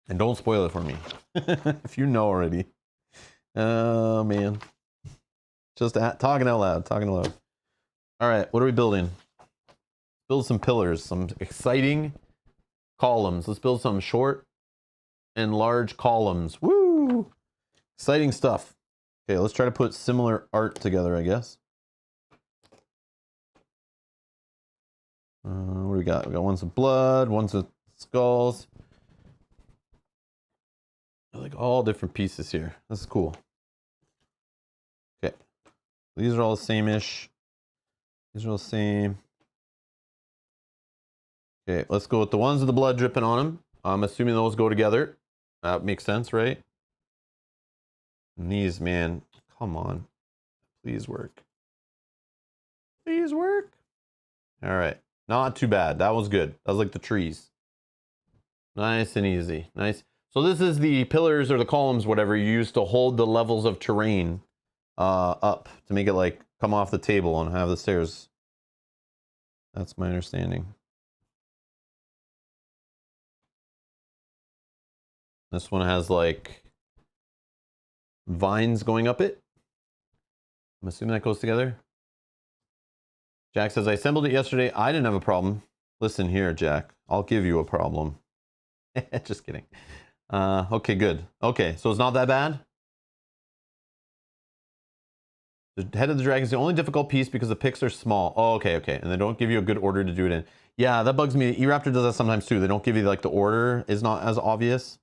And don't spoil it for me if you know already. Oh man. Just talking out loud, talking aloud. All right, what are we building? Build some pillars, some exciting columns. Let's build some short and large columns. Woo! Exciting stuff. Okay, let's try to put similar art together, I guess. What do we got? We got ones with blood, ones with skulls. Like all different pieces here. This is cool. Okay. These are all the same-ish. These are all the same. Okay, let's go with the ones with the blood dripping on them. I'm assuming those go together. That makes sense, right? And these, man, come on. Please work. Please work. All right. Not too bad. That was good. That was like the trees. Nice and easy. Nice. So this is the pillars or the columns, whatever you use to hold the levels of terrain up to make it like come off the table and have the stairs. That's my understanding. This one has like vines going up it. I'm assuming that goes together. Jack says, I assembled it yesterday. I didn't have a problem. Listen here, Jack. I'll give you a problem. Just kidding. Okay, good. Okay, so it's not that bad? The head of the dragon is the only difficult piece because the picks are small. Oh, okay, okay. And they don't give you a good order to do it in. Yeah, that bugs me. E-Raptor does that sometimes too. They don't give you like the order is not as obvious.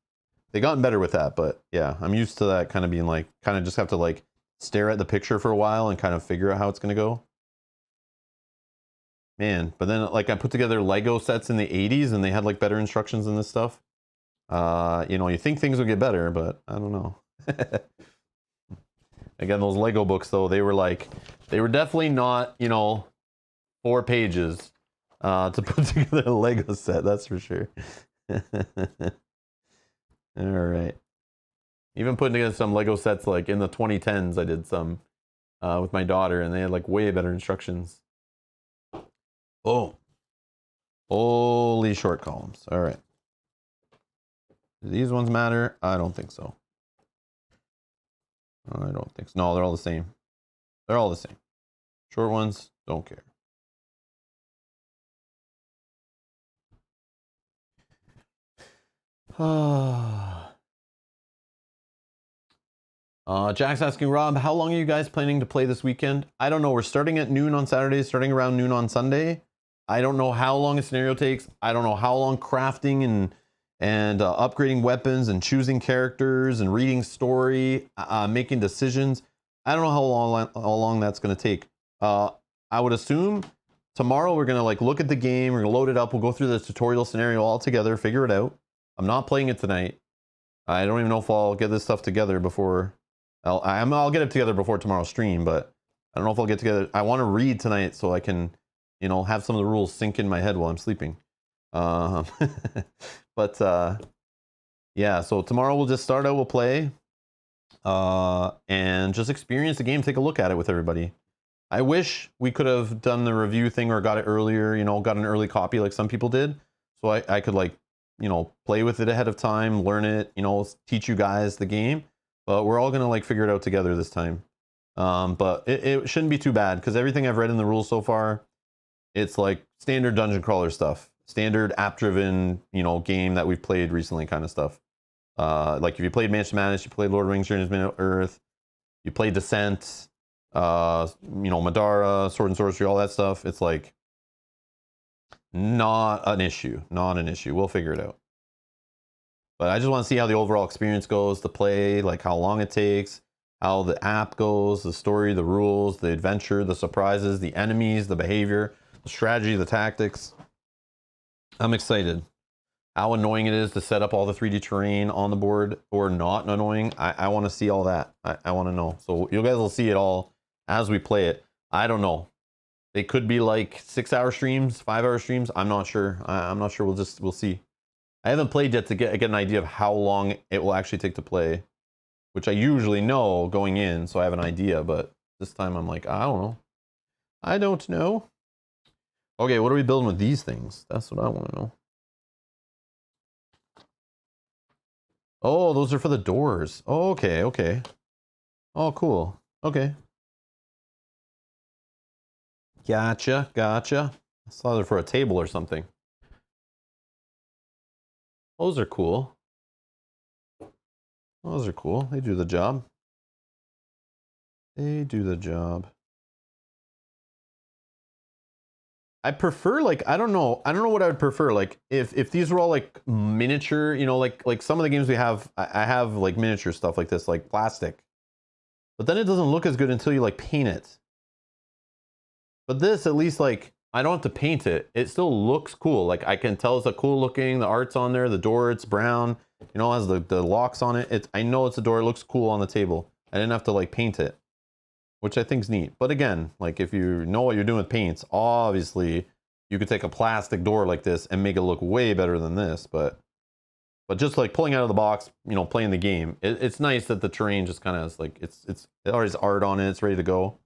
They've gotten better with that, but yeah, I'm used to that kind of being like, kind of just have to like stare at the picture for a while and kind of figure out how it's going to go. Man, but then like I put together Lego sets in the 80s and they had like better instructions than this stuff. You know, you think things will get better, but I don't know. Again, those Lego books though, they were definitely not, you know, 4 pages to put together a Lego set, that's for sure. All right. Even putting together some Lego sets like in the 2010s, I did some with my daughter, and they had like way better instructions. Oh, holy short columns. All right. Do these ones matter? I don't think so. I don't think so. No, they're all the same. They're all the same. Short ones, don't care. Jack's asking, Rob, how long are you guys planning to play this weekend? I don't know. We're starting at noon on Saturday, starting around noon on Sunday. I don't know how long a scenario takes. I don't know how long crafting and upgrading weapons and choosing characters and reading story, making decisions. I don't know how long that's going to take. I would assume tomorrow we're going to like look at the game. We're going to load it up. We'll go through the tutorial scenario all together, figure it out. I'm not playing it tonight. I don't even know if I'll get this stuff together before. I'll get it together before tomorrow's stream, but I don't know if I'll get together. I want to read tonight so I can, you know, have some of the rules sink in my head while I'm sleeping. Um, but yeah, so tomorrow we'll just start out, we'll play, and just experience the game, take a look at it with everybody. I wish we could have done the review thing or got it earlier, you know, got an early copy like some people did. So I could like, you know, play with it ahead of time, learn it, you know, teach you guys the game. But we're all gonna like figure it out together this time. But it shouldn't be too bad because everything I've read in the rules so far, it's like standard dungeon crawler stuff, standard app-driven, you know, game that we've played recently kind of stuff. Like if you played Mansion Madness, you played Lord of the Rings, Journey to Middle-earth, you played Descent, you know, Madara, Sword and Sorcery, all that stuff. It's like not an issue, not an issue. We'll figure it out. But I just want to see how the overall experience goes to play, like how long it takes, how the app goes, the story, the rules, the adventure, the surprises, the enemies, the behavior, the strategy, the tactics. I'm excited. How annoying it is to set up all the 3D terrain on the board or not annoying. I want to see all that. I want to know. So you guys will see it all as we play it. I don't know. They could be like 6-hour streams, 5-hour streams. I'm not sure. I'm not sure. We'll see. I haven't played yet to get an idea of how long it will actually take to play, which I usually know going in, so I have an idea. But this time I'm like, I don't know. I don't know. Okay, what are we building with these things? That's what I want to know. Oh, those are for the doors. Oh, okay, okay. Oh, cool. Okay. Gotcha, gotcha. I saw they're for a table or something. Those are cool. Those are cool. They do the job. They do the job. I prefer like I don't know what I would prefer, like if these were all like miniature, you know, like some of the games we have, I have like miniature stuff like this, like plastic, but then it doesn't look as good until you like paint it. But this at least, like I don't have to paint it, it still looks cool. Like I can tell it's a cool looking, the art's on there, the door, it's brown, you know, has the locks on it. It's, I know it's a door, it looks cool on the table. I didn't have to like paint it, which I think is neat. But again, like if you know what you're doing with paints, obviously you could take a plastic door like this and make it look way better than this. But just like pulling out of the box, you know, playing the game, it's nice that the terrain just kind of is like it already has art on it, it's ready to go.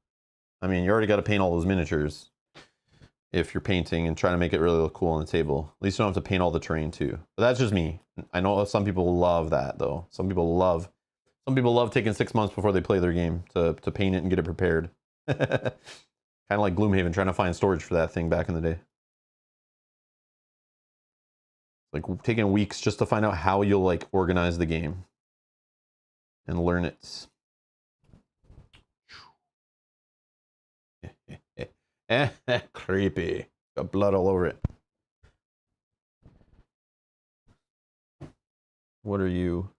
I mean, you already got to paint all those miniatures if you're painting and trying to make it really look cool on the table. At least you don't have to paint all the terrain too. But that's just me. I know some people love that though. Some people love taking 6 months before they play their game to paint it and get it prepared. Kind of like Gloomhaven trying to find storage for that thing back in the day. Like taking weeks just to find out how you'll like organize the game and learn it. Creepy. Got blood all over it. What are you?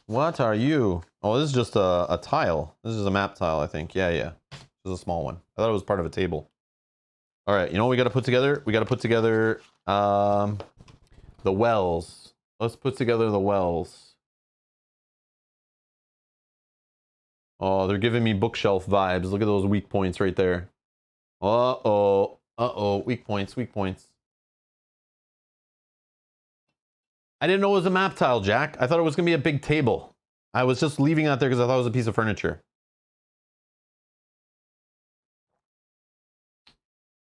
What are you? Oh, this is just a tile. This is a map tile, I think. Yeah, yeah. This is a small one. I thought it was part of a table. All right, you know what we got to put together? We got to put together the wells. Let's put together the wells. Oh, they're giving me bookshelf vibes. Look at those weak points right there. Uh-oh. Uh-oh. Weak points, weak points. I didn't know it was a map tile, Jack. I thought it was going to be a big table. I was just leaving that there because I thought it was a piece of furniture.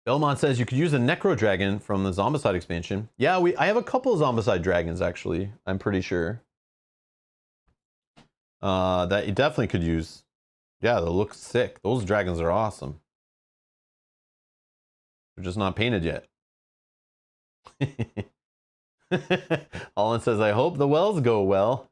Belmont says you could use a Necro Dragon from the Zombicide expansion. Yeah, I have a couple of Zombicide dragons, actually. I'm pretty sure. That you definitely could use. Yeah, they look sick. Those dragons are awesome. They're just not painted yet. Olin says, I hope the wells go well.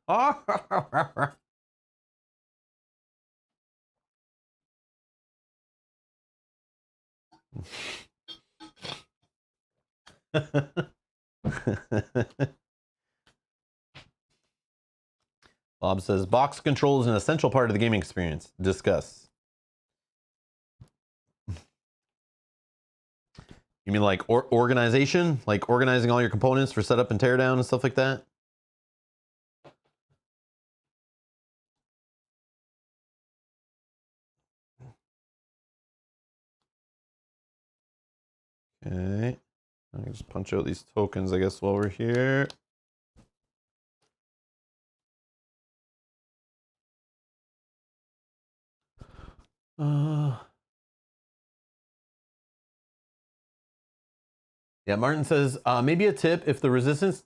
Bob says, box control is an essential part of the gaming experience. Discuss. You mean like organization? Like organizing all your components for setup and teardown and stuff like that? Okay. me just punch out these tokens, I guess, while we're here. Yeah, Martin says, maybe a tip if resistance,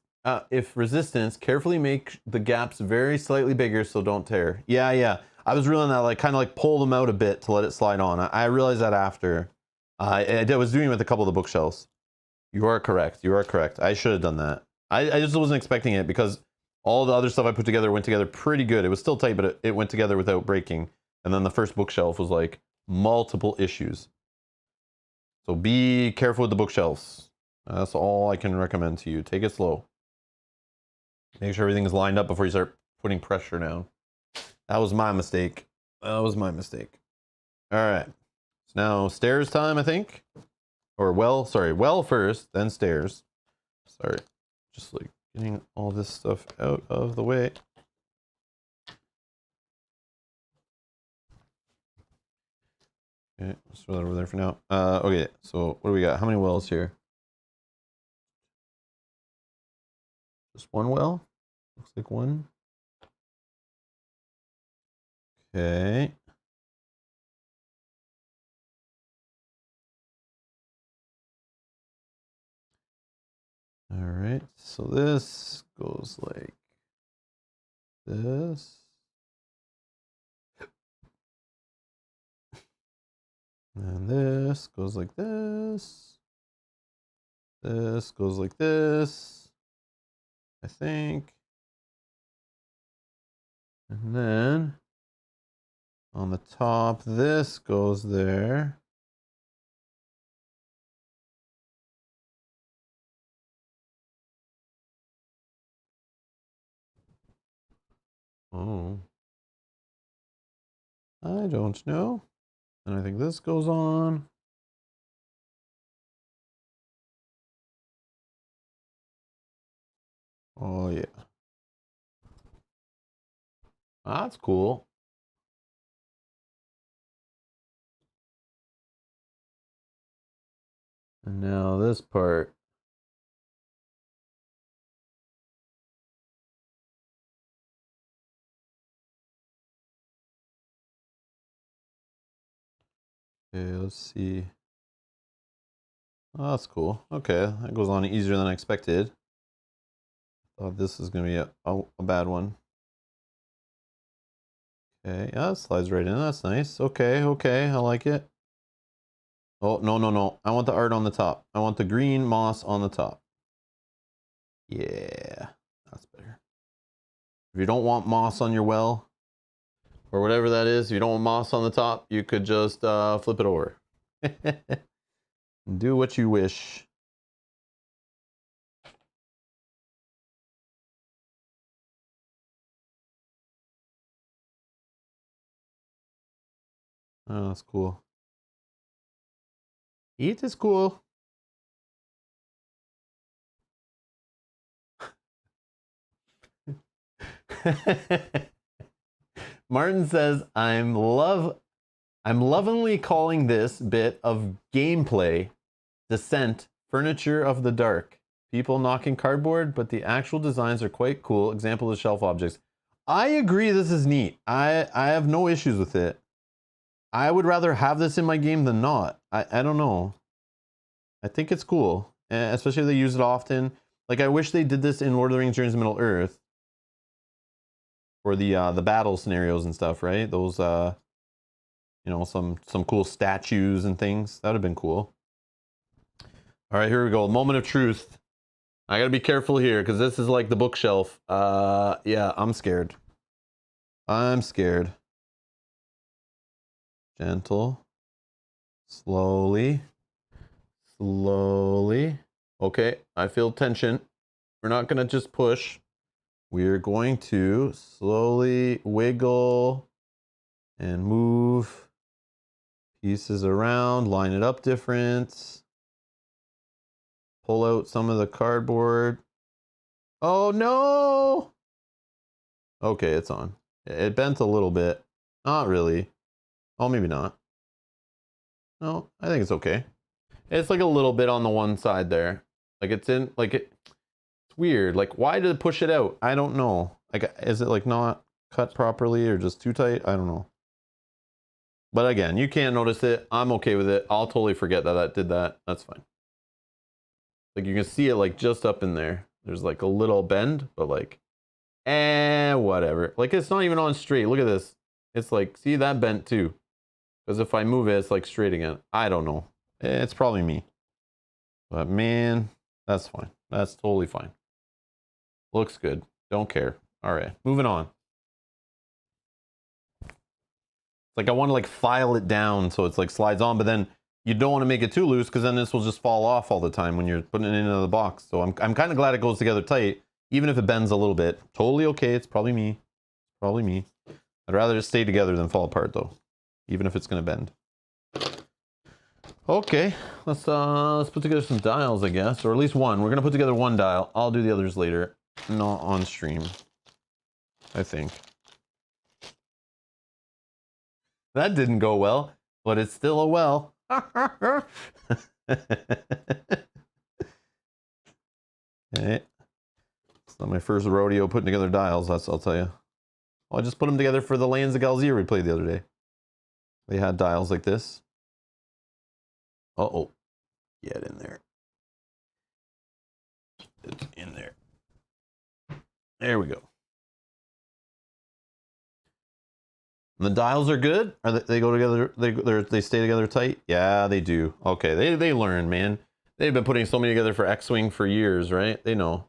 carefully make the gaps very slightly bigger so don't tear. Yeah. I was realizing that, like, kind of like pull them out a bit to let it slide on. I realized that after. I was doing it with a couple of the bookshelves. You are correct. I should have done that. I just wasn't expecting it because all the other stuff I put together went together pretty good. It was still tight, but it went together without breaking. And then the first bookshelf was like multiple issues. So be careful with the bookshelves. That's all I can recommend to you. Take it slow. Make sure everything is lined up before you start putting pressure down. That was my mistake. All right. It's now stairs time, I think. Or well first, then stairs. Sorry. Just like getting all this stuff out of the way. Okay, let's throw that over there for now. Okay, so what do we got? How many wells here? Just one well? Looks like one. Okay. All right, so this goes like this. And this goes like this. This goes like this, I think. And then on the top, this goes there. Oh. I don't know. And I think this goes on. Oh, yeah. That's cool. And now this part. Okay, let's see. Oh, that's cool. Okay, that goes on easier than I expected. Thought this is going to be a bad one. Okay, yeah, it slides right in. That's nice. Okay, I like it. Oh, no. I want the art on the top. I want the green moss on the top. Yeah, that's better. If you don't want moss on your well, or whatever that is, if you don't want moss on the top, you could just flip it over. Do what you wish. Oh, that's cool. It is cool. Martin says, I'm lovingly calling this bit of gameplay Descent, Furniture of the Dark. People knocking cardboard, but the actual designs are quite cool. Example of shelf objects. I agree, this is neat. I have no issues with it. I would rather have this in my game than not. I don't know. I think it's cool, especially if they use it often. Like, I wish they did this in Lord of the Rings: Journey to Middle-earth. For the battle scenarios and stuff, right? Those you know, some cool statues and things. That would have been cool. All right, here we go. Moment of truth. I gotta be careful here because this is like the bookshelf. Yeah, I'm scared. Gentle. Slowly. Okay, I feel tension. We're not gonna just push. We're going to slowly wiggle and move pieces around, line it up different. Pull out some of the cardboard. Oh no! Okay, it's on. It bent a little bit. Not really. Oh, maybe not. No, I think it's okay. It's like a little bit on the one side there. Like it's in, like it's weird. Like why did it push it out? I don't know. Like is it like not cut properly or just too tight? I don't know. But again, you can't notice it. I'm okay with it. I'll totally forget that that did that. That's fine. Like you can see it like just up in there. There's like a little bend, but like, whatever. Like it's not even on straight. Look at this. It's like, see that bent too. Because if I move it, it's like straight again. I don't know. It's probably me. But man, that's fine. That's totally fine. Looks good. Don't care. All right, moving on. It's like I want to like file it down so it's like slides on, but then you don't want to make it too loose because then this will just fall off all the time when you're putting it into the box. So I'm kind of glad it goes together tight, even if it bends a little bit. Totally okay. It's probably me. Probably me. I'd rather just stay together than fall apart though, even if it's gonna bend. Okay, let's put together some dials, I guess, or at least one. We're gonna put together one dial. I'll do the others later, not on stream, I think. That didn't go well, but it's still a well. Okay. It's not my first rodeo putting together dials, that's I'll tell you. Well, I just put them together for the Lands of Galzier we played the other day. They had dials like this. Uh-oh. Get in there. It's in there. There we go. And the dials are good? Are they go together? They stay together tight? Yeah, they do. Okay, they learn, man. They've been putting so many together for X-Wing for years, right? They know.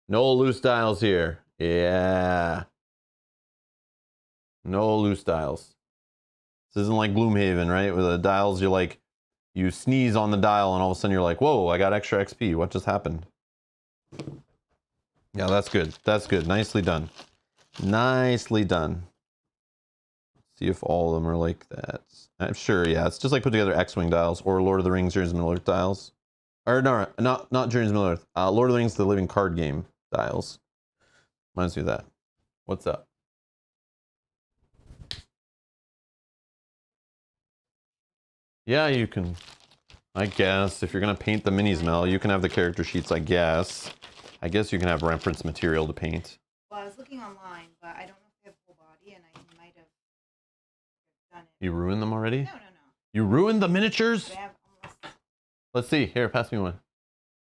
No loose dials here. Yeah. No loose dials. This isn't like Gloomhaven, right? Where the dials, you're like, you sneeze on the dial and all of a sudden you're like, whoa, I got extra XP. What just happened? Yeah, that's good. That's good. Nicely done. Nicely done. See if all of them are like that. I'm sure, yeah. It's just like put together X-Wing dials or Lord of the Rings, Journeys of Middle-earth dials. Or no, not Journeys of Middle-earth. Lord of the Rings, the Living Card Game dials. Reminds me of that. What's up? Yeah, you can. I guess if you're gonna paint the minis, Mel, you can have the character sheets. I guess. I guess you can have reference material to paint. Well, I was looking online, but I don't know if they have full body, and I might have done it. You ruined them already? No. You ruined the miniatures? They have almost... Let's see. Here, pass me one.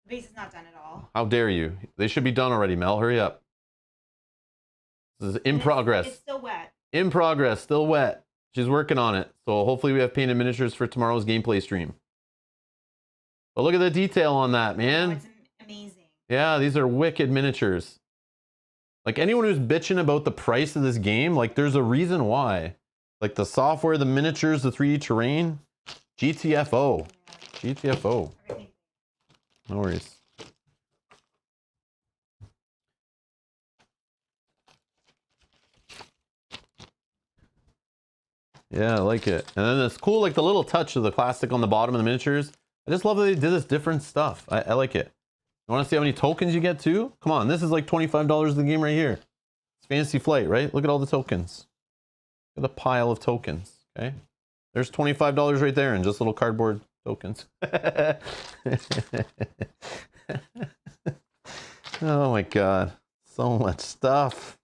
The base is not done at all. How dare you? They should be done already, Mel. Hurry up. This is in progress. It's still wet. In progress. Still wet. She's working on it. So hopefully we have painted miniatures for tomorrow's gameplay stream. But look at the detail on that, man. Oh, it's amazing. Yeah, these are wicked miniatures. Like anyone who's bitching about the price of this game, like there's a reason why. Like the software, the miniatures, the 3D terrain. GTFO. Yeah. GTFO. Everything. No worries. Yeah, I like it. And then it's cool, like the little touch of the plastic on the bottom of the miniatures. I just love that they did this different stuff. I like it. You want to see how many tokens you get too? Come on, this is like $25 of the game right here. It's Fantasy Flight, right? Look at all the tokens. Look at the pile of tokens, okay? There's $25 right there in just little cardboard tokens. Oh my God, so much stuff.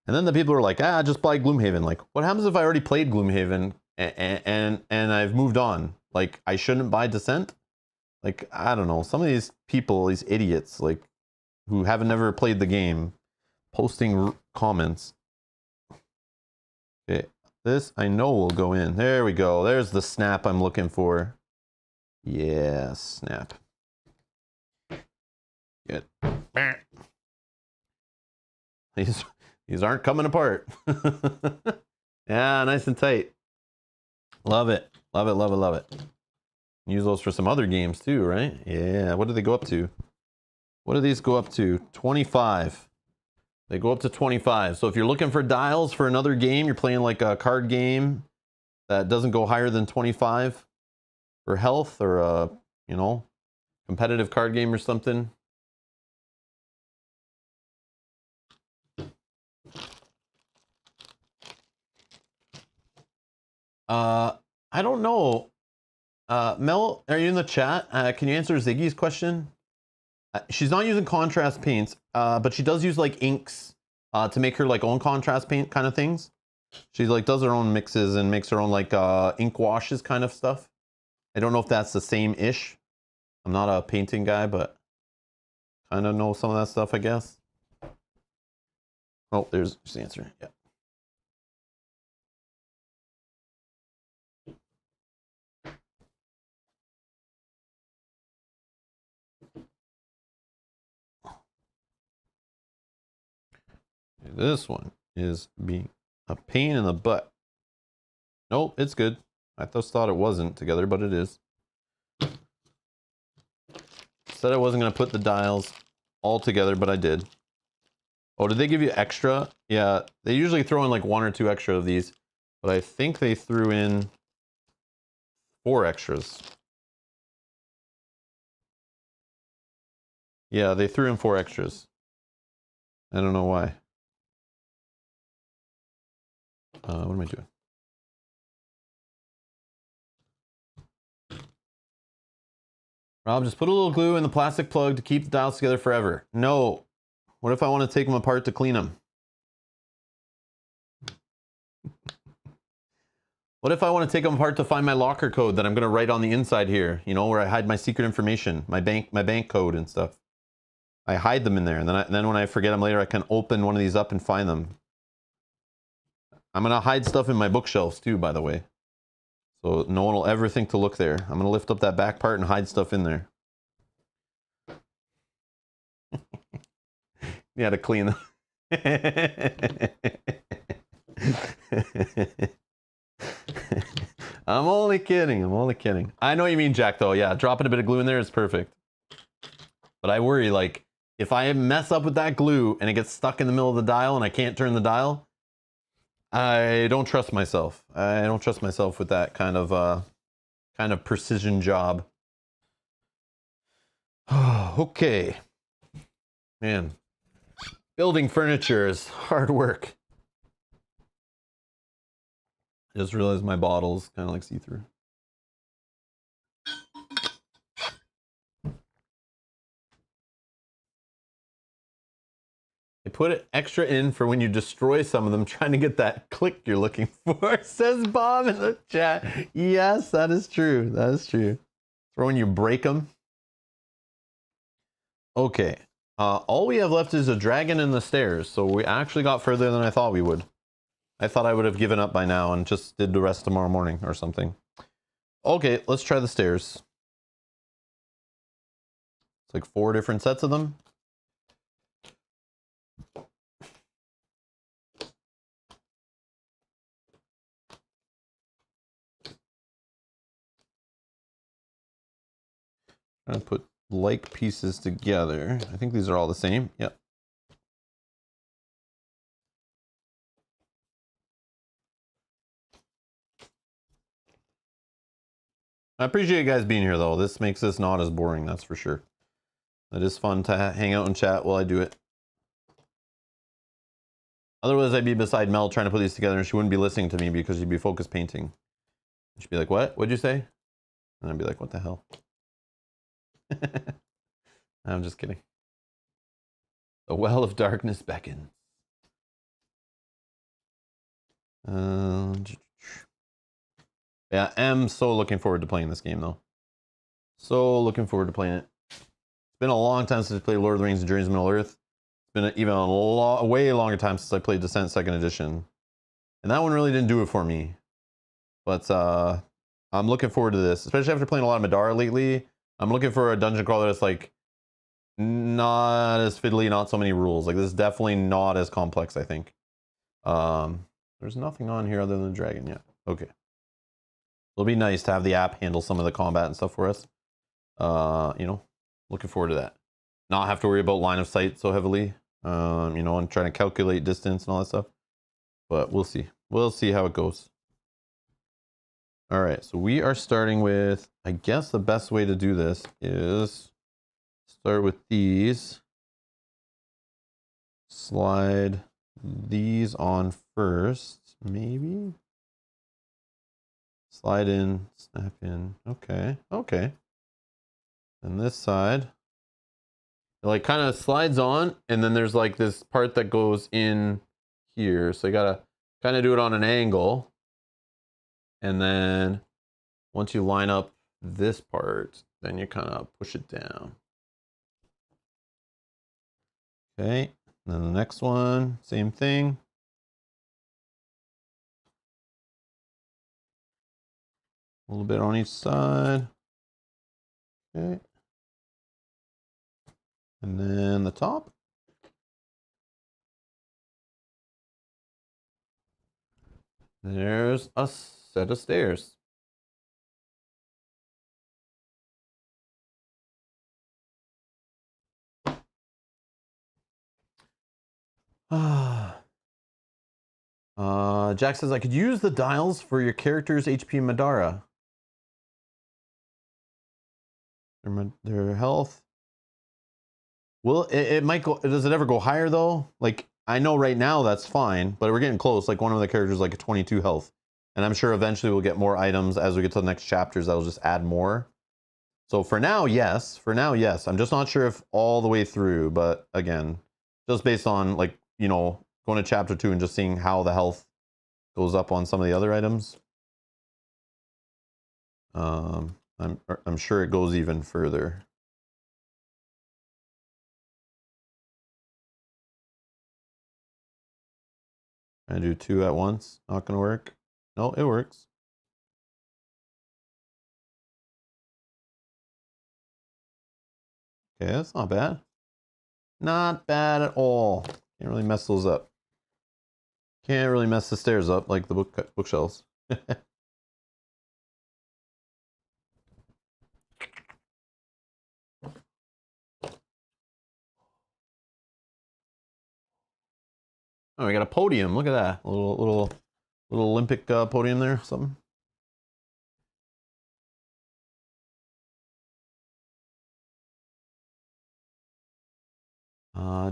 And then the people are like, just buy Gloomhaven. Like, what happens if I already played Gloomhaven and I've moved on? Like, I shouldn't buy Descent? Like, I don't know. Some of these people, these idiots, like, who haven't never played the game, posting comments. Okay, this I know will go in. There we go. There's the snap I'm looking for. Yeah, snap. Good. These aren't coming apart. Yeah, nice and tight. Love it. Love it, love it, love it. Use those for some other games too, right? Yeah, what do they go up to? What do these go up to? 25. They go up to 25. So if you're looking for dials for another game, you're playing like a card game that doesn't go higher than 25 for health or a, you know, competitive card game or something. I don't know. Mel, are you in the chat? Can you answer Ziggy's question? She's not using contrast paints, but she does use like inks to make her like own contrast paint kind of things. She like does her own mixes and makes her own like ink washes kind of stuff. I don't know if that's the same ish. I'm not a painting guy, but kind of know some of that stuff, I guess. Oh, there's the answer. Yeah. This one is being a pain in the butt. Nope, it's good. I just thought it wasn't together, but it is. Said I wasn't going to put the dials all together, but I did. Oh, did they give you extra? Yeah, they usually throw in like 1 or 2 extra of these, but I think they threw in 4 extras. Yeah, they threw in 4 extras. I don't know why. What am I doing? Rob, just put a little glue in the plastic plug to keep the dials together forever. No. What if I want to take them apart to clean them? What if I want to take them apart to find my locker code that I'm going to write on the inside here, you know, where I hide my secret information, my bank code and stuff. I hide them in there, and then when I forget them later, I can open one of these up and find them. I'm going to hide stuff in my bookshelves too, by the way. So no one will ever think to look there. I'm going to lift up that back part and hide stuff in there. Yeah, to clean them. I'm only kidding. I'm only kidding. I know what you mean, Jack, though. Yeah, dropping a bit of glue in there is perfect. But I worry, like, if I mess up with that glue and it gets stuck in the middle of the dial and I can't turn the dial, I don't trust myself. I don't trust myself with that kind of precision job. Okay. Man, building furniture is hard work. I just realized my bottle's kind of like see-through. I put it extra in for when you destroy some of them, trying to get that click you're looking for, says Bob in the chat. Yes, that is true. That is true. For when you break them. Okay. All we have left is a dragon and the stairs, so we actually got further than I thought we would. I thought I would have given up by now and just did the rest tomorrow morning or something. Okay, let's try the stairs. It's like 4 different sets of them. I'm gonna put like pieces together. I think these are all the same. Yep. I appreciate you guys being here, though. This makes this not as boring, that's for sure. It is fun to hang out and chat while I do it. Otherwise, I'd be beside Mel trying to put these together, and she wouldn't be listening to me because she'd be focused painting. She'd be like, "What? What'd you say?" And I'd be like, "What the hell?" I'm just kidding. The Well of Darkness beckons. Yeah, I'm so looking forward to playing this game, though. So looking forward to playing it. It's been a long time since I played Lord of the Rings and Journeys to Middle-earth. It's been even a way longer time since I played Descent 2nd Edition. And that one really didn't do it for me. But I'm looking forward to this, especially after playing a lot of Madara lately. I'm looking for a dungeon crawler that's like not as fiddly, not so many rules. Like this is definitely not as complex, I think. There's nothing on here other than the dragon yet. Okay. It'll be nice to have the app handle some of the combat and stuff for us. You know, looking forward to that. Not have to worry about line of sight so heavily. You know, and trying to calculate distance and all that stuff. But we'll see. We'll see how it goes. All right, so we are starting with, I guess the best way to do this is start with these. Slide these on first, maybe. Slide in, snap in. Okay, okay. And this side, it like kind of slides on, and then there's like this part that goes in here. So you gotta kind of do it on an angle. And then once you line up this part, then you kind of push it down. Okay, and then the next one, same thing. A little bit on each side. Okay. And then the top. There's a set of stairs. Jack says, I could use the dials for your character's HP Madara. Their health. Well, it might go, does it ever go higher though? Like, I know right now that's fine, but we're getting close. Like one of the characters like a 22 health. And I'm sure eventually we'll get more items as we get to the next chapters that'll just add more. So for now, yes. For now, yes. I'm just not sure if all the way through, but again, just based on like, you know, going to chapter 2 and just seeing how the health goes up on some of the other items. I'm sure it goes even further. Trying to do 2 at once. Not gonna work. No, it works. Okay, that's not bad. Not bad at all. Can't really mess those up. Can't really mess the stairs up like the bookshelves. Oh, we got a podium. Look at that. A little Olympic podium there. Something.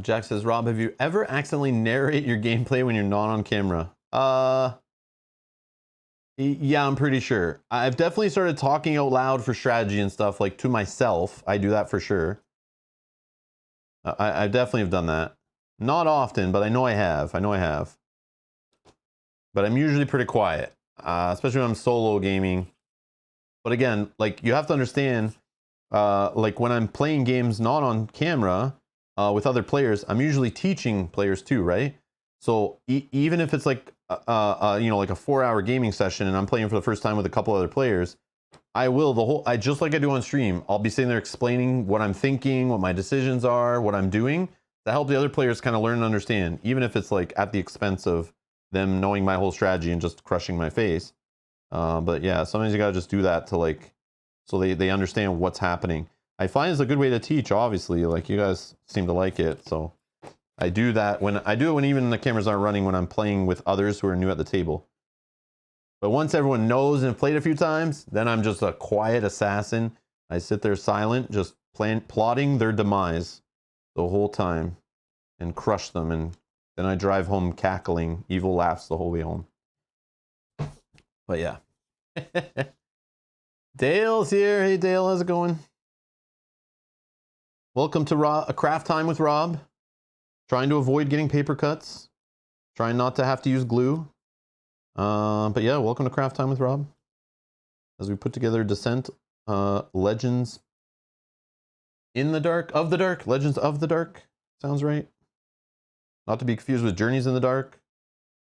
Jack says, Rob, have you ever accidentally narrate your gameplay when you're not on camera? Yeah, I'm pretty sure. I've definitely started talking out loud for strategy and stuff, like to myself. I do that for sure. I definitely have done that. Not often, but I know I have. I know I have. But I'm usually pretty quiet, especially when I'm solo gaming. But again, like you have to understand, like when I'm playing games not on camera with other players, I'm usually teaching players too, right? So even if it's like you know, like a 4-hour gaming session and I'm playing for the first time with a couple other players, I will just like I do on stream, I'll be sitting there explaining what I'm thinking, what my decisions are, what I'm doing to help the other players kind of learn and understand, even if it's like at the expense of them knowing my whole strategy and just crushing my face. But yeah, sometimes you gotta just do that to like, so they understand what's happening. I find it's a good way to teach, obviously, like you guys seem to like it. So I do that when even the cameras aren't running, when I'm playing with others who are new at the table. But once everyone knows and played a few times, then I'm just a quiet assassin. I sit there silent, just plotting their demise the whole time and crush them. And then I drive home cackling, evil laughs the whole way home. But yeah. Dale's here. Hey, Dale, how's it going? Welcome to a craft time with Rob. Trying to avoid getting paper cuts. Trying not to have to use glue. But yeah, welcome to Craft Time with Rob. As we put together Descent, Legends in the Dark, of the Dark, Legends of the Dark. Sounds right. Not to be confused with Journeys in the Dark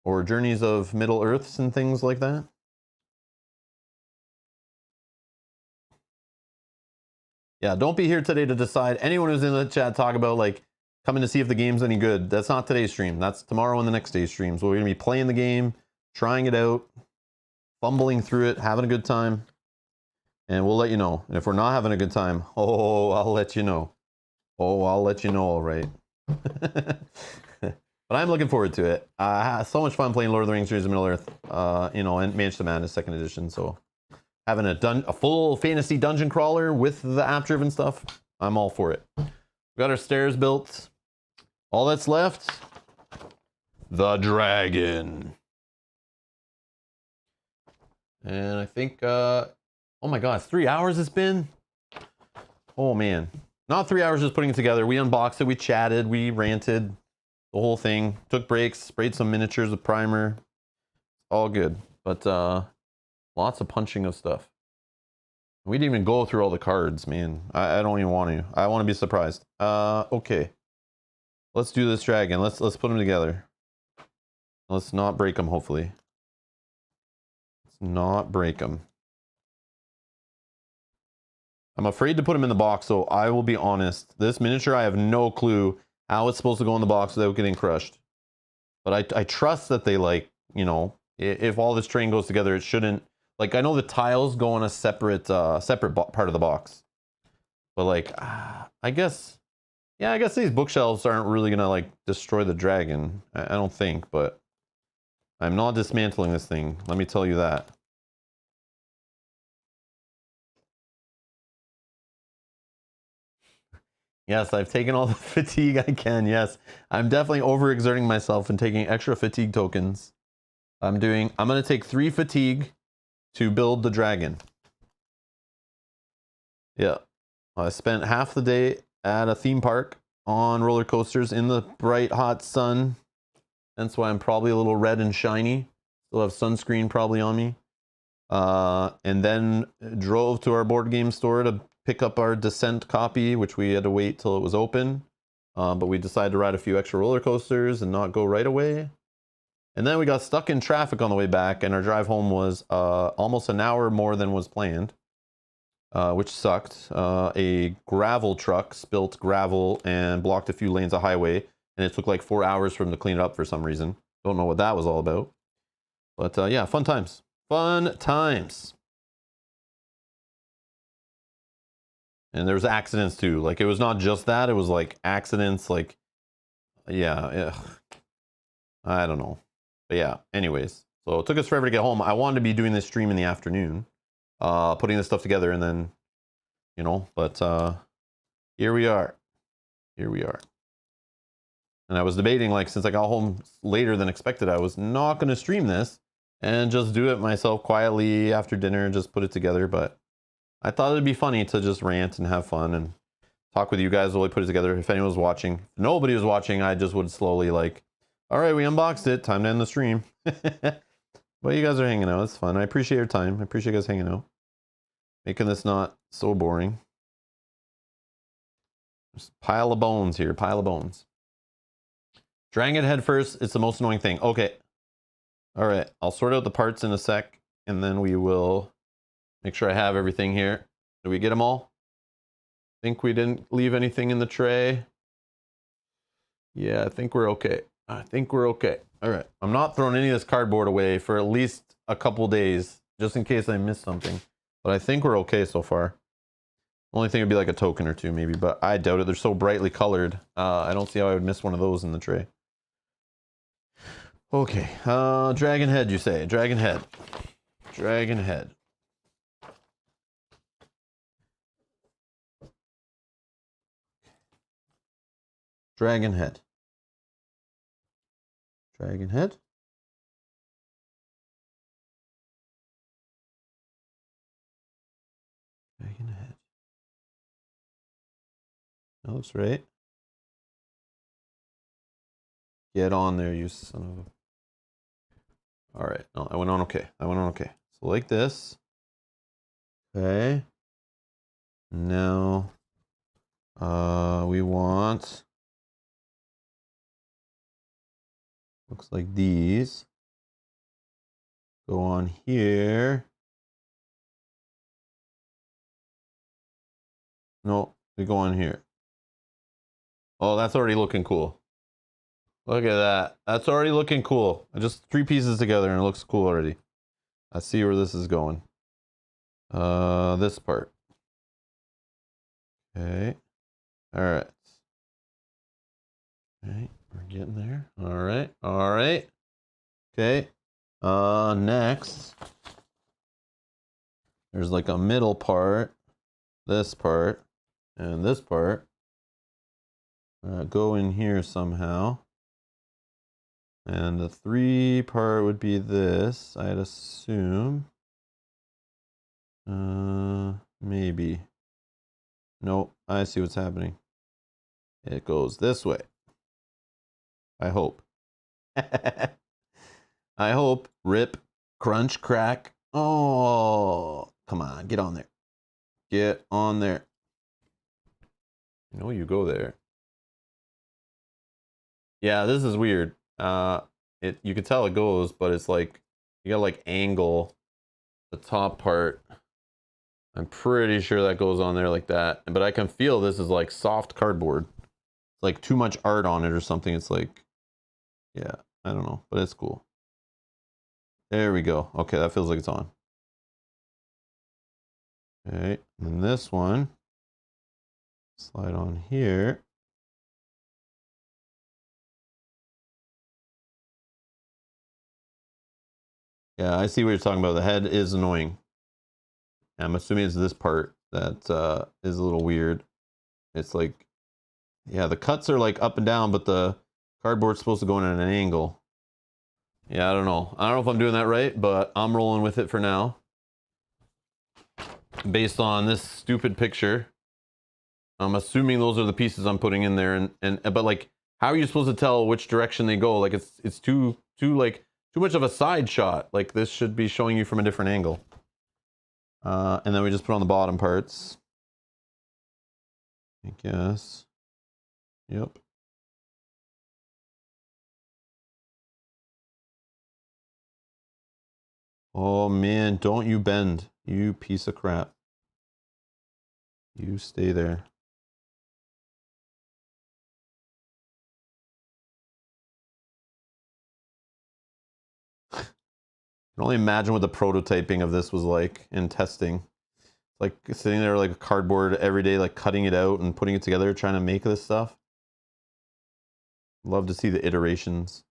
or Journeys of Middle Earths and things like that. Yeah, don't be here today to decide. Anyone who's in the chat talk about like coming to see if the game's any good. That's not today's stream. That's tomorrow and the next day's streams. We're going to be playing the game, trying it out, fumbling through it, having a good time. And we'll let you know. And if we're not having a good time, oh, I'll let you know. Oh, I'll let you know, all right. But I'm looking forward to it. I had so much fun playing Lord of the Rings: Journeys of Middle-earth, you know, and Mansion of Madness 2nd edition. So having a full fantasy dungeon crawler with the app-driven stuff, I'm all for it. We got our stairs built. All that's left, the dragon. And I think, oh my God, 3 hours it's been? Oh man. Not 3 hours just putting it together. We unboxed it, we chatted, we ranted, the whole thing. Took breaks, sprayed some miniatures with primer. All good. But lots of punching of stuff. We didn't even go through all the cards, man. I don't even want to. I want to be surprised. Okay. Let's do this dragon. Let's put them together. Let's not break them, hopefully. Let's not break them. I'm afraid to put them in the box, so I will be honest. This miniature, I have no clue how it's supposed to go in the box without getting crushed. But I trust that they, like, you know, if all this train goes together, it shouldn't. Like, I know the tiles go in a separate part of the box. But, like, I guess, yeah, I guess these bookshelves aren't really going to, like, destroy the dragon. I don't think, but I'm not dismantling this thing. Let me tell you that. Yes, I've taken all the fatigue I can. Yes, I'm definitely overexerting myself and taking extra fatigue tokens. I'm going to take 3 fatigue to build the dragon. Yeah. I spent half the day at a theme park on roller coasters in the bright, hot sun. That's why I'm probably a little red and shiny. Still have sunscreen probably on me. And then drove to our board game store to pick up our Descent copy, which we had to wait till it was open. But we decided to ride a few extra roller coasters and not go right away. And then we got stuck in traffic on the way back, and our drive home was almost an hour more than was planned, which sucked. A gravel truck spilt gravel and blocked a few lanes of highway, and it took like 4 hours for them to clean it up for some reason. Don't know what that was all about. But yeah, fun times. Fun times. And there was accidents too. Like, it was not just that, it was like accidents, like, yeah, I don't know. But yeah, anyways. So it took us forever to get home. I wanted to be doing this stream in the afternoon, putting this stuff together, and then, you know, but here we are. Here we are. And I was debating, like, since I got home later than expected, I was not going to stream this and just do it myself quietly after dinner and just put it together. But I thought it'd be funny to just rant and have fun and talk with you guys while we put it together. If anyone was watching, if nobody was watching, I just would slowly, like, all right, we unboxed it. Time to end the stream. But you guys are hanging out. It's fun. I appreciate your time. I appreciate you guys hanging out. Making this not so boring. Just pile of bones here. Pile of bones. Dragging it head first. It's the most annoying thing. Okay. All right. I'll sort out the parts in a sec, and then we will make sure I have everything here. Did we get them all? Think we didn't leave anything in the tray. Yeah, I think we're okay. I think we're okay. All right. I'm not throwing any of this cardboard away for at least a couple days, just in case I miss something. But I think we're okay so far. Only thing would be like a token or two maybe, but I doubt it. They're so brightly colored. I don't see how I would miss one of those in the tray. Okay. Dragon head, you say? Dragon head. Dragon head. Dragon head. Dragon head. Dragon head. That looks right. Get on there, you son of a... All right. No, I went on okay. I went on okay. So like this. Okay. Now, we want... Looks like these. Go on here. No, they go on here. Oh, that's already looking cool. Look at that. That's already looking cool. Just 3 pieces together and it looks cool already. I see where this is going. This part. Okay. All right. Okay, we're getting there. All right. All right. Okay. Next. There's like a middle part, this part, and this part. Go in here somehow. And the 3 part would be this, I'd assume. Maybe. Nope, I see what's happening. It goes this way. I hope. I hope. Rip. Crunch. Crack. Oh, come on. Get on there. Get on there. I know you go there. Yeah, this is weird. You can tell it goes, but it's like you gotta like angle the top part. I'm pretty sure that goes on there like that, but I can feel this is like soft cardboard. It's like too much art on it or something. It's like, yeah, I don't know, but it's cool. There we go. Okay, that feels like it's on. Okay, and this one, slide on here. Yeah, I see what you're talking about. The head is annoying. I'm assuming it's this part that is a little weird. It's like, yeah, the cuts are like up and down, but the cardboard's supposed to go in at an angle. Yeah, I don't know. I don't know if I'm doing that right, but I'm rolling with it for now. Based on this stupid picture, I'm assuming those are the pieces I'm putting in there, but like, how are you supposed to tell which direction they go? Like, it's too much of a side shot. Like, this should be showing you from a different angle. And then we just put on the bottom parts. I guess. Yep. Oh man, don't you bend, you piece of crap. You stay there. I can only imagine what the prototyping of this was like in testing. Like sitting there like a cardboard every day, like cutting it out and putting it together, trying to make this stuff. Love to see the iterations.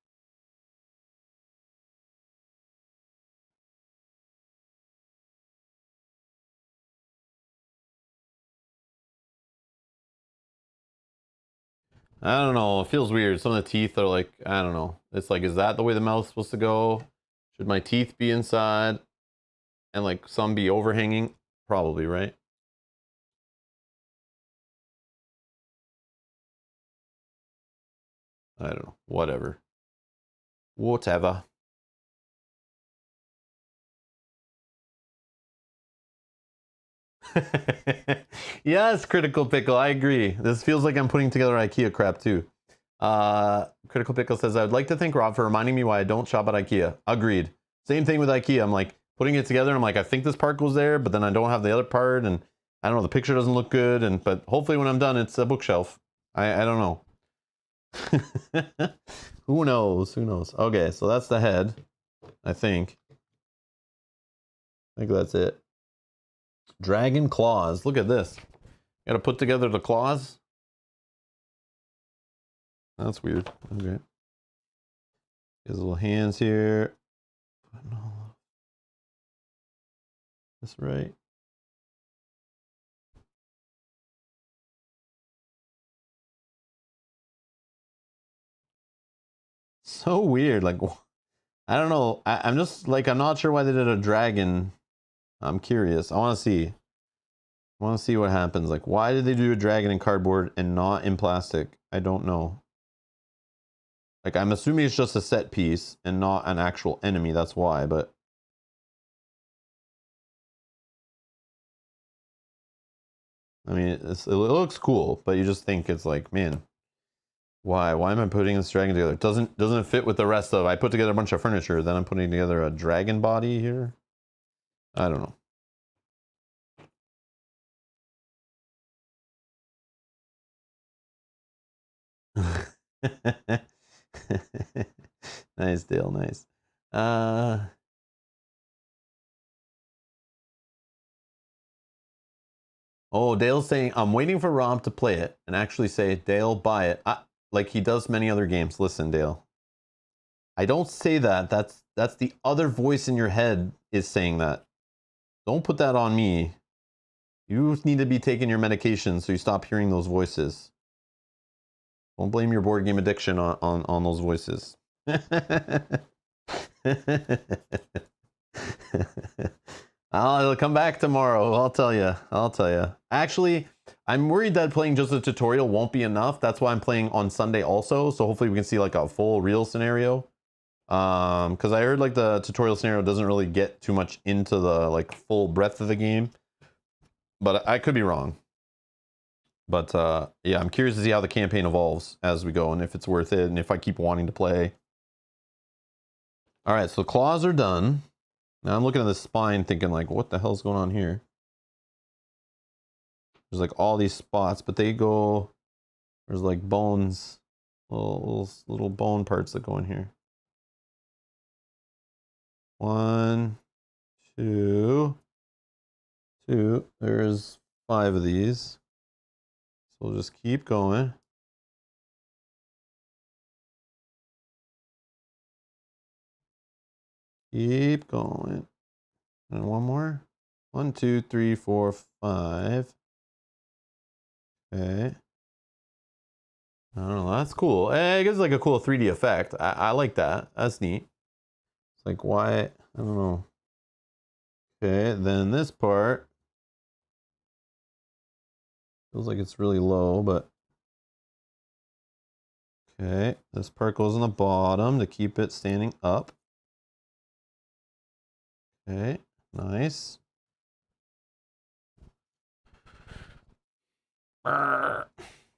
I don't know. It feels weird. Some of the teeth are like, I don't know. It's like, is that the way the mouth's supposed to go? Should my teeth be inside and like some be overhanging? Probably, right? I don't know. Whatever. Whatever. Yes, Critical Pickle, I agree. This feels like I'm putting together IKEA crap too. Critical Pickle says, I would like to thank Rob for reminding me why I don't shop at IKEA. Agreed. Same thing with IKEA. I'm like putting it together and I'm like, I think this part goes there, but then I don't have the other part and I don't know, the picture doesn't look good, but hopefully when I'm done it's a bookshelf. I don't know. Who knows? Who knows? Okay, so that's the head, I think. I think that's it. Dragon claws. Look at this. Got to put together the claws. That's weird. Okay. His little hands here. That's right. So weird. Like, I don't know. I'm just like, I'm not sure why they did a dragon. I'm curious. I want to see. I want to see what happens. Like, why did they do a dragon in cardboard and not in plastic? I don't know. Like, I'm assuming it's just a set piece and not an actual enemy. That's why, but. I mean, it looks cool, but you just think it's like, man, why? Why am I putting this dragon together? Doesn't fit with the rest of. I put together a bunch of furniture, then I'm putting together a dragon body here. I don't know. Nice, Dale. Nice. Oh, Dale's saying I'm waiting for Rob to play it and actually say, Dale, buy it. Like he does many other games. Listen, Dale. I don't say that. That's the other voice in your head is saying that. Don't put that on me. You need to be taking your medication so you stop hearing those voices. Don't blame your board game addiction on those voices. I'll come back tomorrow. I'll tell you. I'll tell you. Actually, I'm worried that playing just a tutorial won't be enough. That's why I'm playing on Sunday also. So hopefully we can see like a full real scenario. Because I heard like the tutorial scenario doesn't really get too much into the like full breadth of the game. But I could be wrong. But yeah, I'm curious to see how the campaign evolves as we go and if it's worth it and if I keep wanting to play. All right, so claws are done. Now I'm looking at the spine thinking like, what the hell's going on here? There's like all these spots, but they go, there's like bones, little bone parts that go in here. 1, 2, 2. There's 5 of these. So we'll just keep going. Keep going. And one more. 1, 2, 3, 4, 5. Okay. I don't know. That's cool. It gives like a cool 3D effect. I like that. That's neat. It's like why? I don't know. Okay. Then this part feels like it's really low, but okay. This part goes on the bottom to keep it standing up. Okay. Nice.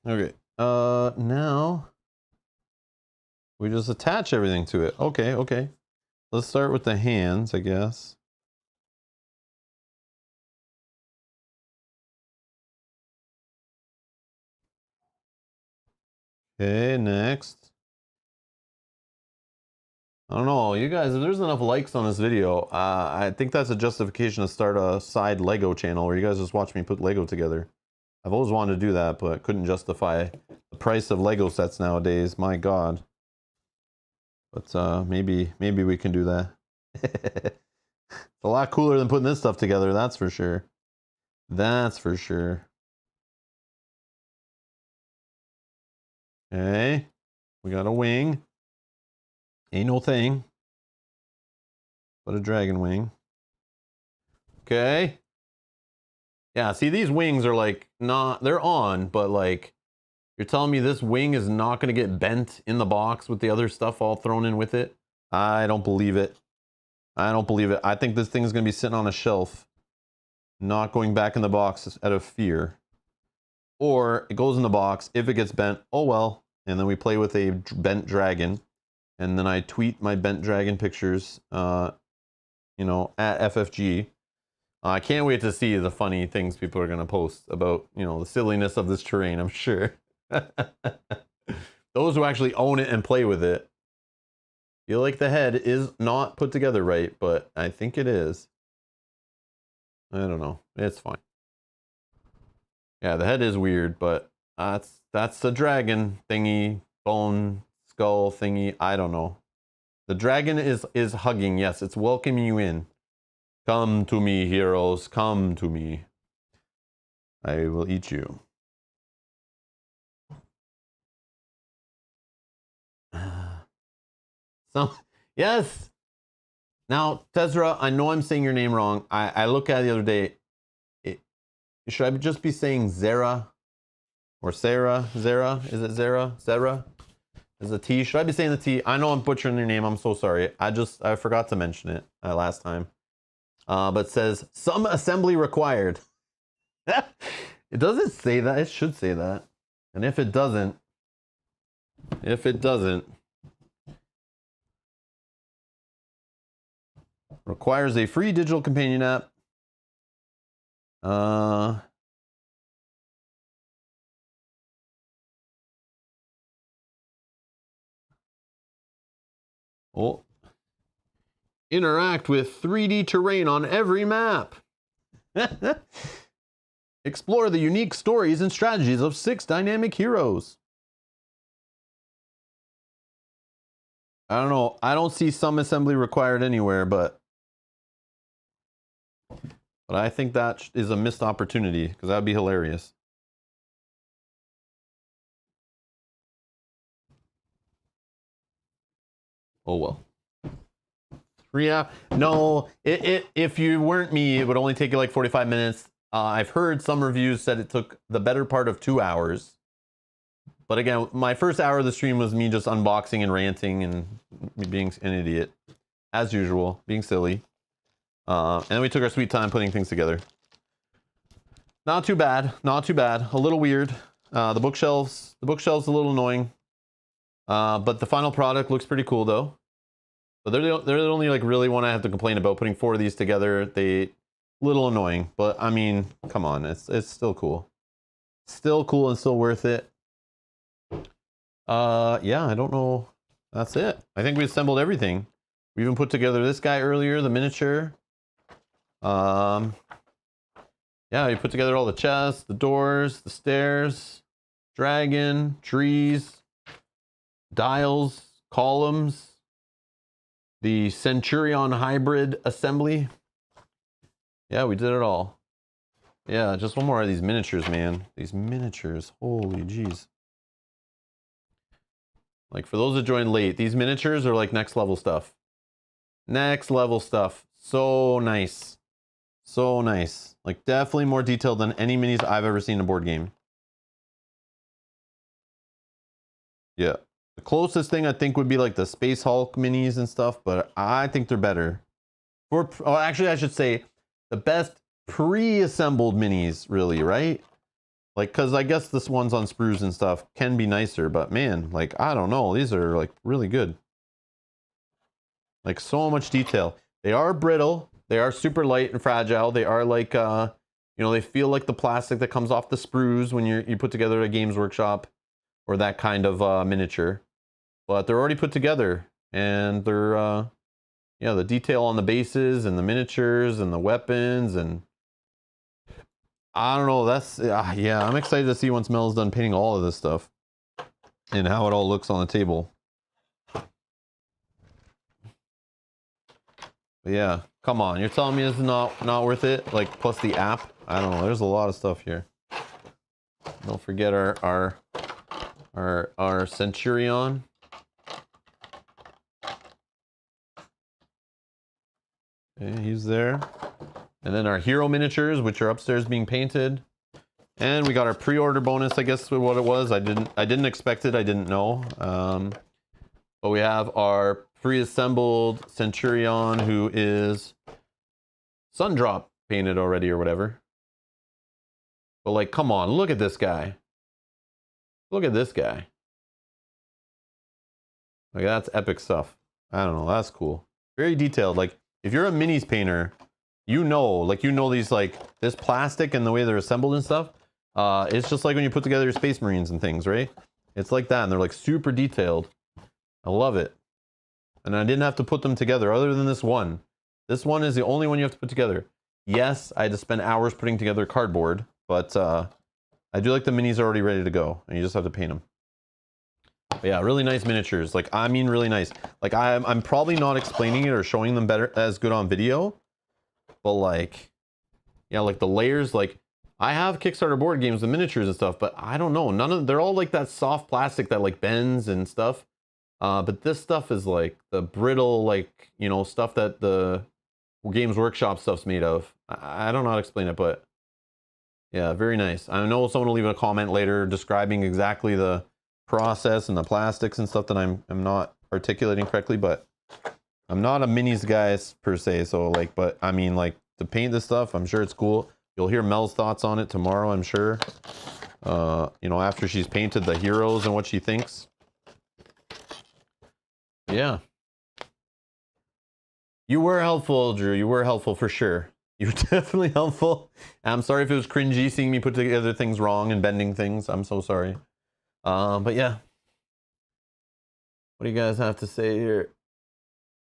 Okay. Now we just attach everything to it. Okay, okay. Let's start with the hands, I guess. Okay, next. I don't know, you guys, if there's enough likes on this video, I think that's a justification to start a side Lego channel where you guys just watch me put Lego together. I've always wanted to do that, but couldn't justify the price of Lego sets nowadays. My God. But maybe we can do that. It's a lot cooler than putting this stuff together, that's for sure. That's for sure. Okay. We got a wing. Ain't no thing but a dragon wing. Okay. Yeah, see, these wings are like not, they're on, but like, you're telling me this wing is not going to get bent in the box with the other stuff all thrown in with it? I don't believe it. I don't believe it. I think this thing is going to be sitting on a shelf, not going back in the box out of fear. Or it goes in the box. If it gets bent, oh well. And then we play with a bent dragon. And then I tweet my bent dragon pictures, you know, at FFG. I can't wait to see the funny things people are going to post about, you know, the silliness of this terrain, I'm sure. Those who actually own it and play with it. Feel like the head is not put together right, but I think it is. I don't know. It's fine. Yeah, the head is weird, but that's the dragon thingy, bone skull thingy. I don't know. The dragon is hugging. Yes, it's welcoming you in. Come to me, heroes. Come to me. I will eat you. So, yes. Now, Tezra, I know I'm saying your name wrong. I looked at it the other day. Should I just be saying Zera? Or Sarah? Zera? Is it Zera? Zera? Is it T? Should I be saying the T? I know I'm butchering your name. I'm so sorry. I forgot to mention it last time. But it says, some assembly required. It doesn't say that. It should say that. And if it doesn't, requires a free digital companion app. Oh, interact with 3D terrain on every map. Explore the unique stories and strategies of 6 dynamic heroes. I don't know. I don't see some assembly required anywhere, but I think that is a missed opportunity because that would be hilarious. Oh well. Yeah, no, if you weren't me, it would only take you like 45 minutes. I've heard some reviews said it took the better part of 2 hours. But again, my first hour of the stream was me just unboxing and ranting and me being an idiot. As usual, being silly. And then we took our sweet time putting things together. Not too bad, not too bad. A little weird. The bookshelves a little annoying. But the final product looks pretty cool though. But they're the only like really one I have to complain about. Putting 4 of these together, they little annoying. But I mean, come on, it's still cool. Still cool and still worth it. Yeah, I don't know. That's it. I think we assembled everything. We even put together this guy earlier, the miniature. Yeah, we put together all the chests, the doors, the stairs, dragon, trees, dials, columns, the Centurion hybrid assembly. Yeah, we did it all. Yeah, just one more of these miniatures, man. These miniatures, holy jeez. Like, for those that joined late, these miniatures are like next level stuff. Next level stuff. So nice. So nice. Like, definitely more detailed than any minis I've ever seen in a board game. Yeah. The closest thing I think would be like the Space Hulk minis and stuff, but I think they're better. Oh, actually, I should say the best pre-assembled minis, really, right? Like, because I guess this one's on sprues and stuff can be nicer, but man, like, I don't know. These are like really good. Like, so much detail. They are brittle. They are super light and fragile. They are like, you know, they feel like the plastic that comes off the sprues when you put together a Games Workshop or that kind of miniature. But they're already put together, and they're, yeah, the detail on the bases and the miniatures and the weapons, and I don't know. That's, yeah, I'm excited to see once Mel's done painting all of this stuff and how it all looks on the table. But yeah, come on. You're telling me this is not worth it? Like, plus the app? I don't know. There's a lot of stuff here. Don't forget our Centurion. Okay, he's there. And then our hero miniatures, which are upstairs being painted. And we got our pre-order bonus, I guess, with what it was. I didn't expect it. I didn't know. But we have our pre-assembled Centurion, who is Sundrop painted already or whatever. But like, come on, look at this guy. Look at this guy. Like, that's epic stuff. I don't know. That's cool. Very detailed. Like, if you're a minis painter, you know these, like, this plastic and the way they're assembled and stuff. It's just like when you put together your Space Marines and things, right? It's like that, and they're like super detailed. I love it. And I didn't have to put them together other than this one. This one is the only one you have to put together. Yes, I had to spend hours putting together cardboard, but I do like the minis are already ready to go, and you just have to paint them. But yeah, really nice miniatures. Like, I mean, really nice. Like, I'm probably not explaining it or showing them better as good on video, but like, yeah, like the layers. Like, I have Kickstarter board games with miniatures and stuff, but I don't know. None of they're all like that soft plastic that like bends and stuff. But this stuff is like the brittle, like, you know, stuff that the Games Workshop stuff's made of. I don't know how to explain it, but yeah, very nice. I know someone will leave a comment later describing exactly the process and the plastics and stuff that I'm not articulating correctly, but I'm not a minis guy per se, so like, but I mean, like, to paint this stuff, I'm sure it's cool. You'll hear Mel's thoughts on it tomorrow, I'm sure. You know, after she's painted the heroes and what she thinks. Yeah. You were helpful, Drew. You were helpful for sure. You were definitely helpful. I'm sorry if it was cringy seeing me put together things wrong and bending things. I'm so sorry. But yeah. What do you guys have to say here?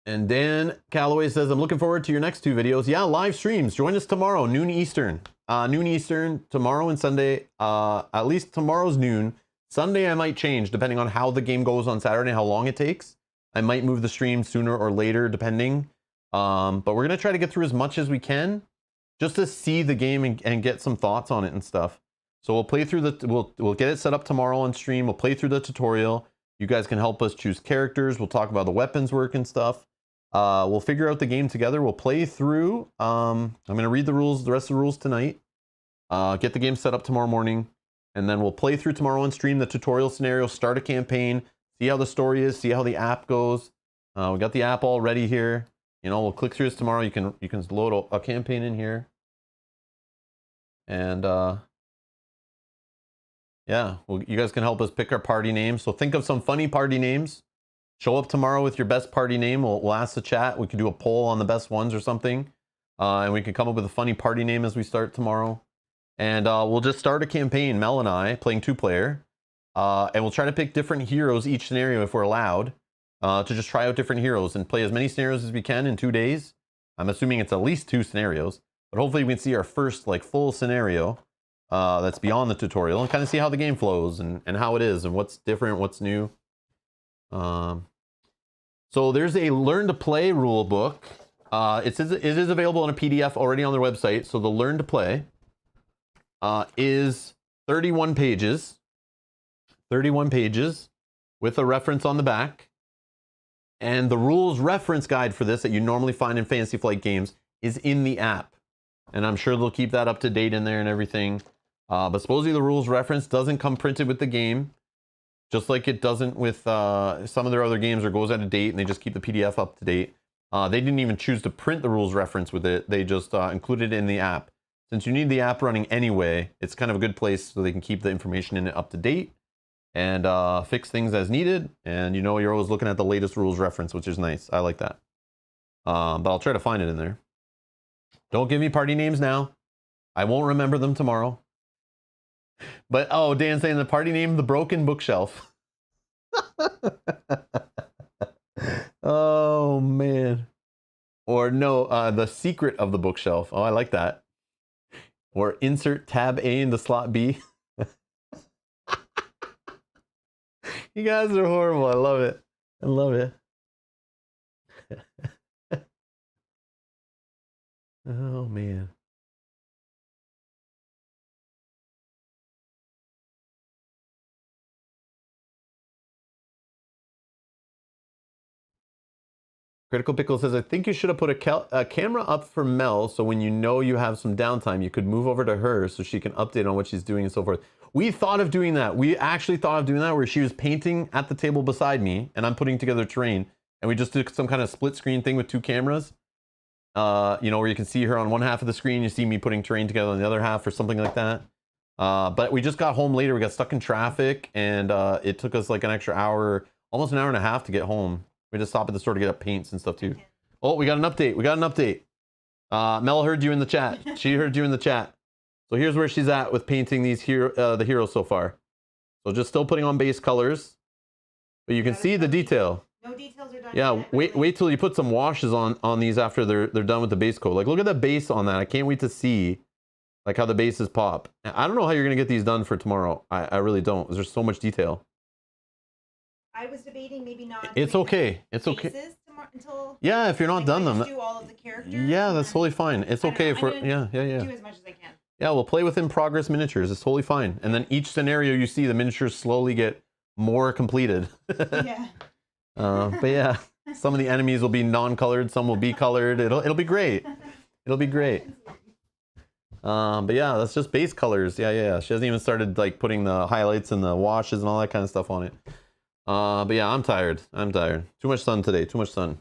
And Dan Calloway says, I'm looking forward to your next 2 videos. Yeah, live streams. Join us tomorrow, noon Eastern. Noon Eastern, tomorrow and Sunday. At least tomorrow's noon. Sunday I might change, depending on how the game goes on Saturday, how long it takes. I might move the stream sooner or later, depending. But we're going to try to get through as much as we can, just to see the game and get some thoughts on it and stuff. So we'll play through we'll get it set up tomorrow on stream. We'll play through the tutorial. You guys can help us choose characters. We'll talk about the weapons work and stuff. We'll figure out the game together. We'll play through. I'm going to read the rules, the rest of the rules tonight. Get the game set up tomorrow morning. And then we'll play through tomorrow on stream the tutorial scenario, start a campaign, see how the story is, see how the app goes. We got the app all ready here. You know, we'll click through this tomorrow. You can load a campaign in here. And yeah, you guys can help us pick our party names. So think of some funny party names. Show up tomorrow with your best party name. We'll ask the chat. We can do a poll on the best ones or something. And we can come up with a funny party name as we start tomorrow. And we'll just start a campaign, Mel and I, playing 2-player. And we'll try to pick different heroes each scenario if we're allowed. To just try out different heroes and play as many scenarios as we can in 2 days. I'm assuming it's at least 2 scenarios. But hopefully we can see our first like full scenario that's beyond the tutorial. And kind of see how the game flows and how it is and what's different, what's new. So there's a Learn to Play rule book. It is available in a PDF already on their website. So the Learn to Play is 31 pages. 31 pages with a reference on the back. And the rules reference guide for this that you normally find in Fantasy Flight games is in the app. And I'm sure they'll keep that up to date in there and everything. But supposedly the rules reference doesn't come printed with the game. Just like it doesn't with some of their other games, or goes out of date and they just keep the PDF up to date. They didn't even choose to print the rules reference with it. They just included it in the app. Since you need the app running anyway, it's kind of a good place so they can keep the information in it up to date and fix things as needed. And you know, you're always looking at the latest rules reference, which is nice. I like that. But I'll try to find it in there. Don't give me party names now. I won't remember them tomorrow. But, oh, Dan's saying the party name, The Broken Bookshelf. Oh, man. Or no, The Secret of the Bookshelf. Oh, I like that. Or insert tab A into slot B. You guys are horrible. I love it. I love it. Oh, man. Critical Pickle says, I think you should have put a camera up for Mel so when you know you have some downtime, you could move over to her so she can update on what she's doing and so forth. We thought of doing that. We actually thought of doing that where she was painting at the table beside me and I'm putting together terrain. And we just did some kind of split screen thing with 2 cameras. You know, where you can see her on one half of the screen, you see me putting terrain together on the other half or something like that. But we just got home later. We got stuck in traffic and it took us like an extra hour, almost an hour and a half to get home. We just stopped at the store to get up paints and stuff too. Oh, we got an update. We got an update. Mel heard you in the chat. She heard you in the chat. So here's where she's at with painting these the heroes so far. So just still putting on base colors, but you can see the detail. No details are done. Yeah, yet, wait till you put some washes on these after they're done with the base coat. Like look at the base on that. I can't wait to see like how the bases pop. I don't know how you're gonna get these done for tomorrow. I really don't. There's so much detail. I was debating maybe not. It's okay. It's okay. Until yeah, if you're not done them. Do all of the characters. Yeah, that's totally fine. It's okay if we're yeah. Do as much as I can. Yeah, we'll play with in progress miniatures. It's totally fine. And then each scenario you see, the miniatures slowly get more completed. Yeah. But yeah, some of the enemies will be non-colored, some will be colored. It'll be great. It'll be great. But yeah, that's just base colors. Yeah. She hasn't even started like putting the highlights and the washes and all that kind of stuff on it. But yeah, I'm tired. Too much sun today. Too much sun.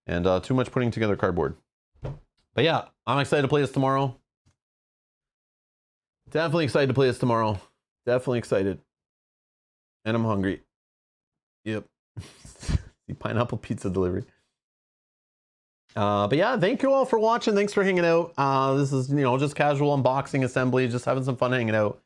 And too much putting together cardboard. But yeah, I'm excited to play this tomorrow. Definitely excited to play this tomorrow. Definitely excited. And I'm hungry. Yep. The pineapple pizza delivery. But yeah, thank you all for watching. Thanks for hanging out. This is, just casual unboxing assembly, just having some fun hanging out.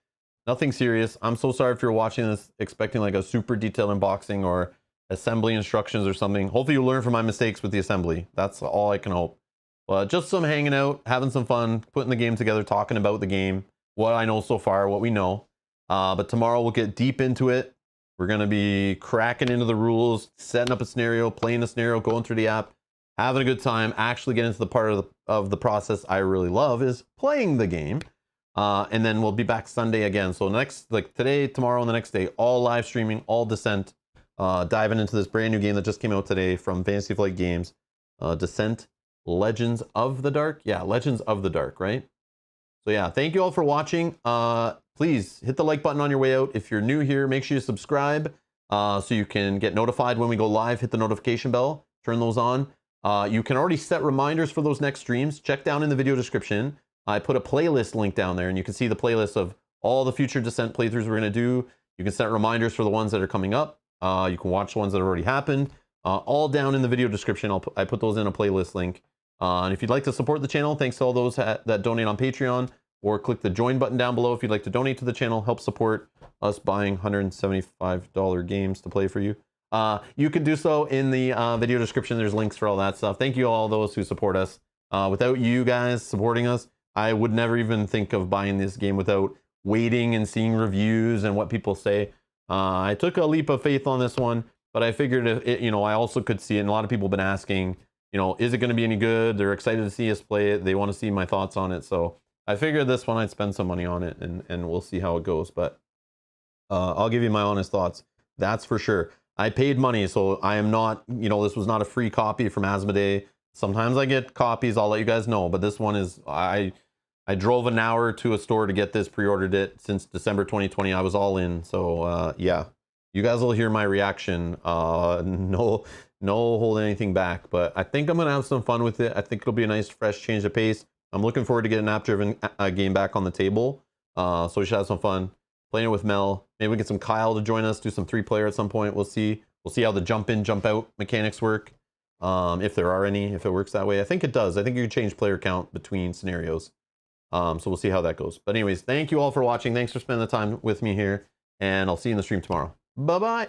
Nothing serious. I'm so sorry if you're watching this expecting like a super detailed unboxing or assembly instructions or something. Hopefully you learn from my mistakes with the assembly. That's all I can hope. But just some hanging out, having some fun, putting the game together, talking about the game, what I know so far, what we know. But tomorrow we'll get deep into it. We're going to be cracking into the rules, setting up a scenario, playing a scenario, going through the app, having a good time, actually getting into the part of the process I really love is playing the game. And then we'll be back Sunday again. So today, tomorrow, and the next day, all live streaming, all Descent, diving into this brand new game that just came out today from Fantasy Flight Games. Descent Legends of the Dark. Yeah, Legends of the Dark, right? So yeah, thank you all for watching. Please hit the like button on your way out. If you're new here, make sure you subscribe so you can get notified when we go live. Hit the notification bell, turn those on. You can already set reminders for those next streams. Check down in the video description. I put a playlist link down there, and you can see the playlist of all the future Descent playthroughs we're going to do. You can set reminders for the ones that are coming up. You can watch the ones that have already happened. All down in the video description. I put those in a playlist link. And if you'd like to support the channel, thanks to all those that donate on Patreon, or click the join button down below if you'd like to donate to the channel, help support us buying $175 games to play for you. You can do so in the video description. There's links for all that stuff. Thank you all those who support us. Without you guys supporting us, I would never even think of buying this game without waiting and seeing reviews and what people say. I took a leap of faith on this one, but I figured I also could see it. And a lot of people have been asking, is it going to be any good? They're excited to see us play it. They want to see my thoughts on it. So I figured this one I'd spend some money on it, and we'll see how it goes. But I'll give you my honest thoughts. That's for sure. I paid money, so I am not, this was not a free copy from Asmodee. Sometimes I get copies, I'll let you guys know. But this one is, I drove an hour to a store to get this, pre-ordered it since December 2020. I was all in. So yeah, you guys will hear my reaction. No holding anything back. But I think I'm going to have some fun with it. I think it'll be a nice, fresh change of pace. I'm looking forward to getting an app-driven game back on the table. So we should have some fun playing it with Mel. Maybe we get some Kyle to join us, do some 3-player at some point. We'll see. We'll see how the jump in, jump out mechanics work. If there are any, if it works that way. I think it does. I think you can change player count between scenarios. So we'll see how that goes. But anyways, thank you all for watching. Thanks for spending the time with me here. And I'll see you in the stream tomorrow. Bye-bye.